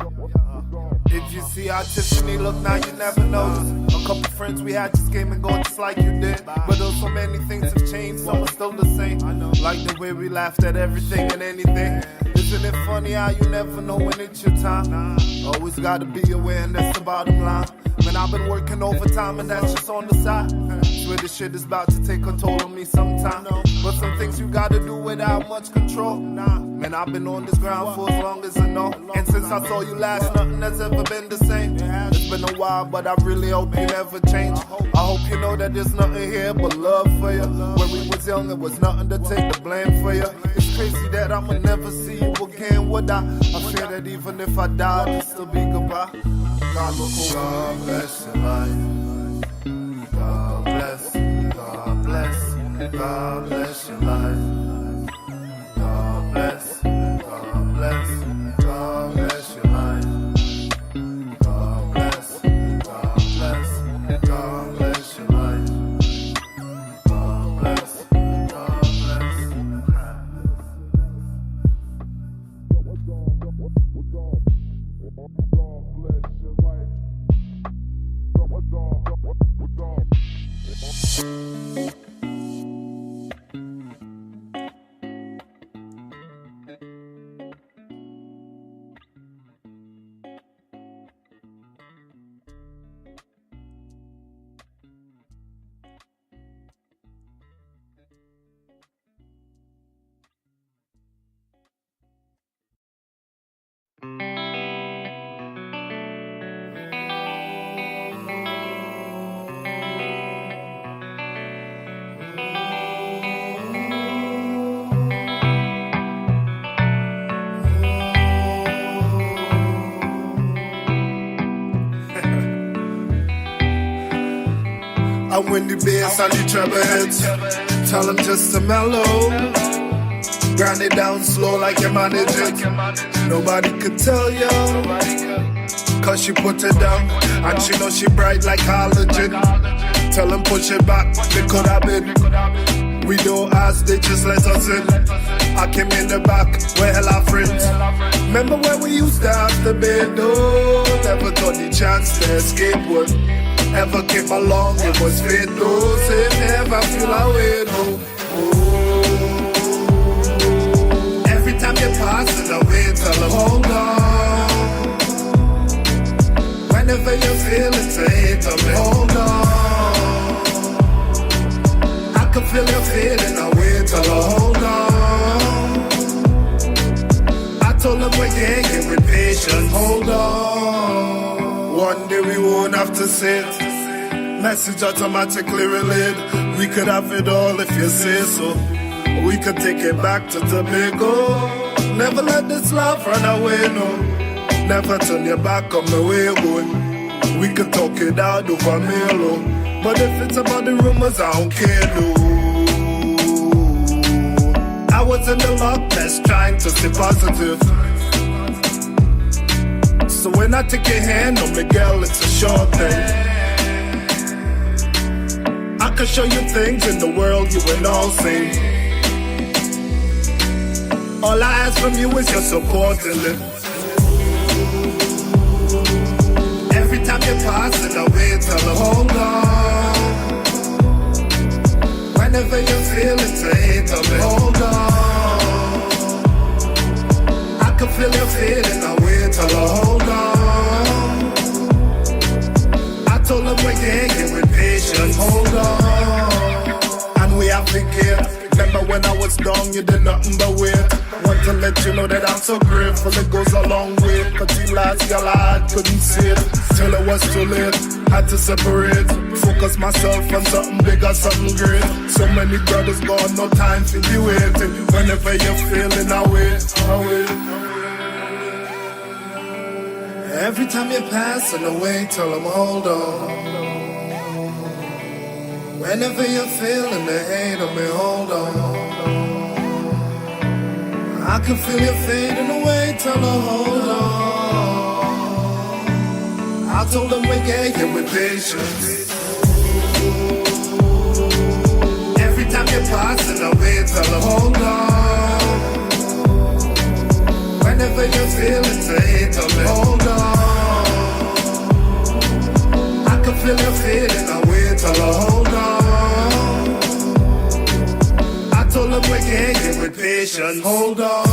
S15: If you see how Tiffany look now, you never notice. A couple friends we had just came and go just like you did. But though so many things have changed, some are still the same. Like the way we laughed at everything and anything. Isn't it funny how you never know when it's your time? Always gotta be aware, and that's the bottom line. Man, I've been working overtime and that's just on the side. Swear this shit is about to take a toll on me sometime. But some things you gotta do without much control. Man, I've been on this ground for as long as I know. And since I saw you last, nothing has ever been the same. It's been a while, but I really hope you never change. I hope you know that there's nothing here but love for you. When we was young, there was nothing to take the blame for you. It's crazy that I'ma never see you again, would I? I fear that even if I died, it'll still be goodbye. God look over. God bless your life. God bless, God bless, God bless your life. God bless, God bless, God bless your life. God bless, God bless, God bless your life. God bless, God bless.
S10: I'm when the bass and the treble hits. Tell them just to mellow. Grind it down slow like you manage it. Nobody could tell you, cause she put it down. And she know she bright like halogen. Tell them push it back, they could have been. We don't ask, they just let us in. I came in the back, where hell our friends. Remember when we used to have the bed, oh, never thought the chance to escape would ever came along, it was fate, oh, say never feel away, no. Oh. Every time you pass it away, tell them hold on. Whenever you feel it, say to me, hold on. I can feel you feeling away, tell them hold on. I told them we're getting with patience, hold on. One day we won't have to sit. Message automatically relayed. We could have it all if you say so. We could take it back to Tobago. Never let this love run away, no. Never turn your back on the way going. We could talk it out over mail, oh. But if it's about the rumors, I don't care, no. I was in the lock test trying to stay positive. So when I take your hand on Miguel, it's a short thing. I can show you things in the world you ain't all seen. All I ask from you is your support and it. Every time you pass it away, tell them hold on. Whenever you feel it, say tell me hold on. I can feel your feeling, I wait till I hold on. I told them we can't get with patience, hold on. And we have to care. Remember when I was down, you did nothing but wait. Want to let you know that I'm so grateful, it goes a long way. Cause the last girl I had couldn't see it, till it was too late. Had to separate, focus myself on something bigger, something great. So many brothers gone, no time for you waiting. Whenever you're feeling, I wait. Every time you're passing away, tell them hold on. Whenever you're feeling the hate of me, hold on. I can feel you fading away, tell her hold on. I told them we can't get with patience. Every time you're passing away, tell her hold on. Whenever you're feeling the hate of me, hold on. I can feel you fading away, tell her hold on. I told them we can't get with patience, hold on.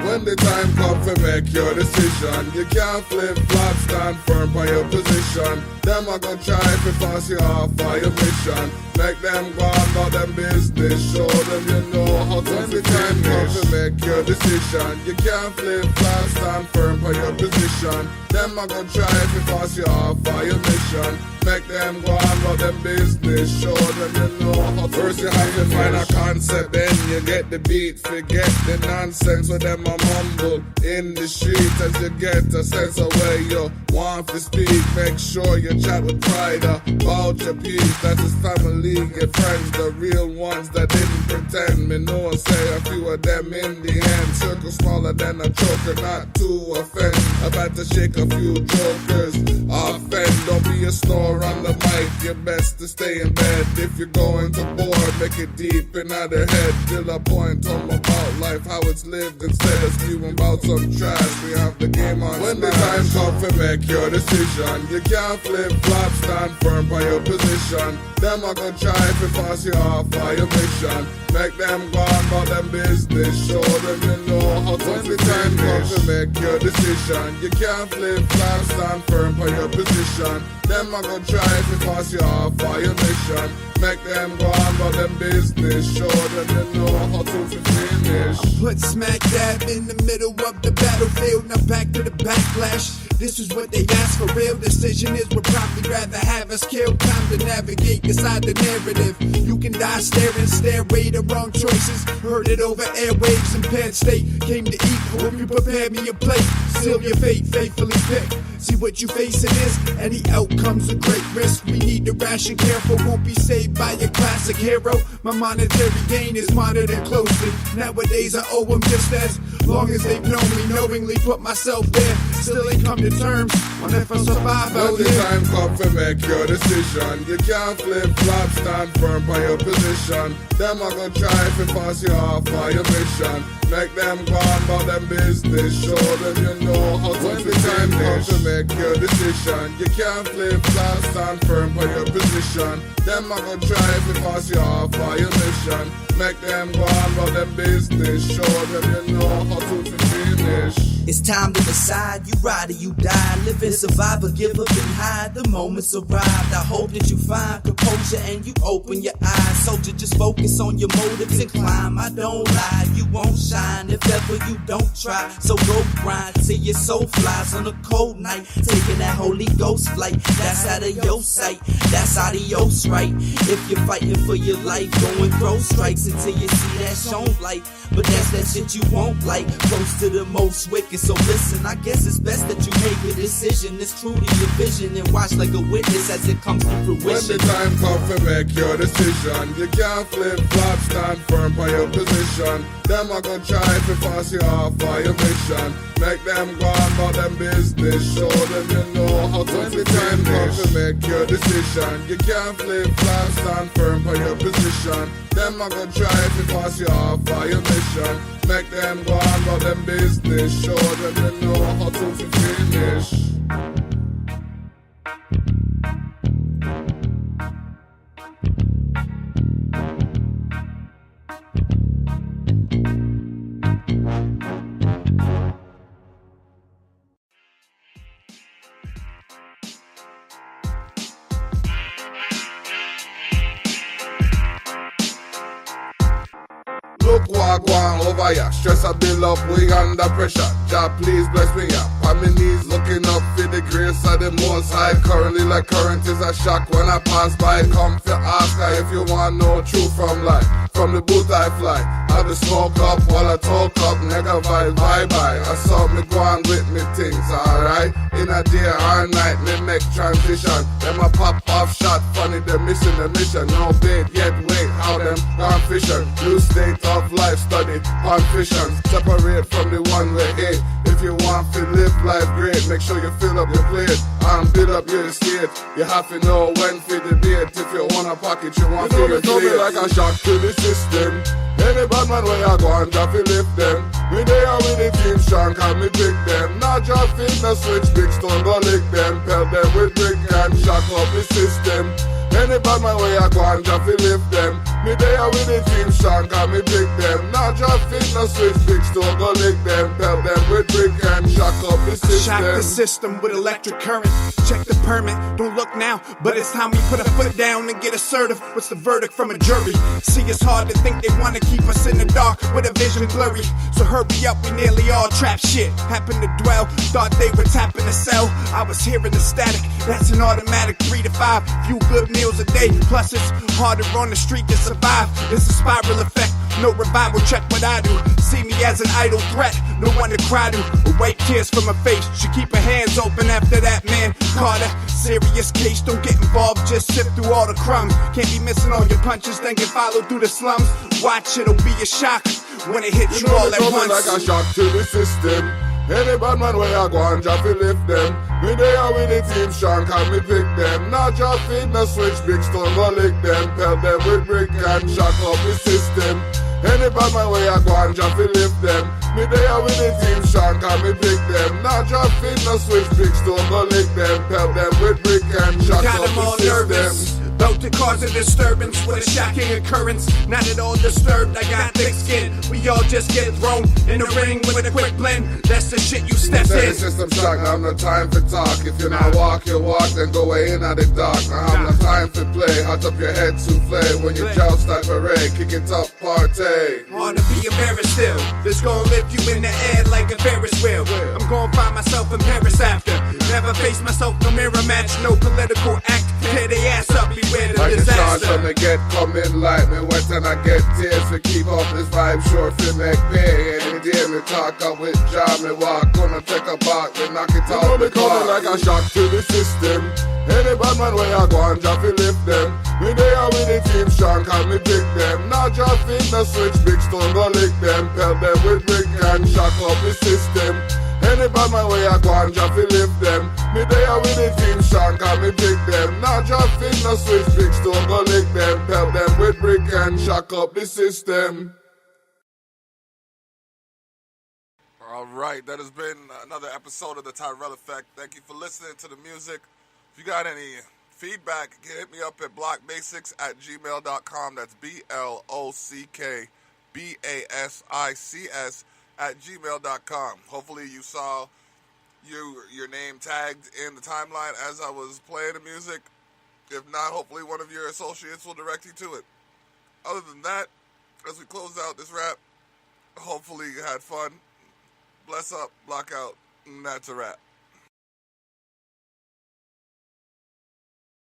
S1: When the time comes to make your decision, you can't flip-flop, stand firm by your position. Them are gonna try to pass you off by your mission. Make them go on about them business, show them you know how to When the time comes to make your decision, you can't flip-flop, stand firm by your position. Them are gonna try to pass you off by your mission. Make them go on about them business, show them you know how to First you have to find a concept, then you get the beat. Forget the nonsense with them a mumble in the streets as you get a sense of where you want to speak. Make sure you chat with pride about your peace. That's his family, your friends, the real ones that didn't pretend. Me know say a few of them in the end. Circle smaller than a choker, not to offend. About to shake a few jokers, offend. Don't be a snore on the mic. You're best to stay in bed. If you're going to bore, make it deep in their head. Till a point on about life, how it's lived instead of spewing about some trash. We have the game on When smash. The time comes to make your decision, you can't flip-flop, stand firm by your position. Them are gonna try to pass you off by your mission. Make them go on about them business, show them you know how to When the time comes to make your decision, you can't flip-flop, stand firm by your position. Them are gonna try to pass you off by your mission. Make them go on about them business, show them you know how to finish.
S9: I put smack dab in the middle of the battlefield, now back to the backlash. This is what they ask for, real decision is would probably rather have us killed. Time to navigate inside the narrative. You can die staring, stairway to wrong choices. Heard it over airwaves, impaired state. Came to eat, hope you prepare me a plate. Seal your fate, faithfully pick. See what you facing is, any outcome's a great risk. We need to ration careful, won't be saved by a classic hero. My monetary gain is monitored closely. Nowadays I owe them just as long as they've known me. Knowingly put myself there, still ain't come to terms on if I survive out
S1: When the time comes to make your decision, you can't flip-flop, stand firm by your position. Them are gonna try to pass you off by your mission. Make them go on about them business, show them you know how to When the time comes to make your decision, you can't flip-flop, stand firm by your position. Them are gonna try to pass you off by your mission. Make them go on about them business, show them you know how to finish.
S14: It's time to decide, you ride or you die. Live and survive or give up and hide. The moment's arrived. I hope that you find composure and you open your eyes. Soldier, just focus on your motives and climb. I don't lie, you won't shine if ever you don't try. So go grind till your soul flies on a cold night. Taking that Holy Ghost flight. That's out of your sight, that's adios, right? If you're fighting for your life, going crow strikes until you see that shown light. But that's that shit you won't like. Close to the most wicked. So listen, I guess it's best that you make a decision. It's true to your vision and watch like a witness as it comes to fruition.
S1: When the time comes to make your decision, you can't flip-flop, stand firm by your position. Them are gonna try to pass you off for your mission. Make them go on about them business, show them you know how to when the time comes to make your decision, you can't flip-flop, stand firm by your position. Them are gonna try to pass you off for your mission. Make them go on about them business, show them you know how to finish. Look what go on over ya. Stress a build up, we under pressure. Jah please bless me ya. On my knees looking up for the grace of the most high. Currently like current is a shock when I pass by. Come for ask her if you want know truth from life. From the boot I fly. Have the smoke up while I talk up. Nigga vibe bye bye. I saw me go on with me things, alright. In a day or night me make transition. Them a pop off shot funny they missing the mission. No bait yet wait how them gone fishing. New state of life study on vision. Separate from the one we hate. If you want to live life great, make sure you fill up your plate and build up your estate. You have to know when to debate. If you want a pocket, you want to your plate. Like a shock to the system. Any bad man where you go and just lift them. We there with the team strong and me pick them. Not just fit no switch, big stone go lick them. Pelt them with brick and shock up the system. Any bad man where you go and just lift them. Me there with the team strong and me pick them. Not just fit no switch, big stone go lick them. Pelt them with brick and shock up the system.
S9: Shock the system with electric current. Check the permit, don't look now, but it's time we put a foot down and get assertive. What's the verdict from a jury? See, it's hard to think they wanna keep us in the dark with a vision blurry. So hurry up, we nearly all trapped. Shit happened to dwell, thought they were tapping the cell. I was hearing the static, that's an automatic 3 to 5. Few good meals a day, plus it's harder on the street to survive. It's a spiral effect, no revival, check what I do. See me as an idle threat, no one to cry to or wipe tears from my face. Should keep her hands open after that, man. Carter, serious case, don't get involved, just sip through all the crumbs. Can't be missing all your punches, then get followed through the slums. Watch, it'll be a shock when it hits you all at once.
S1: Like a shock to the system. Any bad man where you go and just lift them. Me there with the team strong and me pick them. Not just fit no switch, big stone go lick them. Pelt them with brick and shock up the system. Any bad man where you go and just lift them. Me there with the team strong and me pick them. Not just fit no switch, big stone go lick them. Pelt them with brick and shock
S9: Got
S1: up
S9: them all
S1: the system.
S9: nervous. About to cause a disturbance with a shocking occurrence. Not at all disturbed, I got thick skin. We all just get thrown in the ring with a quick blend. That's the shit you step in.
S1: The system shock, now have no time for talk. If you not walk, you walk, then go away in at the dark. Now have no time for play. Hot up your head, souffle. When you joust like parade, kick it up, party.
S9: Hard to be embarrassed still. This gon' lift you in the air like a Ferris wheel. I'm gon' find myself in Paris after. Never face myself, no mirror match, no political act. Tear they ass up, beware the
S1: like
S9: disaster.
S1: Like the get coming like me wet and I get tears. To keep up this vibe, sure fi make pay. Any day me talk up with Jah, me walk. Gonna take a back, me knock it out. Me coming like a shock to the system. Any bad man where you go and just lift them. Me there with the team strong and me pick them. Not just fit no switch, big stone go lick them. Pelt them with brick and shock up the system. Any bad man where you go and just lift them. Me there with the team strong and me pick them. Not just fit no switch, big stone go lick them. Pelt them with brick and shock up the system. Alright, that has been another episode of the Tyrell Effect. Thank you for listening to the music. If you got any feedback, hit me up at blockbasics@gmail.com. That's BLOCKBASICS@gmail.com. Hopefully you saw your name tagged in the timeline as I was playing the music. If not, hopefully one of your associates will direct you to it. Other than that, as we close out this rap, hopefully you had fun. Bless up, block out, and that's a wrap.